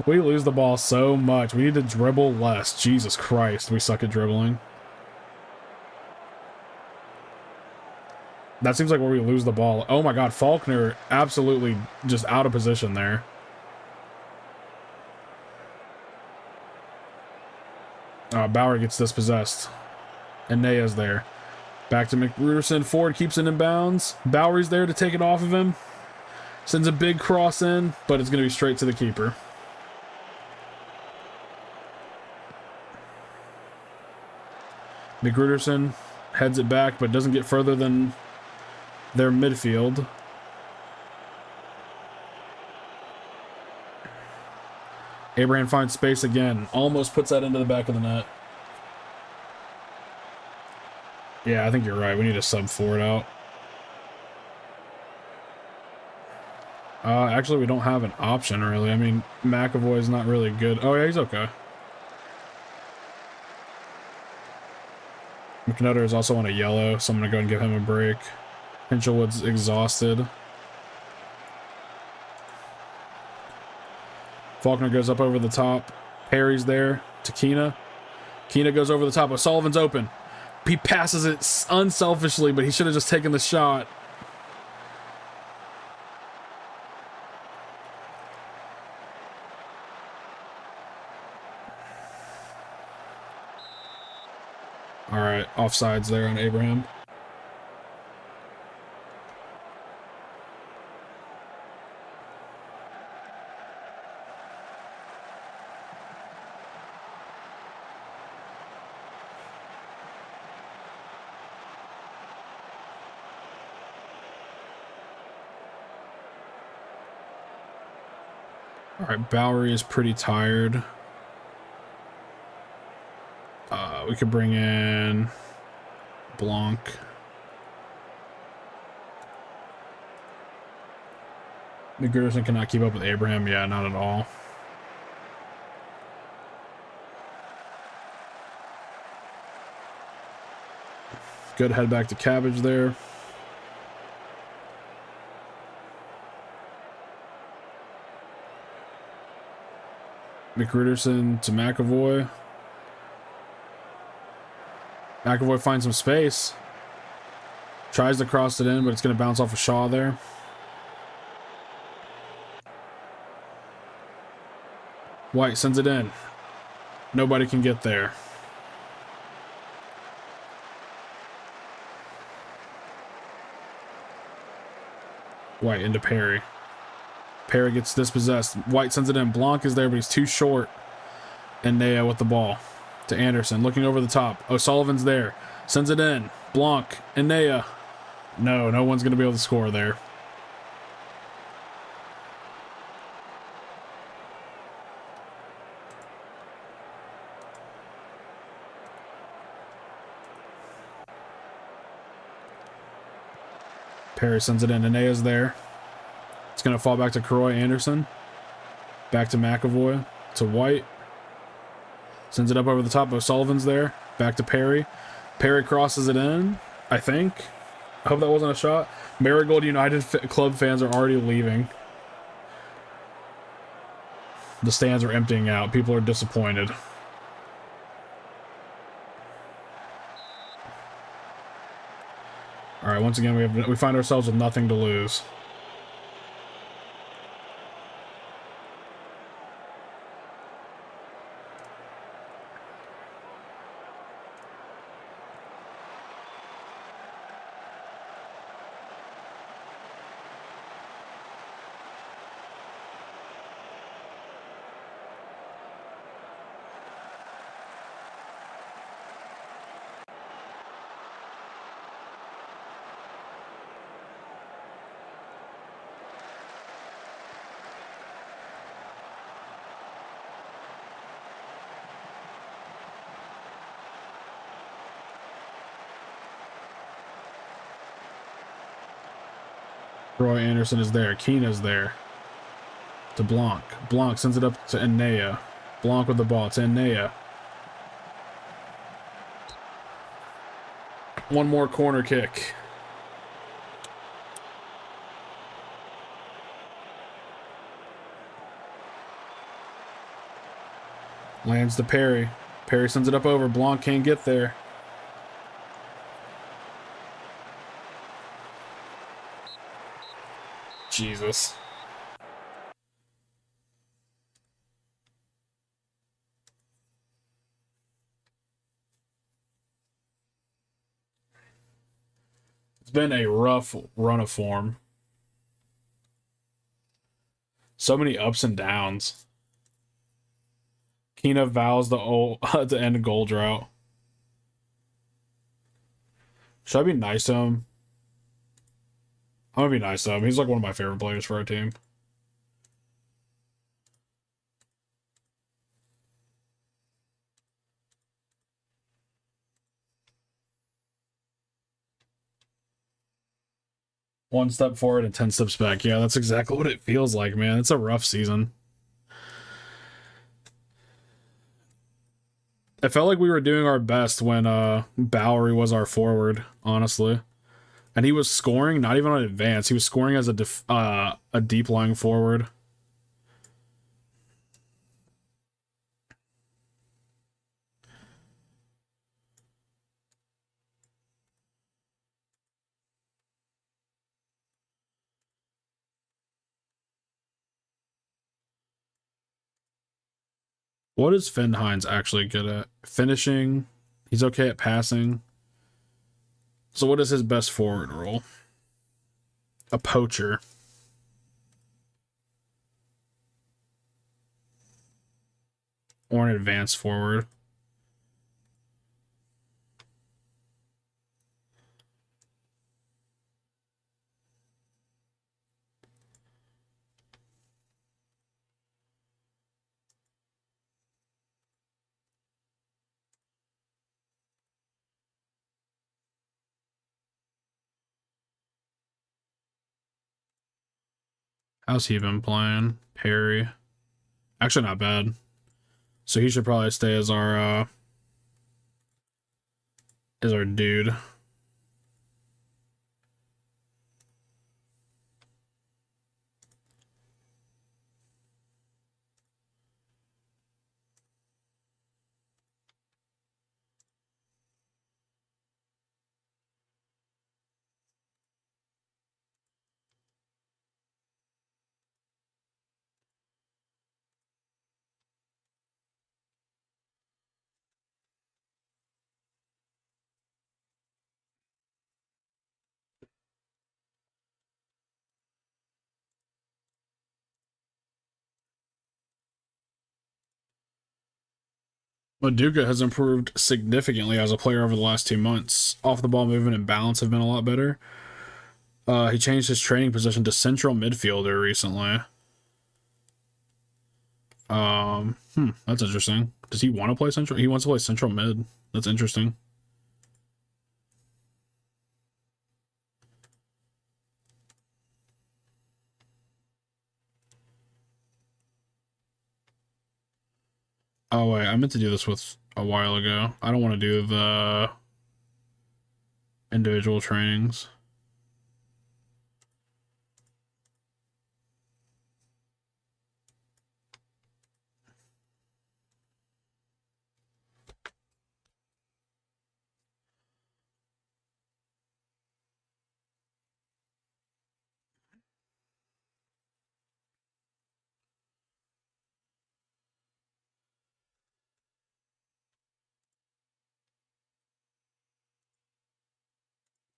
We lose the ball so much. We need to dribble less. Jesus Christ, we suck at dribbling. That seems like where we lose the ball. Oh my god, Faulkner absolutely just out of position there. Bauer gets dispossessed. And Nea's there. Back to McRuderson. Ford keeps it in bounds. Bowery's there to take it off of him. Sends a big cross in, but it's going to be straight to the keeper. McRuderson heads it back, but doesn't get further than their midfield. Abraham finds space again. Almost puts that into the back of the net. Yeah, I think you're right. We need to sub Ford out. Actually, we don't have an option, really. I mean, McAvoy's not really good. Oh, yeah, he's okay. McNutter is also on a yellow, so I'm going to go and give him a break. Hinchelwood's exhausted. Faulkner goes up over the top. Perry's there to Keena. Keena goes over the top. O'Sullivan's open. He passes it unselfishly, but he should have just taken the shot. All right, offsides there on Abraham. All right, Bowery is pretty tired. We could bring in Blanc. McGurson cannot keep up with Abraham. Yeah, not at all. Good head back to Cabbage there. McRuderson to McAvoy. McAvoy finds some space. Tries to cross it in, but it's going to bounce off of Shaw there. White sends it in. Nobody can get there. White into Perry. Perry gets dispossessed. White sends it in. Blanc is there, but he's too short. And Nea with the ball to Anderson, looking over the top. O'Sullivan's there. Sends it in. Blanc and Nea. No one's going to be able to score there. Perry sends it in. Nea's there. It's going to fall back to Croy Anderson. Back to McAvoy. To White. Sends it up over the top. O'Sullivan's there. Back to Perry. Perry crosses it in, I think. I hope that wasn't a shot. Marigold United club fans are already leaving. The stands are emptying out. People are disappointed. All right, once again, we find ourselves with nothing to lose. Roy Anderson is there. Keena's there. To Blanc. Blanc sends it up to Enea. Blanc with the ball. It's Enea. One more corner kick. Lands to Perry. Perry sends it up over. Blanc can't get there. Jesus. It's been a rough run of form. So many ups and downs. Kina vows to end goal drought. Should I be nice to him? I'm gonna be nice to him. He's like one of my favorite players for our team. One step forward and 10 steps back. Yeah, that's exactly what it feels like, man. It's a rough season. It felt like we were doing our best when Bowery was our forward, honestly. And he was scoring, not even on advance. He was scoring as a deep lying forward. What is Finn Hines actually good at? Finishing. He's okay at passing. So what is his best forward role? A poacher. Or an advanced forward. How's he been playing? Perry. Actually not bad. So he should probably stay as our dude. Maduka has improved significantly as a player over the last 2 months. Off the ball movement and balance have been a lot better. He changed his training position to central midfielder recently. That's interesting. Does he want to play central? He wants to play central mid. That's interesting. Oh wait, I meant to do this with a while ago. I don't want to do the individual trainings.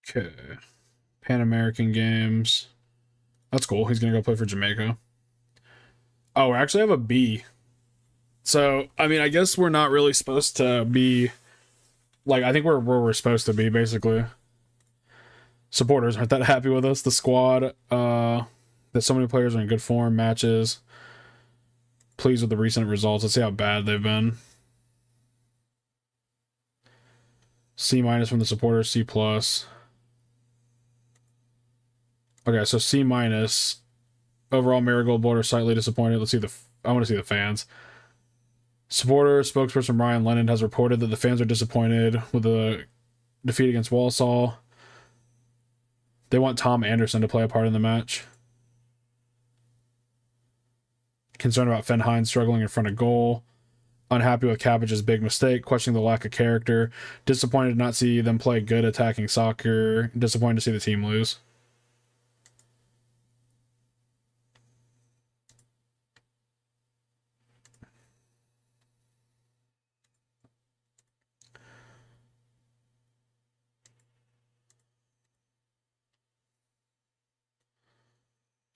Okay. Pan American Games. That's cool. He's gonna go play for Jamaica. Oh, we actually have a B. So, I mean, I guess we're not really supposed to be like, I think we're where we're supposed to be, basically. Supporters aren't that happy with us. The squad, that so many players are in good form, matches. Pleased with the recent results. Let's see how bad they've been. C- from the supporters, C+. Okay, so C-. Overall, Marigold Board are slightly disappointed. Let's see I want to see the fans. Supporter spokesperson Ryan Lennon has reported that the fans are disappointed with the defeat against Walsall. They want Tom Anderson to play a part in the match. Concerned about Finn Hines struggling in front of goal. Unhappy with Cabbage's big mistake. Questioning the lack of character. Disappointed to not see them play good attacking soccer. Disappointed to see the team lose.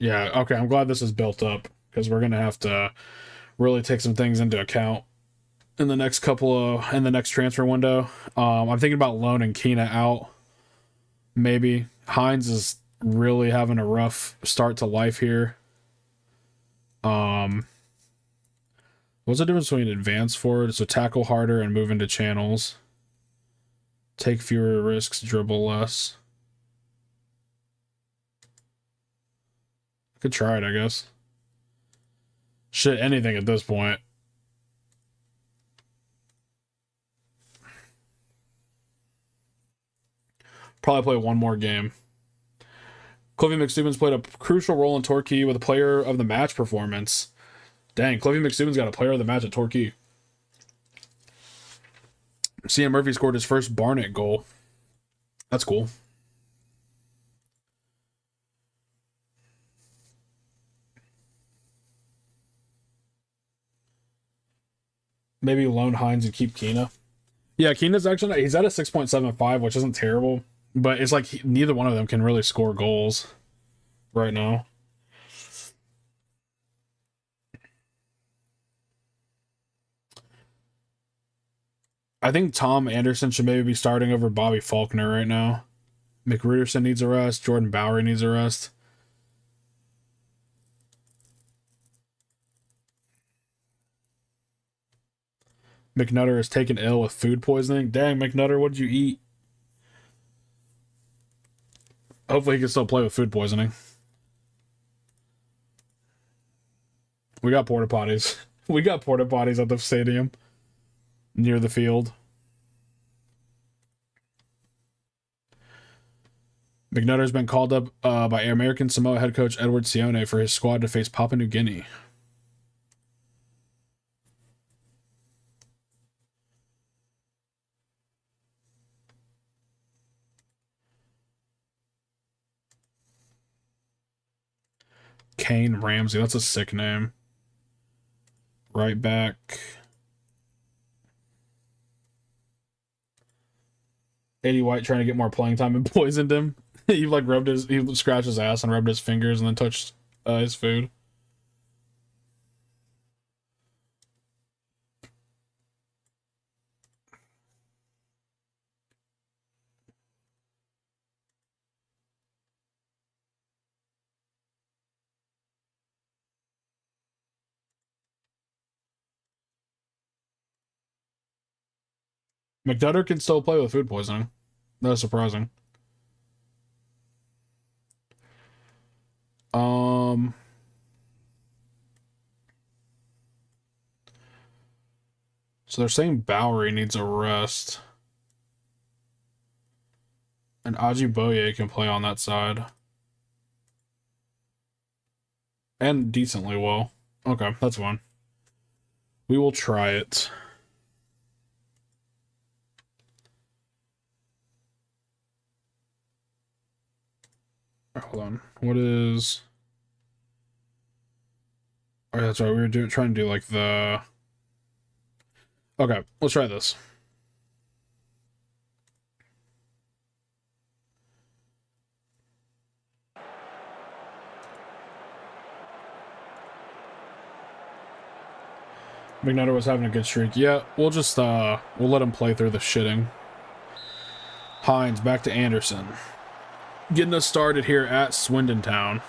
Yeah, okay, I'm glad this is built up because we're gonna have to really take some things into account in the next in the next transfer window. I'm thinking about loaning Keena out. Maybe Hines is really having a rough start to life here. What's the difference between advance forward? So tackle harder and move into channels. Take fewer risks, dribble less. Could try it, I guess. Shit, anything at this point. Probably play one more game. Cliffy McStevens played a crucial role in Torquay with a player of the match performance. Dang, Cliffy McStevens got a player of the match at Torquay. CM Murphy scored his first Barnet goal. That's cool. Maybe loan Hines and keep Keena. Yeah, Keena's actually, he's at a 6.75, which isn't terrible. But it's like neither one of them can really score goals right now. I think Tom Anderson should maybe be starting over Bobby Faulkner right now. McRuderson needs a rest. Jordan Bowery needs a rest. McNutter is taken ill with food poisoning. Dang, McNutter, what did you eat? Hopefully he can still play with food poisoning. We got porta potties. We got porta potties at the stadium near the field. McNutter's been called up by American Samoa head coach Edward Sione for his squad to face Papua New Guinea. Kane Ramsey, that's a sick name. Right back. Eddie White trying to get more playing time and poisoned him. He scratched his ass and rubbed his fingers and then touched his food. McNutter can still play with food poisoning. That's surprising. So they're saying Bowery needs a rest. And Aji Boye can play on that side. And decently well. Okay, that's fine. We will try it. Hold on. What is... Oh, that's right. We were trying to do like the... Okay, let's try this. McNutter was having a good streak. Yeah, we'll just, we'll let him play through the shitting. Hines, back to Anderson. Getting us started here at Swindon Town.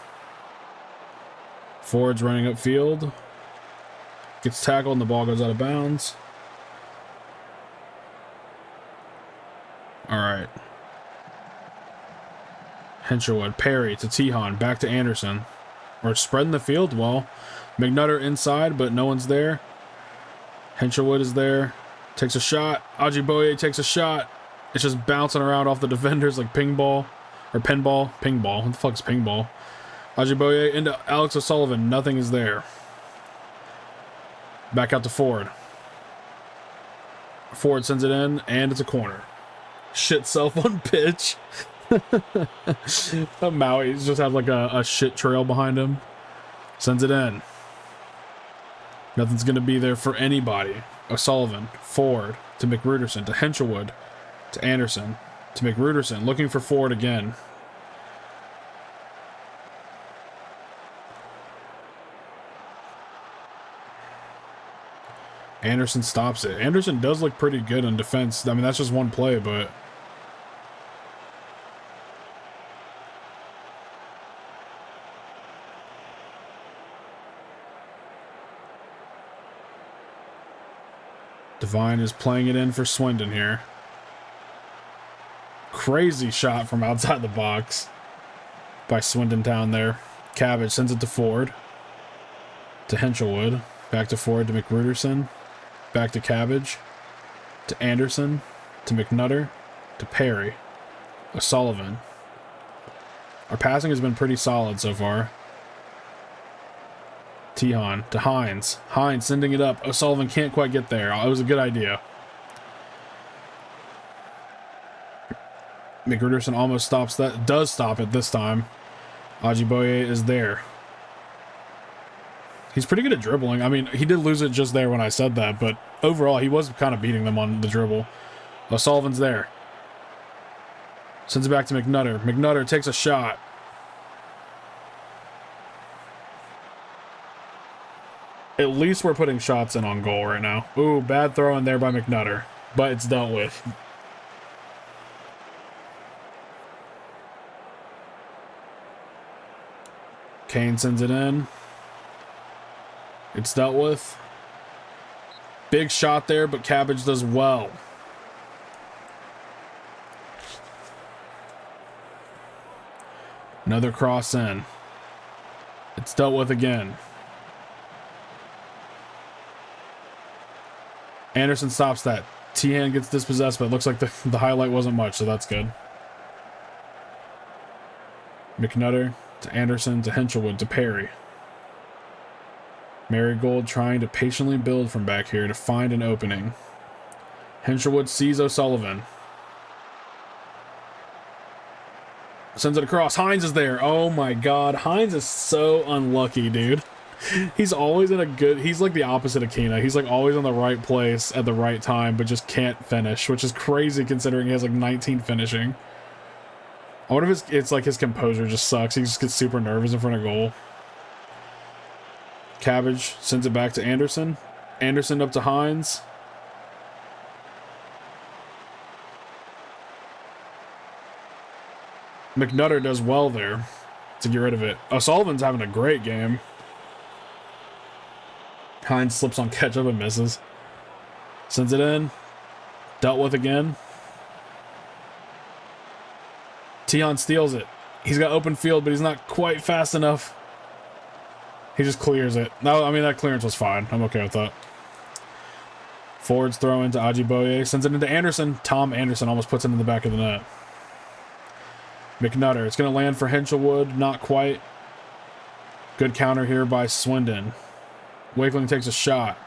Ford's running upfield. Gets tackled and the ball goes out of bounds. Alright. Hensherwood, Perry to Tihan, back to Anderson. We're spreading the field well. McNutter inside, but no one's there. Hensherwood is there. Takes a shot. Aji Boye takes a shot. It's just bouncing around off the defenders like ping ball. Or pinball. Ping ball. What the fuck's ping ball? Aji Boye into Alex O'Sullivan. Nothing is there. Back out to Ford. Ford sends it in, and it's a corner. Shit cell phone pitch. Maui's just have like a shit trail behind him. Sends it in. Nothing's going to be there for anybody. O'Sullivan, Ford, to McRuderson, to Hensherwood, to Anderson, to McRuderson, looking for Ford again. Anderson stops it. Anderson does look pretty good in defense. I mean, that's just one play, but... Devine is playing it in for Swindon here. Crazy shot from outside the box by Swindon Town there. Cabbage sends it to Ford. To Hinchelwood. Back to Ford to McRuderson. Back to Cabbage. To Anderson. To McNutter. To Perry. O'Sullivan. Our passing has been pretty solid so far. Tihan to Hines. Hines sending it up. O'Sullivan can't quite get there. It was a good idea. McRuderson almost stops that. Does stop it this time. Ajiboye is there. He's pretty good at dribbling. I mean, he did lose it just there when I said that, but overall, he was kind of beating them on the dribble. O'Sullivan's there. Sends it back to McNutter. McNutter takes a shot. At least we're putting shots in on goal right now. Ooh, bad throw in there by McNutter, but it's dealt with. Kane sends it in. It's dealt with. Big shot there, but Cabbage does well. Another cross in. It's dealt with again. Anderson stops that. Tihan gets dispossessed, but it looks like the highlight wasn't much, so that's good. McNutter to Anderson to Hinchelwood to Perry. Marigold trying to patiently build from back here to find an opening. Hinchelwood sees O'Sullivan. Sends it across. Hines is there. Oh my god. Hines is so unlucky, dude. He's always in a good... He's like the opposite of Kina. He's like always in the right place at the right time, but just can't finish, which is crazy considering he has like 19 finishing. I wonder if it's like his composure just sucks. He just gets super nervous in front of goal. Cabbage sends it back to Anderson. Anderson up to Hines. McNutter does well there to get rid of it. O'Sullivan's having a great game. Hines slips on catch-up and misses. Sends it in. Dealt with again. Tihan steals it. He's got open field, but he's not quite fast enough. He just clears it. No, I mean, that clearance was fine. I'm okay with that. Ford's throw into Ajiboye. Sends it into Anderson. Tom Anderson almost puts it in the back of the net. McNutter. It's going to land for Hinchelwood. Not quite. Good counter here by Swindon. Wakeling takes a shot.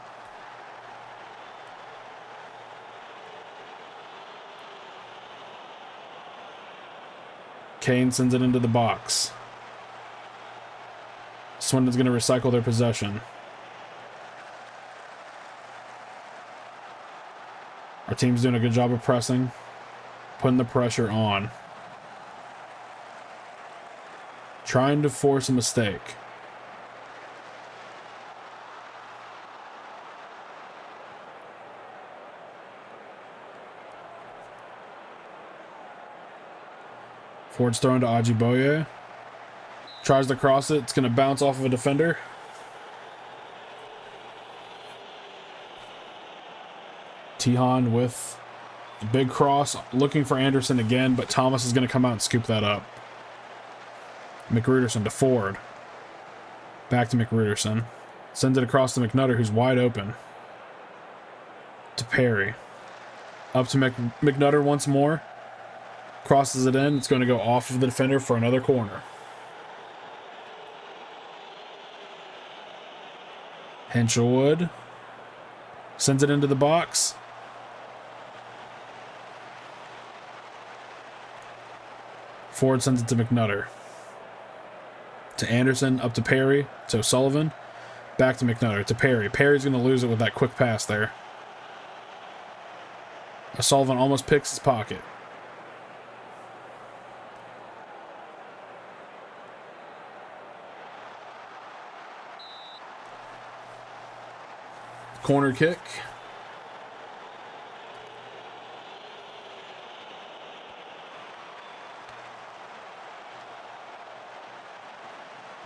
Kane sends it into the box. Swindon's going to recycle their possession. Our team's doing a good job of pressing, putting the pressure on. Trying to force a mistake. Ford's thrown to Ajiboye. Tries to cross it. It's going to bounce off of a defender. Tihan with the big cross. Looking for Anderson again, but Thomas is going to come out and scoop that up. McRuderson to Ford. Back to McRuderson. Sends it across to McNutter, who's wide open. To Perry. Up to McNutter once more. Crosses it in. It's going to go off of the defender for another corner. Hinchelwood sends it into the box. Ford sends it to McNutter. To Anderson, up to Perry, to O'Sullivan. Back to McNutter, to Perry. Perry's going to lose it with that quick pass there. O'Sullivan almost picks his pocket. Corner kick.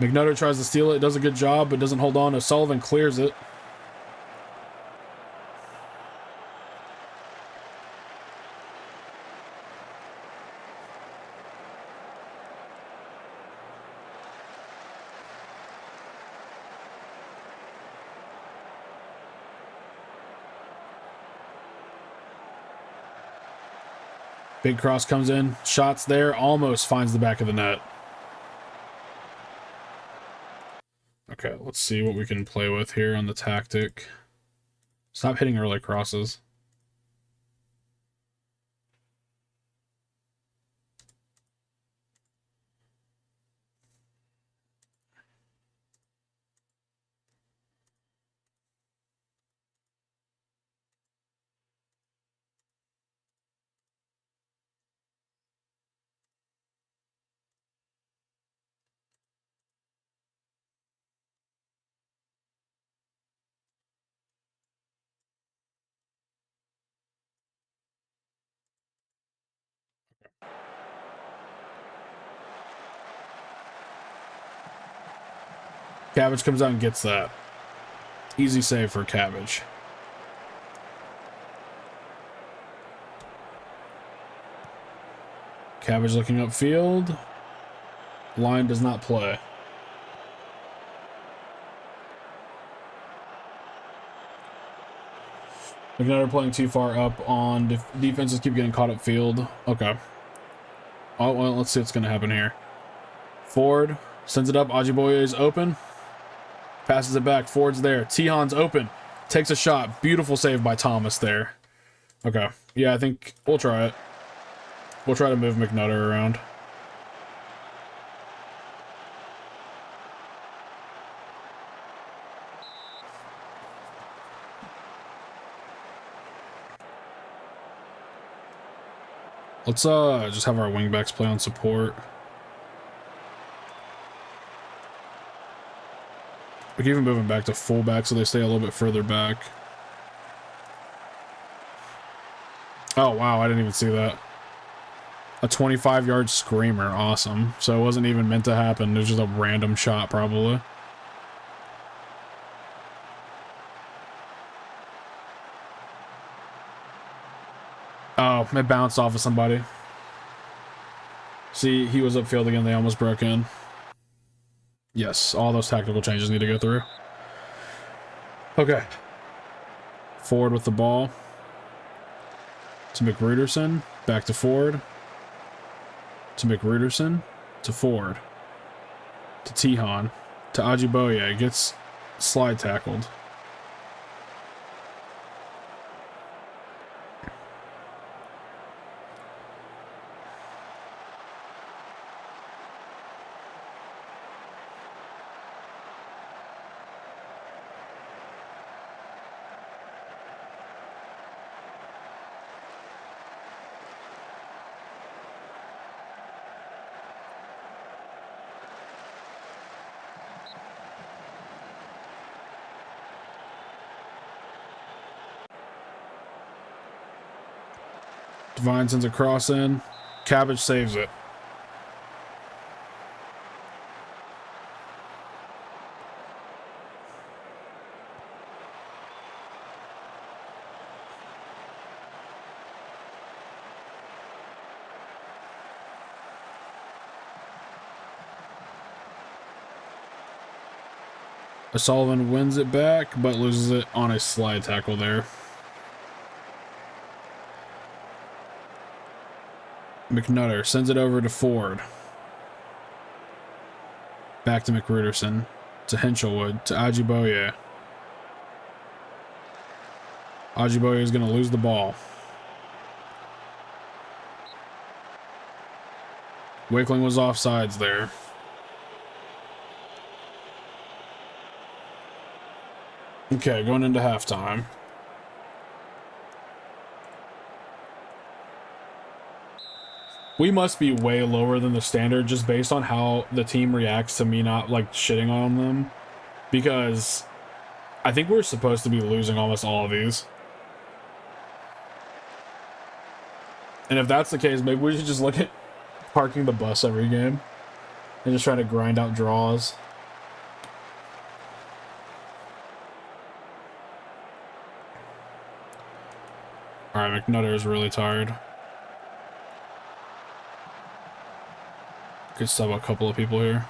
McNutter tries to steal it, does a good job, but doesn't hold on. O'Sullivan clears it. Big cross comes in, shots there, almost finds the back of the net. Okay, let's see what we can play with here on the tactic. Stop hitting early crosses. Cabbage comes out and gets that. Easy save for Cabbage. Cabbage looking upfield. Line does not play. McNutter playing too far up on defenses, keep getting caught upfield. Okay. Oh, well, let's see what's going to happen here. Ford sends it up. Ajiboye is open. Passes it back. Ford's there. Tihan's open. Takes a shot. Beautiful save by Thomas there. Okay. Yeah, I think we'll try it. We'll try to move McNutter around. Let's just have our wingbacks play on support. We can even move them back to fullback so they stay a little bit further back. Oh, wow, I didn't even see that. A 25-yard screamer, awesome. So it wasn't even meant to happen. It was just a random shot, probably. Oh, it bounced off of somebody. See, he was upfield again. They almost broke in. Yes, all those tactical changes need to go through. Okay. Ford with the ball. To McRuderson. Back to Ford. To McRuderson. To Ford. To Tihan. To Ajiboye. Gets slide tackled. Devine sends a cross in. Cabbage saves it. O'Sullivan wins it back, but loses it on a slide tackle there. McNutter sends it over to Ford. Back to McRuderson. To Hinchelwood. To Ajiboye. Ajiboye is going to lose the ball. Wakeling was offsides there. Okay, going into halftime. We must be way lower than the standard just based on how the team reacts to me not like shitting on them, because I think we're supposed to be losing almost all of these. And if that's the case, maybe we should just look at parking the bus every game and just try to grind out draws. Alright, McNutter is really tired. Could sub a couple of people here.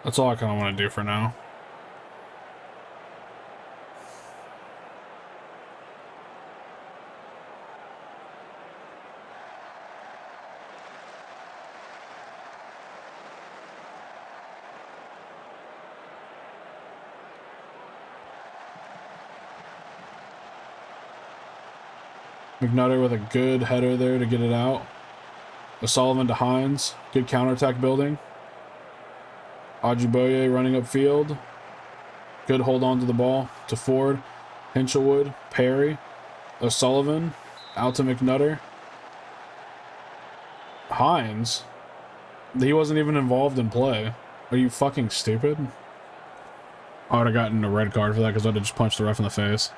That's all I kind of want to do for now. McNutter with a good header there to get it out. O'Sullivan to Hines. Good counterattack building. Ajiboye running upfield. Good hold on to the ball to Ford. Hinchelwood. Perry. O'Sullivan. Out to McNutter. Hines. He wasn't even involved in play. Are you fucking stupid? I would have gotten a red card for that because I would have just punched the ref in the face.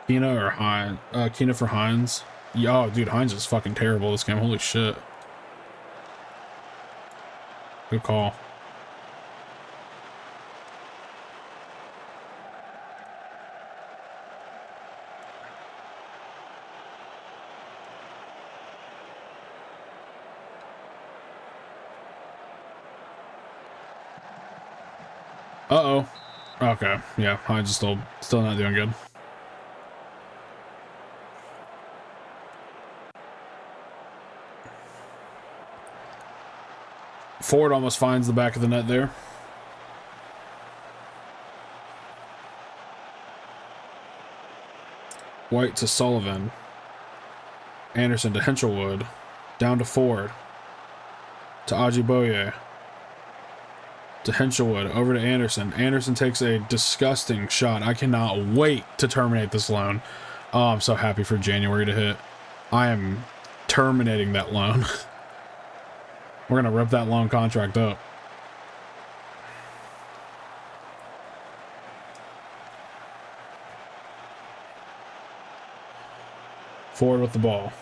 Kina or Hines? Kina for Hines. Yo, dude, Hines is fucking terrible this game. Holy shit. Good call. Uh-oh. Okay, yeah, Hines is still not doing good. Ford almost finds the back of the net there. White to Sullivan. Anderson to Hinchelwood. Down to Ford. To Ajiboye. To Hinchelwood. Over to Anderson. Anderson takes a disgusting shot. I cannot wait to terminate this loan. Oh, I'm so happy for January to hit. I am terminating that loan. We're going to rip that loan contract up. Ford with the ball.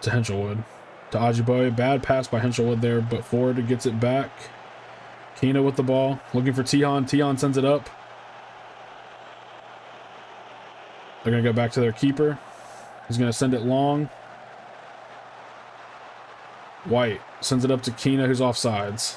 To Hinchelwood. To Ajiboye. Bad pass by Hinchelwood there, but Ford gets it back. Kina with the ball. Looking for Tihan. Tihan sends it up. They're going to go back to their keeper. He's going to send it long. White sends it up to Kina, who's offsides.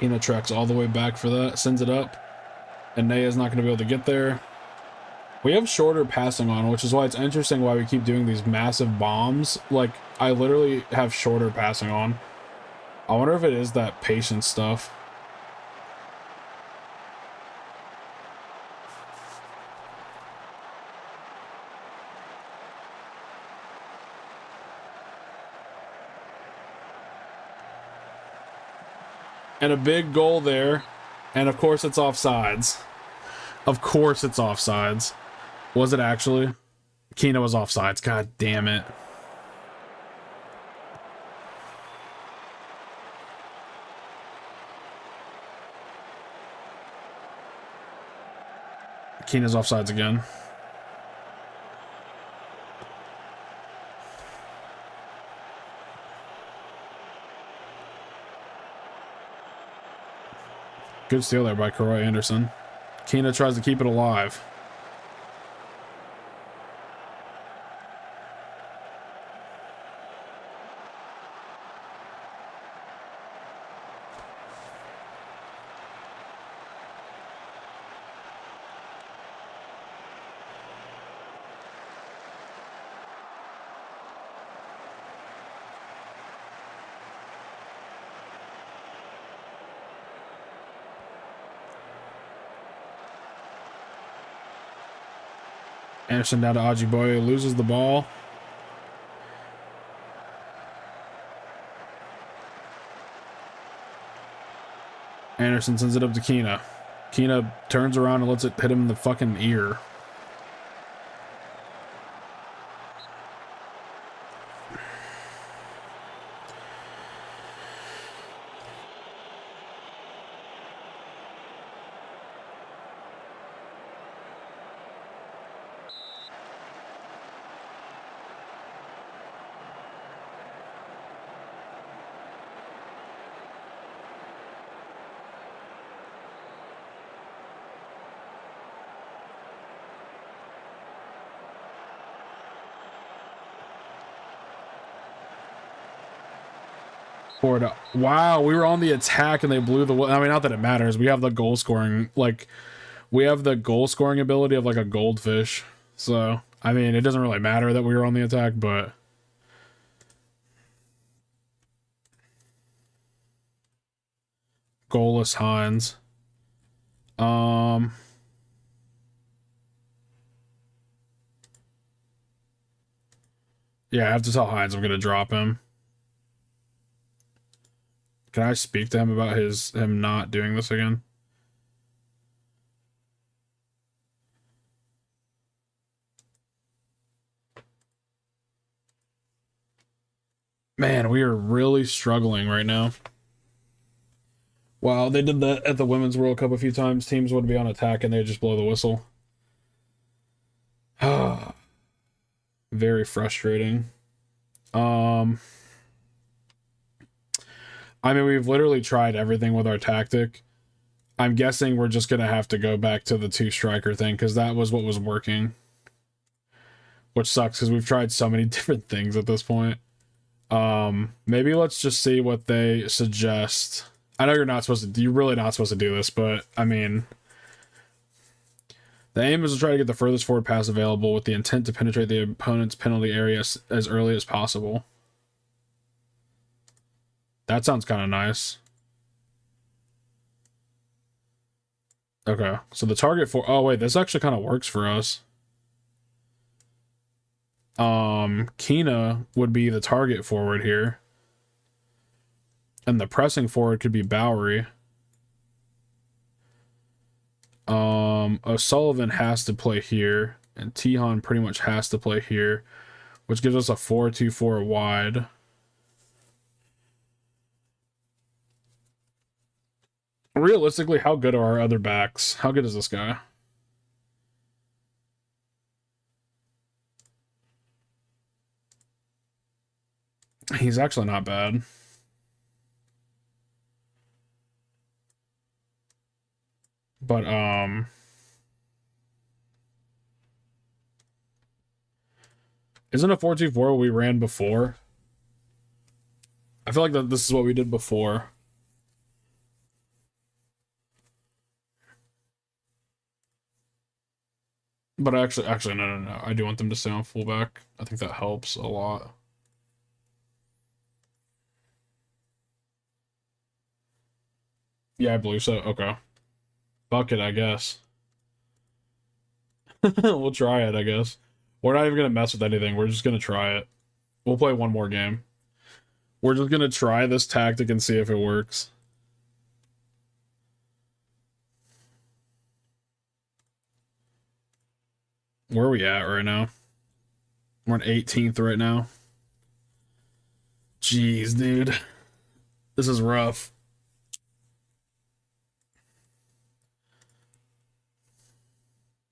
Kina tracks all the way back for that, sends it up, and Nea's not going to be able to get there. We have shorter passing on, which is why it's interesting why we keep doing these massive bombs. Like, I literally have shorter passing on. I wonder if it is that patience stuff. And a big goal there. And of course it's offsides. Of course it's offsides. Was it actually? Kina was offsides. God damn it. Kina's offsides again. Good steal there by Karoy Anderson. Kina tries to keep it alive. Anderson down to Ajiboye, loses the ball. Anderson sends it up to Kina. Kina turns around and lets it hit him in the fucking ear. Wow, we were on the attack and they blew the... I mean, not that it matters. We have the goal scoring, like, we have the goal scoring ability of like a goldfish. So, I mean, it doesn't really matter that we were on the attack, but... Goalless Hines. Yeah, I have to tell Hines I'm going to drop him. Can I speak to him about him not doing this again? Man, we are really struggling right now. Wow, they did that at the Women's World Cup a few times. Teams would be on attack and they'd just blow the whistle. Very frustrating. I mean, we've literally tried everything with our tactic. I'm guessing we're just going to have to go back to the 2-striker thing because that was what was working. Which sucks because we've tried so many different things at this point. Maybe let's just see what they suggest. I know you're really not supposed to do this, but I mean, the aim is to try to get the furthest forward pass available with the intent to penetrate the opponent's penalty area as early as possible. That sounds kind of nice. Okay, so the target for... Oh, wait, this actually kind of works for us. Kina would be the target forward here. And the pressing forward could be Bowery. O'Sullivan has to play here. And Tihan pretty much has to play here. Which gives us a 4-2-4 wide. Realistically, how good are our other backs? How good is this guy? He's actually not bad. But, isn't a 4-2-4 what we ran before? I feel like that this is what we did before. But actually, no. I do want them to stay on fullback. I think that helps a lot. Yeah, I believe so. Okay. Fuck it, I guess. We'll try it, I guess. We're not even going to mess with anything. We're just going to try it. We'll play one more game. We're just going to try this tactic and see if it works. Where are we at right now? We're on 18th right now. Jeez, dude. This is rough.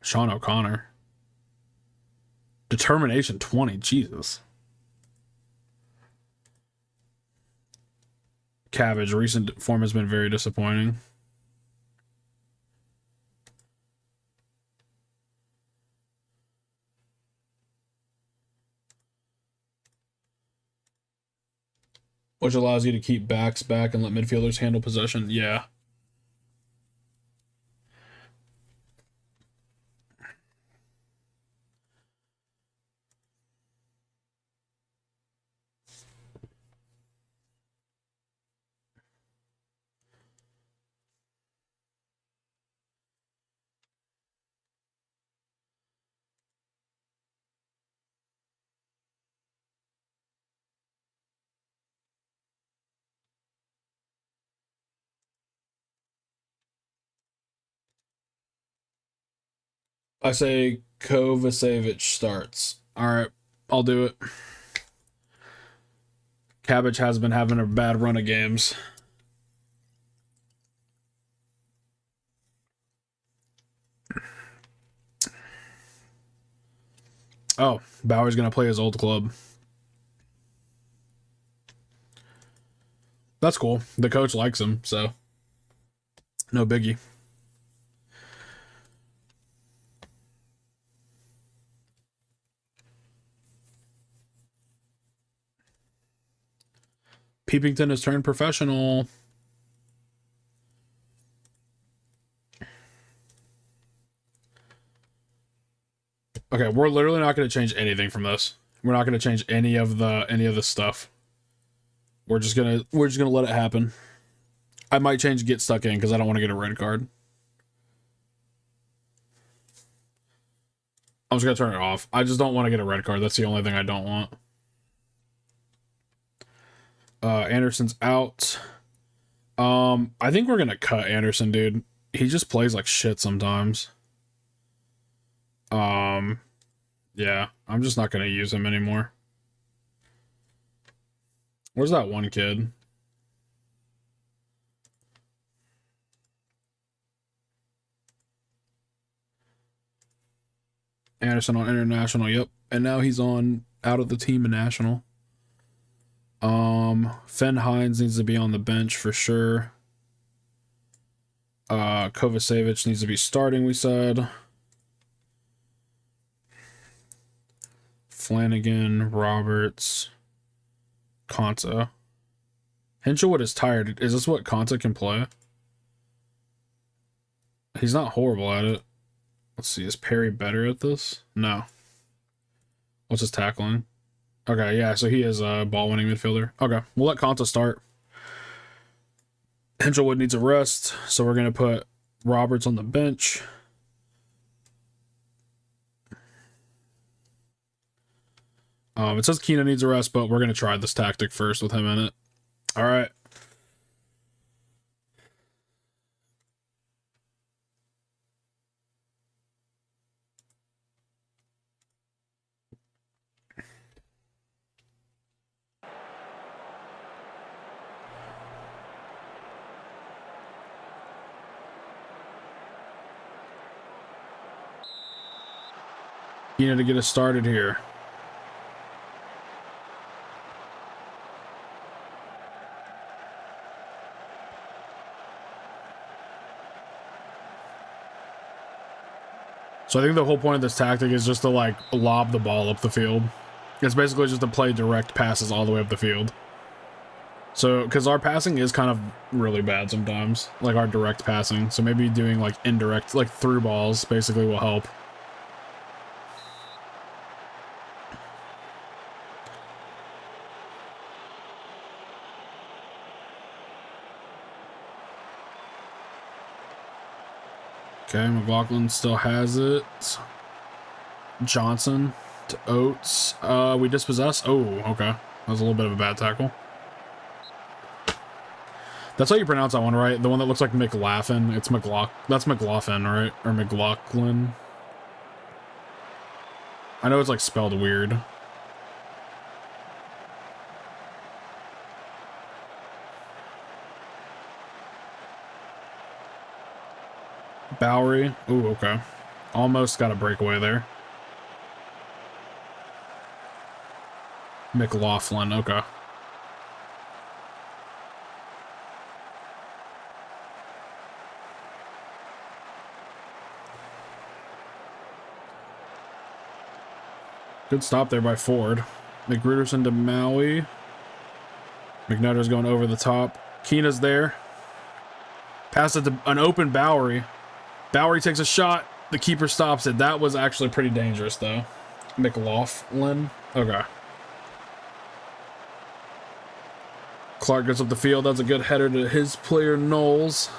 Sean O'Connor. Determination 20. Jesus. Cabbage. Recent form has been very disappointing. Which allows you to keep backs back and let midfielders handle possession. Yeah. I say Kovacevic starts. All right, I'll do it. Cabbage has been having a bad run of games. Oh, Bauer's going to play his old club. That's cool. The coach likes him, so no biggie. Peepington has turned professional. Okay, we're literally not going to change anything from this. We're not going to change any of the stuff. We're just gonna let it happen. I might change get stuck in because I don't want to get a red card. I'm just gonna turn it off. I just don't want to get a red card. That's the only thing I don't want. Anderson's out. I think we're gonna cut Anderson, dude. He just plays like shit sometimes. Yeah, I'm just not gonna use him anymore. Where's that one kid? Anderson on international, yep. And now he's on out of the team in national. Fenn Hines needs to be on the bench for sure. Kovacevic needs to be starting, we said. Flanagan, Roberts, Konta. Hinchelwood is tired. Is this what Konta can play? He's not horrible at it. Let's see, is Perry better at this? No. What's his tackling? Okay, yeah, so he is a ball-winning midfielder. Okay, we'll let Konta start. Hinchelwood needs a rest, so we're going to put Roberts on the bench. It says Keena needs a rest, but we're going to try this tactic first with him in it. All right. Keena to get us started here. So I think the whole point of this tactic is just to like lob the ball up the field. It's basically just to play direct passes all the way up the field. So, because our passing is kind of really bad sometimes, like our direct passing. So maybe doing like indirect, like through balls basically will help. Okay, McLaughlin still has it. Johnson to Oates. We dispossess. Oh, okay. That was a little bit of a bad tackle. That's how you pronounce that one, right? The one that looks like McLaughlin. It's McLaughlin. That's McLaughlin, right? Or McLaughlin. I know it's like spelled weird. Bowery. Ooh, okay. Almost got a breakaway there. McLaughlin, okay. Good stop there by Ford. McGruderson to Maui. McNutter's going over the top. Keena's there. Pass it to an open Bowery. Bowery takes a shot. The keeper stops it. That was actually pretty dangerous, though. McLaughlin. Okay. Clark gets up the field. That's a good header to his player, Knowles.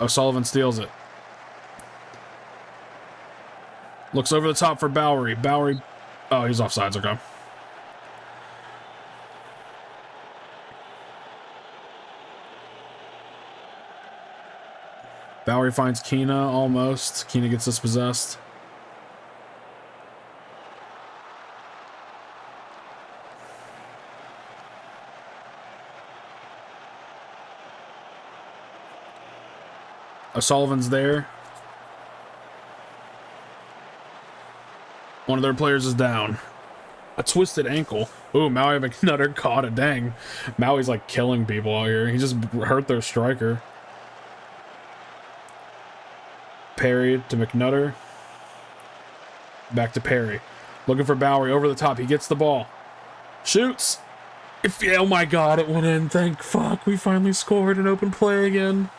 O'Sullivan steals it. Looks over the top for Bowery. Bowery. Oh, he's offsides. Okay. Bowery finds Keena almost. Keena gets dispossessed. O'Sullivan's there. One of their players is down. A twisted ankle. Ooh, Maui McNutter caught it. Dang. Maui's like killing people out here. He just hurt their striker. Perry to McNutter. Back to Perry. Looking for Bowery over the top. He gets the ball. Shoots. Oh my god, it went in. Thank fuck. We finally scored an open play again.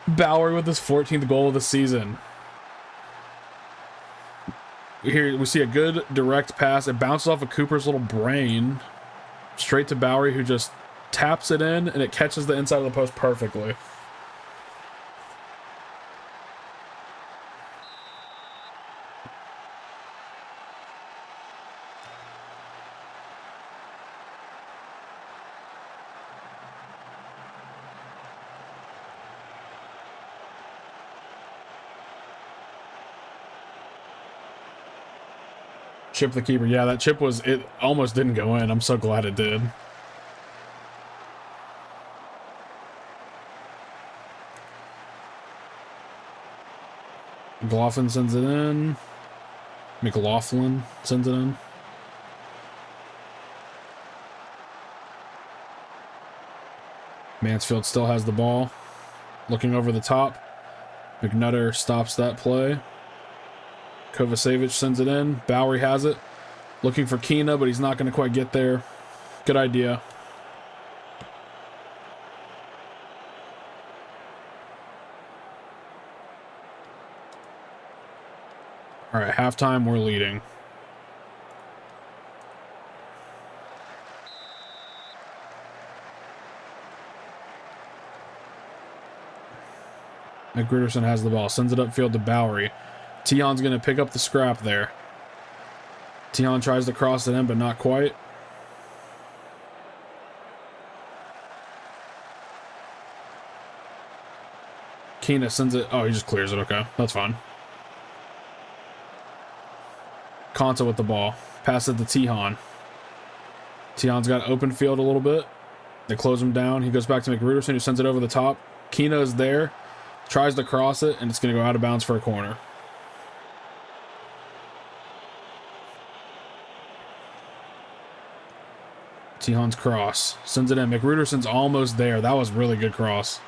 Bowery with his 14th goal of the season. Here we see a good direct pass. It bounces off of Cooper's little brain straight to Bowery, who just taps it in, and it catches the inside of the post perfectly. Chip the keeper. Yeah, that chip was, it almost didn't go in. I'm so glad it did. McLaughlin sends it in. McLaughlin sends it in. Mansfield still has the ball. Looking over the top. McNutter stops that play. Kovacevic sends it in. Bowery has it. Looking for Keena, but he's not going to quite get there. Good idea. All right, halftime, we're leading. McGruderson has the ball. Sends it upfield to Bowery. Tion's going to pick up the scrap there. Tion tries to cross it in, but not quite. Keena sends it. Oh, he just clears it. Okay, that's fine. Konta with the ball. Pass it to Tihan. Tihan's got open field a little bit. They close him down. He goes back to McGruderson, who sends it over the top. Keena is there. Tries to cross it, and it's going to go out of bounds for a corner. Tihan's cross. Sends it in. McGruderson's almost there. That was really good cross.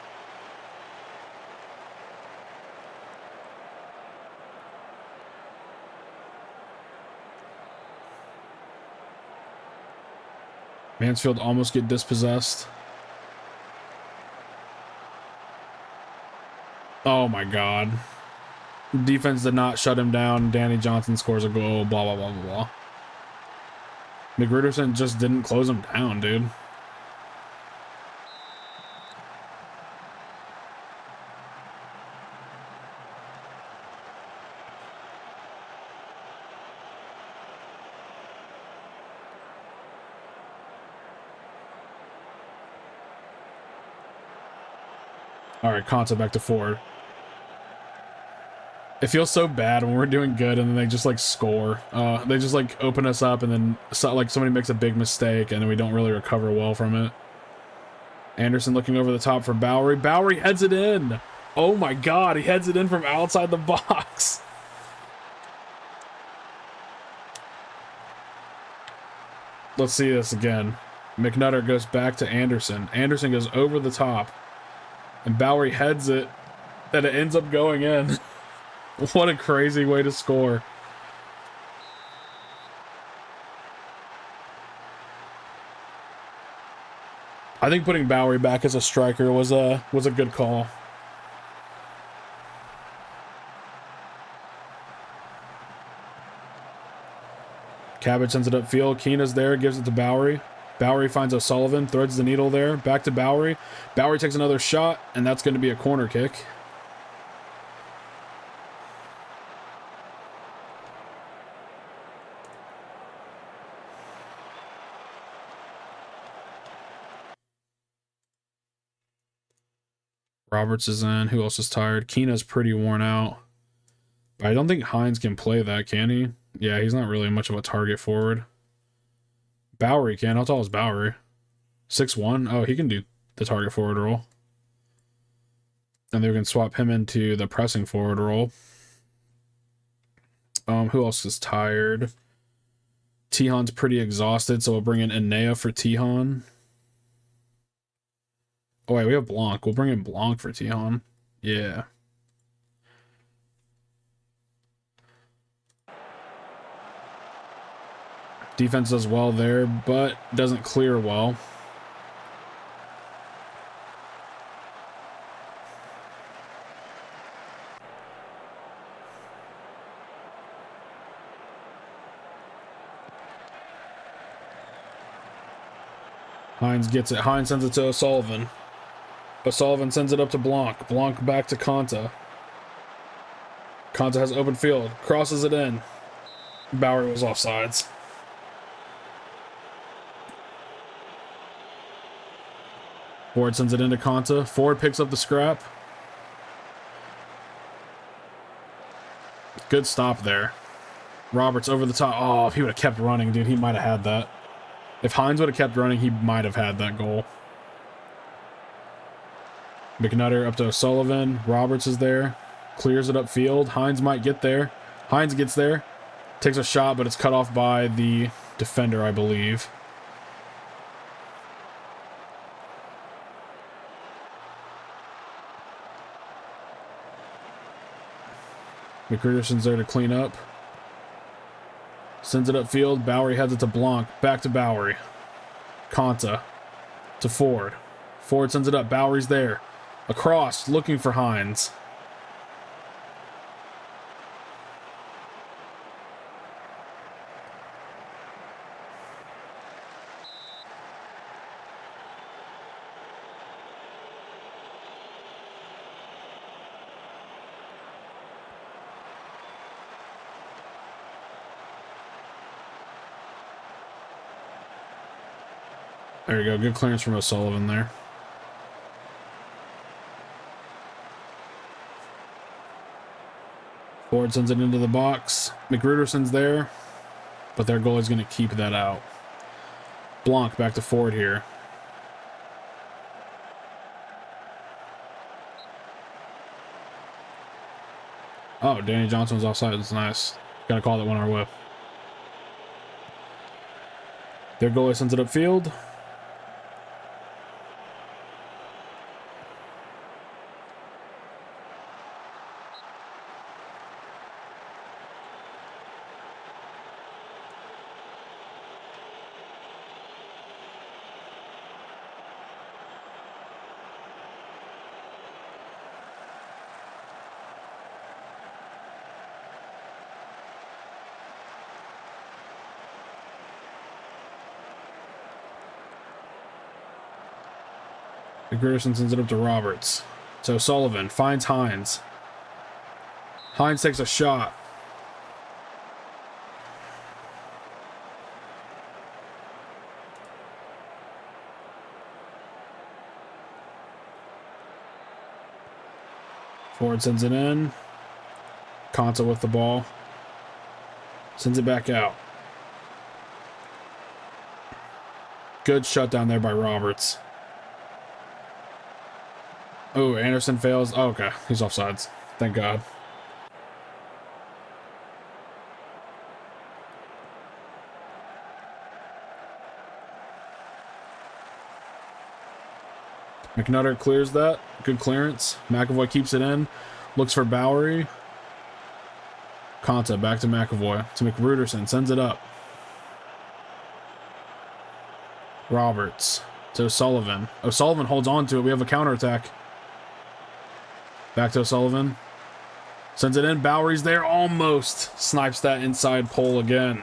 Mansfield almost get dispossessed. Oh my god. Defense did not shut him down. Danny Johnson scores a goal. Blah, blah, blah, blah, blah. McGruderson just didn't close him down, dude. All right, Konta back to Ford. It feels so bad when we're doing good and then they just like score. They just like open us up and then like somebody makes a big mistake and then we don't really recover well from it. Anderson looking over the top for Bowery. Bowery heads it in. Oh my God, he heads it in from outside the box. Let's see this again. McNutter goes back to Anderson. Anderson goes over the top. And Bowery heads it. And it ends up going in. What a crazy way to score. I think putting Bowery back as a striker was a good call. Cabbage sends it upfield. Keena's there, gives it to Bowery. Bowery finds O'Sullivan, threads the needle there. Back to Bowery. Bowery takes another shot, and that's going to be a corner kick. Roberts is in. Who else is tired? Keena's pretty worn out. But I don't think Hines can play that, can he? Yeah, he's not really much of a target forward. Bowery can. How tall is Bowery? 6'1"? Oh, he can do the target forward role. And they can swap him into the pressing forward role. Who else is tired? Tihan's pretty exhausted, so we'll bring in Enea for Tihan. Oh wait, we have Blanc. We'll bring in Blanc for Tihan. Yeah. Defense does well there, but doesn't clear well. Hines gets it. Hines sends it to O'Sullivan. O'Sullivan sends it up to Blanc. Blanc back to Konta. Konta has open field. Crosses it in. Bowery was offsides. Ford sends it into Konta. Ford picks up the scrap. Good stop there. Roberts over the top. Oh, if he would have kept running, dude, he might have had that. If Hines would have kept running, he might have had that goal. McNutter up to O'Sullivan. Roberts is there. Clears it upfield. Hines might get there. Hines gets there. Takes a shot, but it's cut off by the defender, I believe. McPherson's there to clean up. Sends it upfield. Bowery heads it to Blanc. Back to Bowery. Konta to Ford. Ford sends it up. Bowery's there. Across, looking for Hines. There you go. Good clearance from O'Sullivan there. Ford sends it into the box. McGruderson's there, but their goalie's going to keep that out. Blanc back to Ford here. Oh, Danny Johnson was offside. That's nice. Got to call that one our way. Their goalie sends it upfield. McGruderson sends it up to Roberts. So Sullivan finds Hines. Hines takes a shot. Ford sends it in. Konta with the ball. Sends it back out. Good shutdown there by Roberts. Oh, Anderson fails. Oh, okay. He's offsides. Thank God. McNutter clears that. Good clearance. McAvoy keeps it in. Looks for Bowery. Konta back to McAvoy. To McRuderson. Sends it up. Roberts. To O'Sullivan. O'Sullivan holds on to it. We have a counterattack. Back to O'Sullivan. Sends it in. Bowery's there. Almost. Snipes that inside pole again.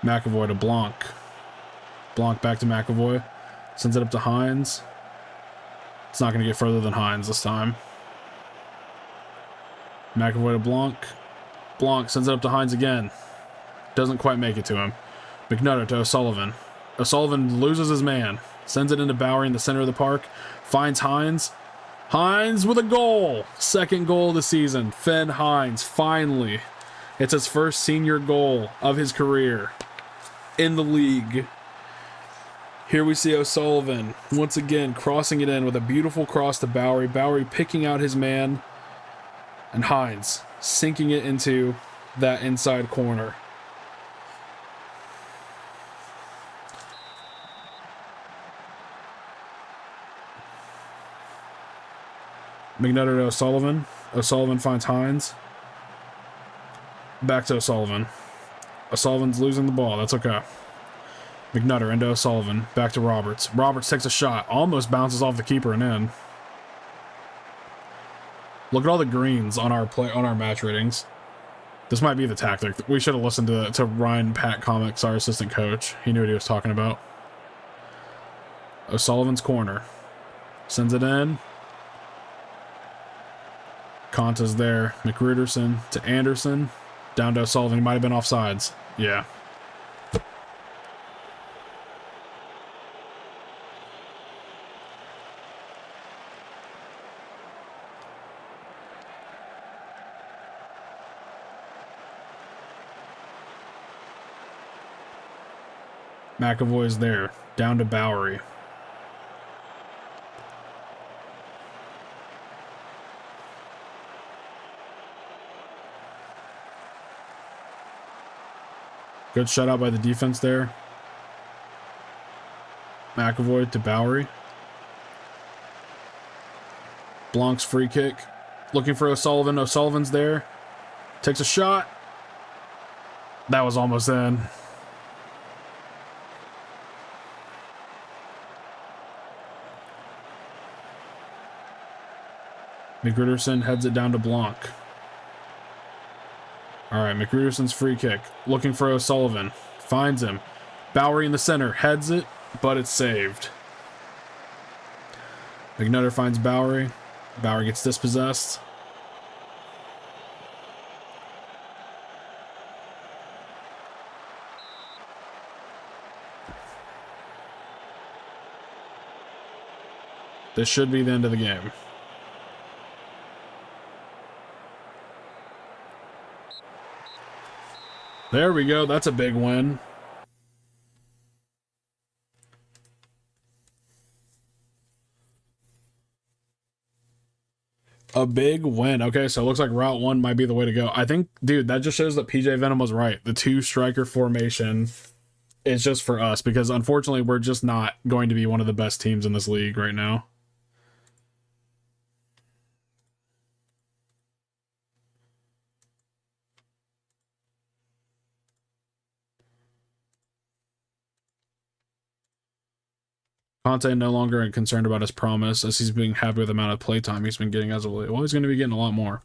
McAvoy to Blanc. Blanc back to McAvoy. Sends it up to Hines. It's not going to get further than Hines this time. McAvoy to Blanc. Blanc sends it up to Hines again. Doesn't quite make it to him. McNutter to O'Sullivan. O'Sullivan loses his man. Sends it into Bowery in the center of the park. Finds Hines. Hines with a goal. Second goal of the season. Finn Hines, finally. It's his first senior goal of his career in the league. Here we see O'Sullivan once again crossing it in with a beautiful cross to Bowery. Bowery picking out his man. And Hines sinking it into that inside corner. McNutter to O'Sullivan. O'Sullivan finds Hines. Back to O'Sullivan. O'Sullivan's losing the ball. That's okay. McNutter into O'Sullivan. Back to Roberts. Roberts takes a shot. Almost bounces off the keeper and in. Look at all the greens on our match ratings. This might be the tactic. We should have listened to Ryan Pat Comics, our assistant coach. He knew what he was talking about. O'Sullivan's corner. Sends it in. Konta's there. McRuderson to Anderson. Down to O'Sullivan. He might have been offsides. Yeah. McAvoy's there. Down to Bowery. Good shutout by the defense there. McAvoy to Bowery. Blanc's free kick. Looking for O'Sullivan. O'Sullivan's there. Takes a shot. That was almost in. McRuderson heads it down to Blanc. Alright, McRuderson's free kick. Looking for O'Sullivan. Finds him. Bowery in the center. Heads it, but it's saved. McNutter finds Bowery. Bowery gets dispossessed. This should be the end of the game. There we go. That's a big win. A big win. Okay, so it looks like Route 1 might be the way to go. I think, dude, that just shows that PJ Venom was right. The two striker formation is just for us because unfortunately we're just not going to be one of the best teams in this league right now. Conte no longer concerned about his promise as he's being happy with the amount of playtime he's been getting as of late. Well, he's going to be getting a lot more.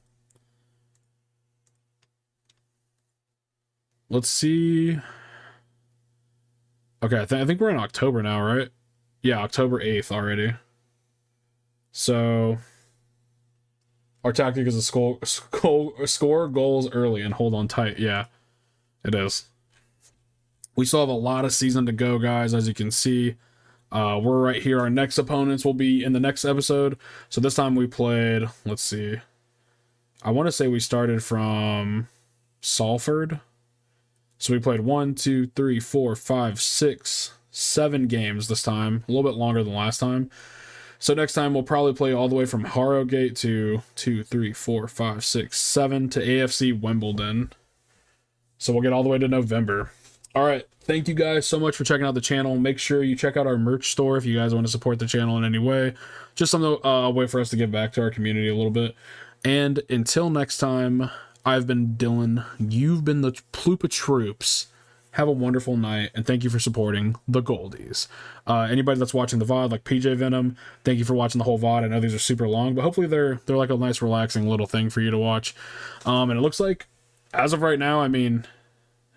Let's see. Okay, I think we're in October now, right? Yeah, October 8th already. So our tactic is to score goals early and hold on tight. Yeah, it is. We still have a lot of season to go, guys, as you can see. We're right here. Our next opponents will be in the next episode. So this time we played, let's see. I want to say we started from Salford. So we played 1, 2, 3, 4, 5, 6, 7 games this time. A little bit longer than last time. So next time we'll probably play all the way from Harrogate to 2, 3, 4, 5, 6, 7 to AFC Wimbledon. So we'll get all the way to November. All right. Thank you guys so much for checking out the channel. Make sure you check out our merch store if you guys want to support the channel in any way. Just something, a way for us to give back to our community a little bit. And until next time, I've been Dylan. You've been the Plupa Troops. Have a wonderful night, and thank you for supporting the Goldies. Anybody that's watching the VOD, like PJ Venom, thank you for watching the whole VOD. I know these are super long, but hopefully they're like a nice, relaxing little thing for you to watch. And it looks like, as of right now, I mean,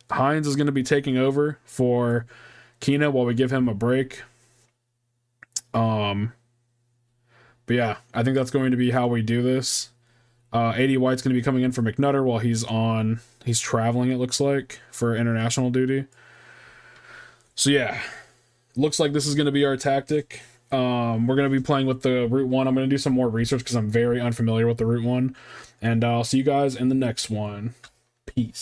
Hines is going to be taking over for Kina while we give him a break. But yeah, I think that's going to be how we do this. AD White's going to be coming in for McNutter while he's traveling, it looks like, for international duty. So yeah, looks like this is going to be our tactic. We're going to be playing with the Route 1. I'm going to do some more research because I'm very unfamiliar with the Route 1. And I'll see you guys in the next one. Peace.